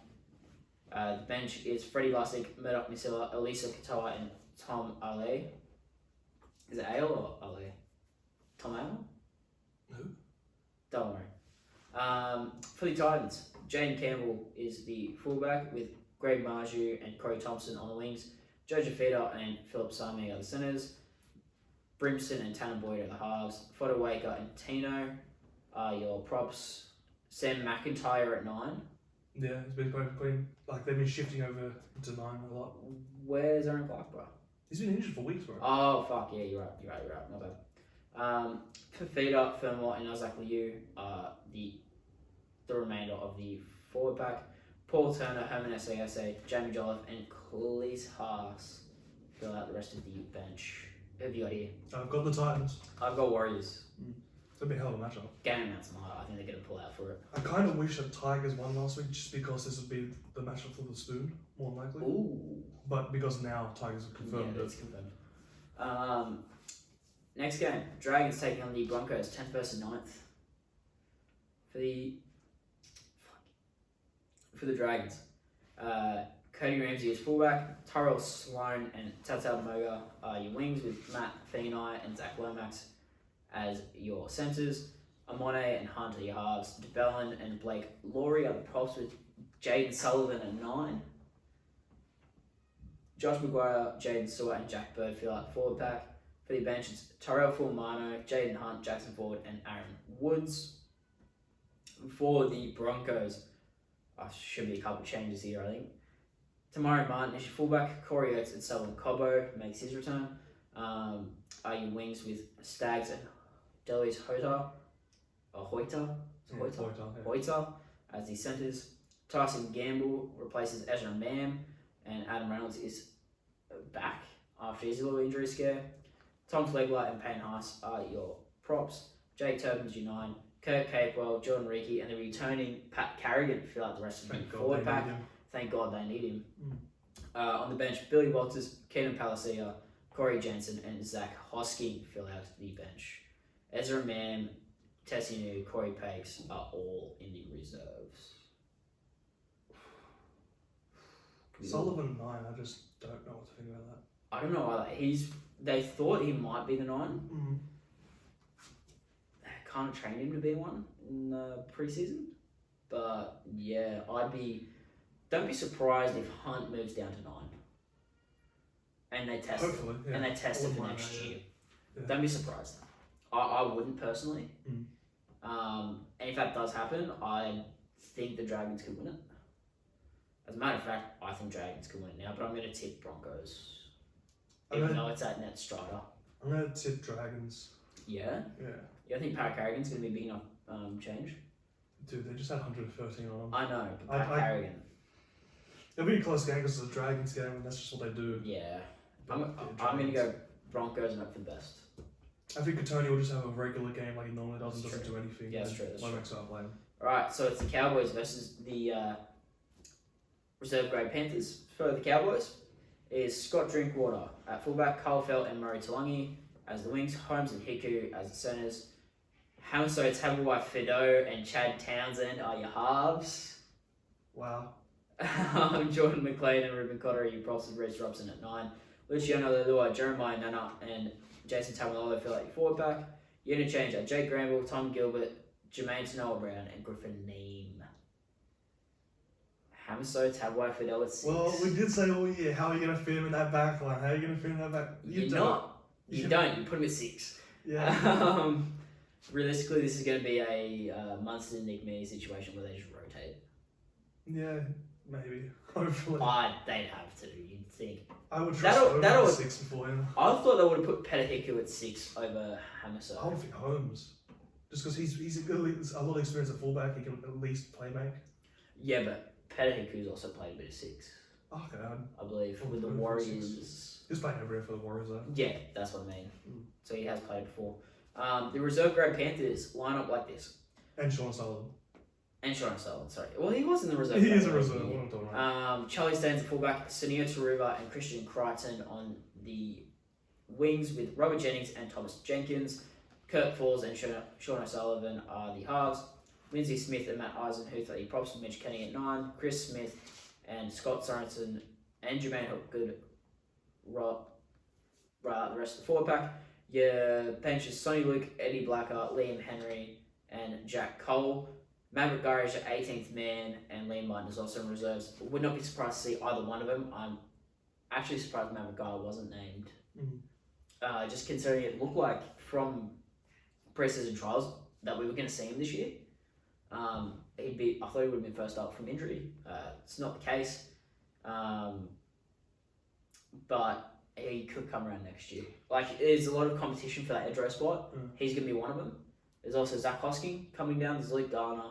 The bench is Freddie Lussick, Murdoch Misilla, Elisa Katoa, and Tom Ale. Is it Ale or Ale? Tom Ale? Who? Don't worry. For the Titans, Jane Campbell is the fullback with Greg Marju and Corey Thompson on the wings. Joe Jafita and Philip Sami are the centres. Brimson and Tanner Boyd are the halves. Fodder Waker and Tino are your props. Sam McIntyre at 9. Yeah, it's been putting like they've been shifting over to 9 a lot. Where's Aaron Clark, bro? He's been injured for weeks, bro. Oh fuck yeah, you're right. My bad. Fafita, Fermor, and Isaac Liu are the remainder of the forward pack. Paul Turner, Herman Sasa, Jamie Jolliffe, and Cleese Haas fill out the rest of the bench. Who have you got here? I've got the Titans. I've got Warriors. It's gonna be a hell of a matchup. Game Mount Smart, I think they're going to pull out for it. I kind of wish that Tigers won last week just because this would be the matchup for the spoon, more than likely. Ooh. But because now Tigers have confirmed Yeah, it. it's confirmed. Next game, Dragons taking on the Broncos, 10th versus 9th. For the Dragons, Cody Ramsey is fullback, Tyrell Sloan and Tatal Moga are your wings with Matt Feeney and Zach Lomax as your centres. Amone and Hunt are your halves. DeBellin and Blake Laurie are the props with Jaden Sullivan at 9. Josh Maguire, Jaden Stewart and Jack Bird fill out the forward pack. For the bench, it's Tyrell Fulmano, Jaden Hunt, Jackson Ford and Aaron Woods. For the Broncos, should be a couple of changes here, I think. Tamari Martin is your fullback. Corey Oates and Selwyn Cobbo makes his return. Are your wings with Stags and Delius Hoyter as the centres. Tyson Gamble replaces Ezra Mam, and Adam Reynolds is back after his little injury scare. Tom Flegler and Payne Haas are your props. Jake Turbin's your 9. Kirk Capewell, Jordan Reiki, and the returning Pat Carrigan fill out the rest of the forward pack. Thank God they need him. On the bench, Billy Walters, Keenan Palacia, Corey Jensen, and Zach Hosking fill out the bench. Ezra Mam, Tessinu, Corey Pakes are all in the reserves. Sullivan 9, I just don't know what to think about that. I don't know either. They thought he might be the 9. They kind of trained him to be one in the preseason. But yeah, don't be surprised if Hunt moves down to 9. And they test Hopefully, it. Yeah. And they test it for next year. Yeah. Don't be surprised. I wouldn't personally. And if that does happen, I think the Dragons could win it. As a matter of fact, I think Dragons could win it now, but I'm going to tip Broncos. Even though it's at net Strider. I'm going to tip Dragons. Yeah? Yeah. I think Pat Carrigan's going to be big enough change. Dude, they just had 113 on them. I know, but Pat Carrigan. It'll be a close game because it's a Dragons game and that's just what they do. Yeah. I'm going to go Broncos and hope for the best. I think Katoni will just have a regular game like he normally does and doesn't do anything. Yeah, that's true. Alright, so it's the Cowboys versus the reserve grade Panthers. For the Cowboys is Scott Drinkwater at fullback, Carl Felt and Murray Talangi as the wings, Holmes and Hiku as the centres. Hamiso Tabuai Fido and Chad Townsend are your halves. Wow. Jordan McLean and Ruben Cotter are your props with Reece Robson at 9. Luciano Leilua, Jeremiah Nana and Jason Tamalolo fill out your forward pack. Your interchange are Jake Granville, Tom Gilbert, Jermaine Tanoa Brown and Griffin Neem. Hamiso Tabuai Fidel at 6. Well, we did say all year, how are you going to fit him in that back line? How are you going to fit him in that back? You don't. You put him at 6. Yeah. Realistically, this is going to be a Munster Nick Mee situation where they just rotate. Yeah, maybe. Hopefully. They'd have to, you'd think. I would trust Holmes at 6 before him. I thought they would have put Petahiku at 6 over Hamiso. I would think Holmes. Just because he's a lot of experience at fullback, he can at least play make. Yeah, but Petahiku's also played a bit of 6. Okay, I believe with the Warriors. He's playing everywhere for the Warriors though. Yeah, that's what I mean. So he has played before. The reserve grade Panthers line up like this. And Sean Sullivan. Sorry. Well, he was in the reserve. He is a reserve. What I'm talking about. Charlie Staines at fullback, Sunil Taruva and Christian Crichton on the wings with Robert Jennings and Thomas Jenkins. Kurt Falls and Sean O'Sullivan are the halves. Lindsay Smith and Matt Eisenhuth are the props. Mitch Kenny at 9. Chris Smith and Scott Sorensen and Jermaine Hopgood right the rest of the forward pack. Your bench is Sonny Luke, Eddie Blacker, Liam Henry and Jack Cole. Maverick Gary is your 18th man and Liam Martin is also in reserves. Would not be surprised to see either one of them. I'm actually surprised Maverick Gary wasn't named. Just considering it looked like from preseason trials that we were going to see him this year. I thought he would have been first up from injury. It's not the case. But he could come around next year. Like, there's a lot of competition for that edge row spot. He's going to be one of them. There's also Zach Hosking coming down. There's Luke Garner.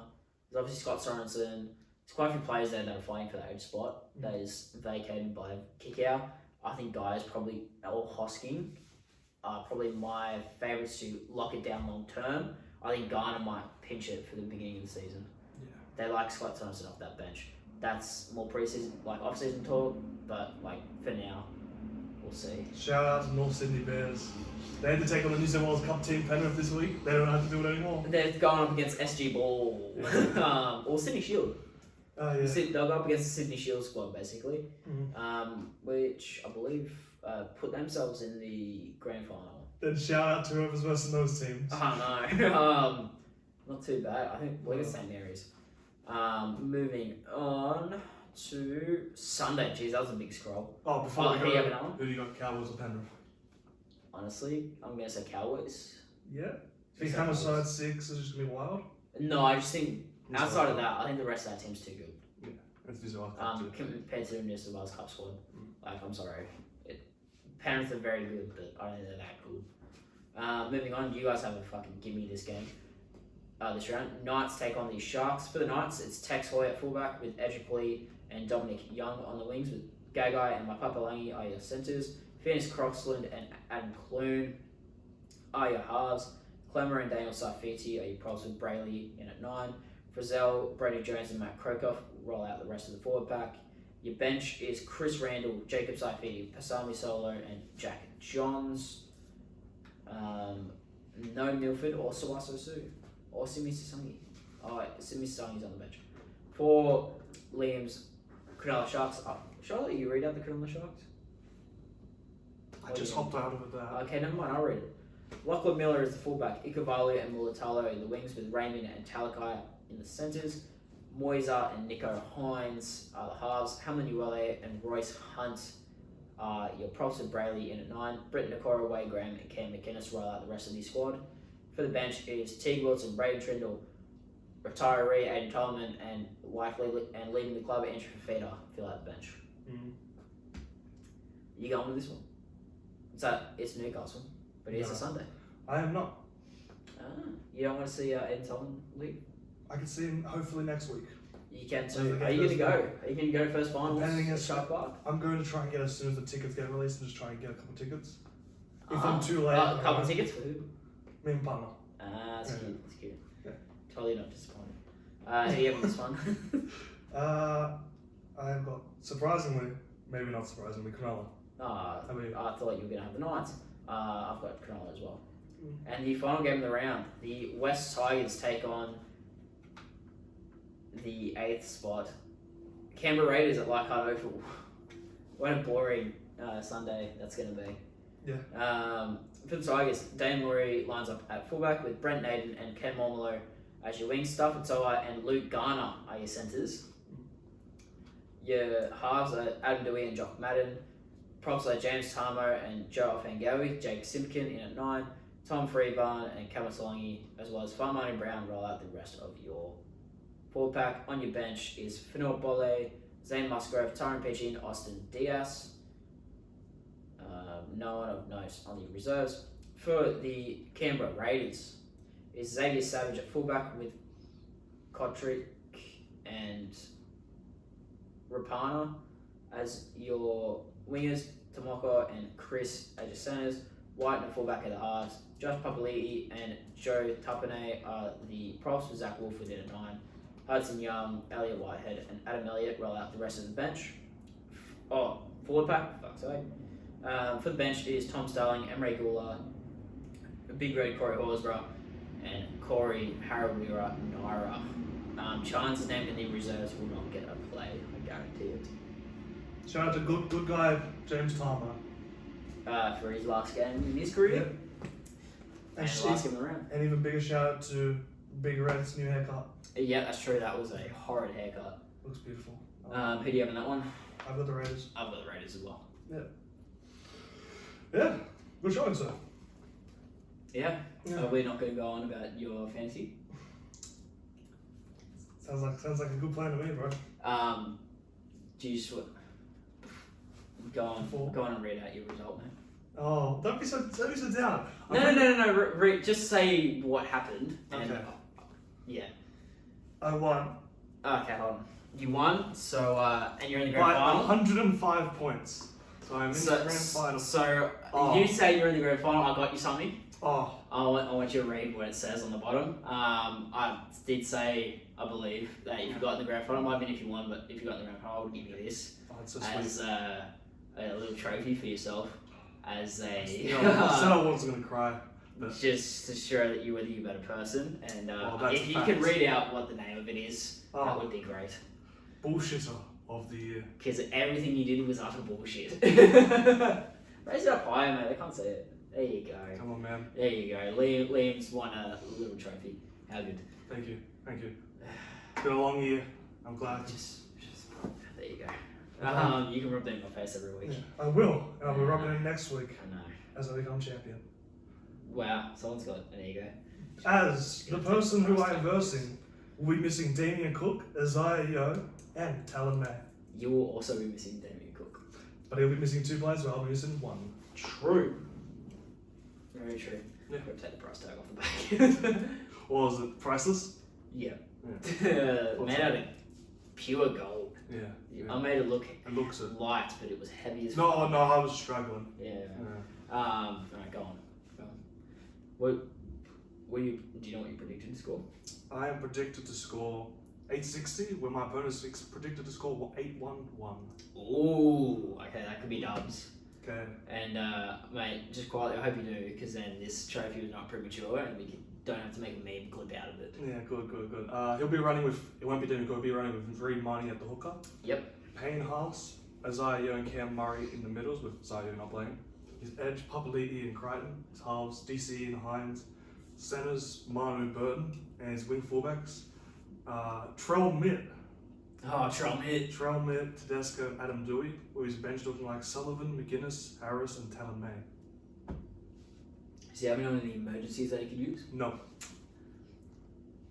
There's obviously Scott Sorensen. There's quite a few players there that are fighting for that edge spot that is vacated by kick out. I think guys or Hosking are probably my favourites to lock it down long term. I think Garner might pinch it for the beginning of the season. Yeah. They like Scott Sorensen off that bench. That's more preseason, like off-season talk, but like for now, we'll see. Shout out to North Sydney Bears. They had to take on the New South Wales Cup team Penrith this week. They don't have to do it anymore. They're going up against SG Ball or Sydney Shield. Oh yeah. They'll go up against the Sydney Shield squad basically, which I believe put themselves in the grand final. Then shout out to whoever's versus those teams. Oh no. Not too bad. I think we're the same areas. Moving on to Sunday. Jeez, that was a big scroll. Oh, before we who you have go, another one? who do you got, Cowboys or Penrith? Honestly, I'm going to say Cowboys. Yeah. Think Hammerside 6 is just going to be wild? No, I just think, outside of that, I think the rest of that team's too good. Yeah, it's New Zealand Cup too. Compared to the New South Wales Cup squad. Like, I'm sorry. Penrith are very good, but I don't think they're that good. Moving on, you guys have a fucking give me this game. This round, Knights take on the Sharks. For the Knights, it's Tex Hoy at fullback with Edgerkley and Dominic Young on the wings, with Gagai and Mapapalangi are your centres. Finis Croxland and Adam Clune are your halves. Clemmer and Daniel Saifiti are your props, with Brayley in at 9. Frizzell, Brady Jones and Matt Krokoff roll out the rest of the forward pack. Your bench is Chris Randall, Jacob Saifiti, Pasami Solo and Jack Johns. No Milford or Sawaso Su. Or Simi Sasangi. Simi Sasangi's on the bench. For Liam's Cronulla Sharks. Charlotte, you read out the Cronulla Sharks? I just hopped out of it there. Okay, never mind, I'll read it. Lachlan Miller is the fullback. Ikavalu and Mulatalo in the wings, with Raymond and Talakai in the centres. Moisa and Nico Hines are the halves. Hamlin Uele and Royce Hunt are your props, with Brayley in at 9. Britton Nakora, Wade Graham and Cam McInnes roll out the rest of the squad. For the bench is Teague Wilson, Braden Trindle, retiree Aiden Tolman, and leaving the club Andrew Fafita fill out the bench. You going with this one? It's Newcastle, but it's a Sunday. I am not. You don't want to see Aiden Tolman leave? I can see him hopefully next week. You can too. Are you going to go? Are you going to go to first finals? Depending at Shark Park? I'm going to try and get as soon as the tickets get released and just try and get a couple of tickets. If I'm too late, a couple of tickets for who? Me and partner. That's cute. That's cute. Yeah. Totally not disappointed. Who do you have in this one? I've got, surprisingly, maybe not surprisingly, Cronulla. I thought you were going to have the Knights. I've got Cronulla as well. And the final game of the round, the West Tigers take on the 8th spot, Canberra Raiders at Leichhardt Oval. What a boring Sunday that's going to be. Yeah. For the Tigers, Dane Laurie lines up at fullback, with Brent Naden and Ken Momolo as your wings. Stafford Toa and Luke Garner are your centres. Your halves are Adam Dewey and Jock Madden. Props are James Tamo and Joe Fangawi. Jake Simpkin in at 9. Tom Freebarn and Kamasalongi, as well as Farmani Brown, roll out the rest of your forward pack. On your bench is Fanua Bole, Zane Musgrove, Tyron Pidgeon, Austin Diaz. No one of note on the reserves. For the Canberra Raiders is Xavier Savage at fullback, with Kotrick and Rapana as your wingers. Tomoko and Chris as your centres. White and fullback at the halves. Josh Papali'i and Joe Tapane are the props, with Zach Wolf within at 9. Hudson Young, Elliot Whitehead and Adam Elliott roll out the rest of the bench. Forward pack, fuck's sake. For the bench is Tom Starling, Emre Gula, Big Red Corey Horsburgh, and Corey Harawira Naira. Chan's named in the reserves will not get a play, I guarantee it. Shout out to good guy James Tamo. For his last game in his career. Yep. And last game around. And even bigger shout out to Big Red's new haircut. Yeah, that's true. That was a horrid haircut. Looks beautiful. Who do you have in that one? I've got the Raiders. I've got the Raiders as well. Yeah. Good showing, sir. Yeah. Are we not going to go on about your fantasy? Sounds like a good plan to me, bro. Do you just go on and read out your result, man? Oh, don't be so down. No. Just say what happened. And, Okay. Yeah. I won. Okay, hold on. You won, so and you're in the grand By final. 105 points. So I'm in the grand final. So you say you're in the grand final. I got you something. Oh. I want you to read what it says on the bottom. I did say, I believe, that if you got in the grand final, it might have been if you won, but if you got in the grand final, I would give you this That's so as a little trophy for yourself. As a I said I wasn't gonna cry. But just to show that you were the better person, and that's if you facts. could read out what the name of it is, that would be great. Bullshitter of the year. Because everything you did was utter bullshit. Raise it up higher, mate. I can't see it. There you go. Come on, man. There you go. Liam's won a little trophy. How good? Thank you. Been a long year. I'm glad. Just there you go. You can rub that in my face every week. Yeah, I will, and I'll be rubbing it next week I know. as I become champion. Wow, someone's got an ego. As the person who I am versing will be missing Damien Cook, Isaiah Yeo, and Talon May. You will also be missing Damien Cook. But he'll be missing 2 players, so I'll be missing 1. True. Very true. Yeah. I've got to take the price tag off the back. What was it? Priceless? Yeah. Yeah. Made out of pure gold. Yeah. I made it look It looks it. light, but it was heavy as No, fuck. I was struggling. Yeah. Yeah. Alright, go on. Do you know what you predicted to score? I am predicted to score 860, where my opponent is predicted to score 811. Ooh, okay, that could be dubs. Okay. And mate, just quietly, I hope you do, because then this trophy was not premature, and we don't have to make a meme clip out of it. Yeah, good. He'll be running with. It won't be doing. He'll be running with Reed Marnie at the hooker. Yep. Payne Haas, Isaiah Yeo and Cam Murray in the middles, with Isaiah Yeo not playing. His edge, Papali'i and Crichton. His halves, DCE and Hines. Centers, Manu Burton. And his wing fullbacks, Trell Mitt. Oh, Trump hit. Trell Mitt, Tedesco, and Adam Dewey. With his bench looking like Sullivan, McGuinness, Harris, and Talon May. Does he have any emergencies that he could use? No.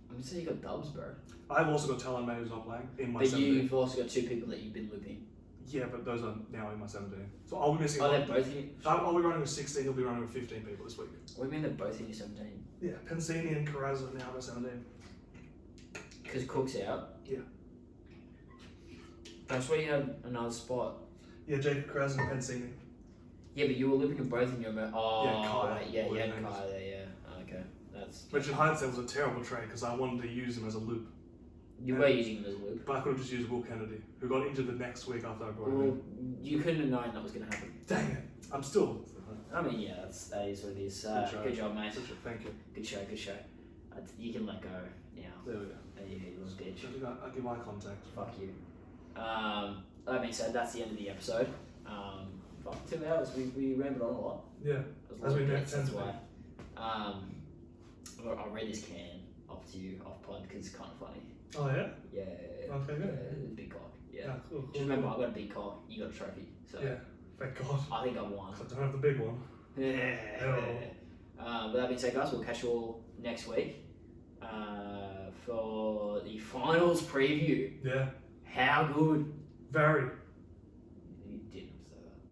I'm gonna say you got dubs, bro. I've also got Talon May who's not playing in my But 17. you've also got 2 people that you've been looping. Yeah, but those are now in my 17. So I'll be missing. Oh, they're both in your... I'll be running with 16. He'll be running with 15 people this week. What do you mean they're both in your 17? Yeah, Pensini and Carrazza now in my 17. Because Cook's out? Yeah. That's where you had another spot. Yeah, Jacob Carrazza and Pensini. Yeah, but you were looping them both in your... Oh, Yeah, Kai. right, yeah, you had Names. Kai there, yeah. Okay, that's... Which in hindsight was a terrible trade because I wanted to use him as a loop. You were using him as a loop. But I could have just used Will Kennedy, who got injured the next week after I brought him Well, in. you couldn't have known that was going to happen. Dang it. I'm still... I mean, yeah, that is what it is. Good job, mate. Thank you. Good show. You can let go now. There we go. You little bitch. I'll give eye contact. Fuck you. That being said, that's the end of the episode. Fuck, 2 hours. We rambled on a lot. Yeah. As we tend to. Why. I'll read this can off to you off pod because it's kind of funny. Oh, yeah? Yeah. Okay, good. Big cock. Yeah. Yeah, cool. Just remember, I got a big cock. You got a trophy. So Yeah. Thank God. I think I won. I don't have the big one. Yeah. But that being said, guys, we'll catch you all next week for the finals preview. Yeah. How good? Very.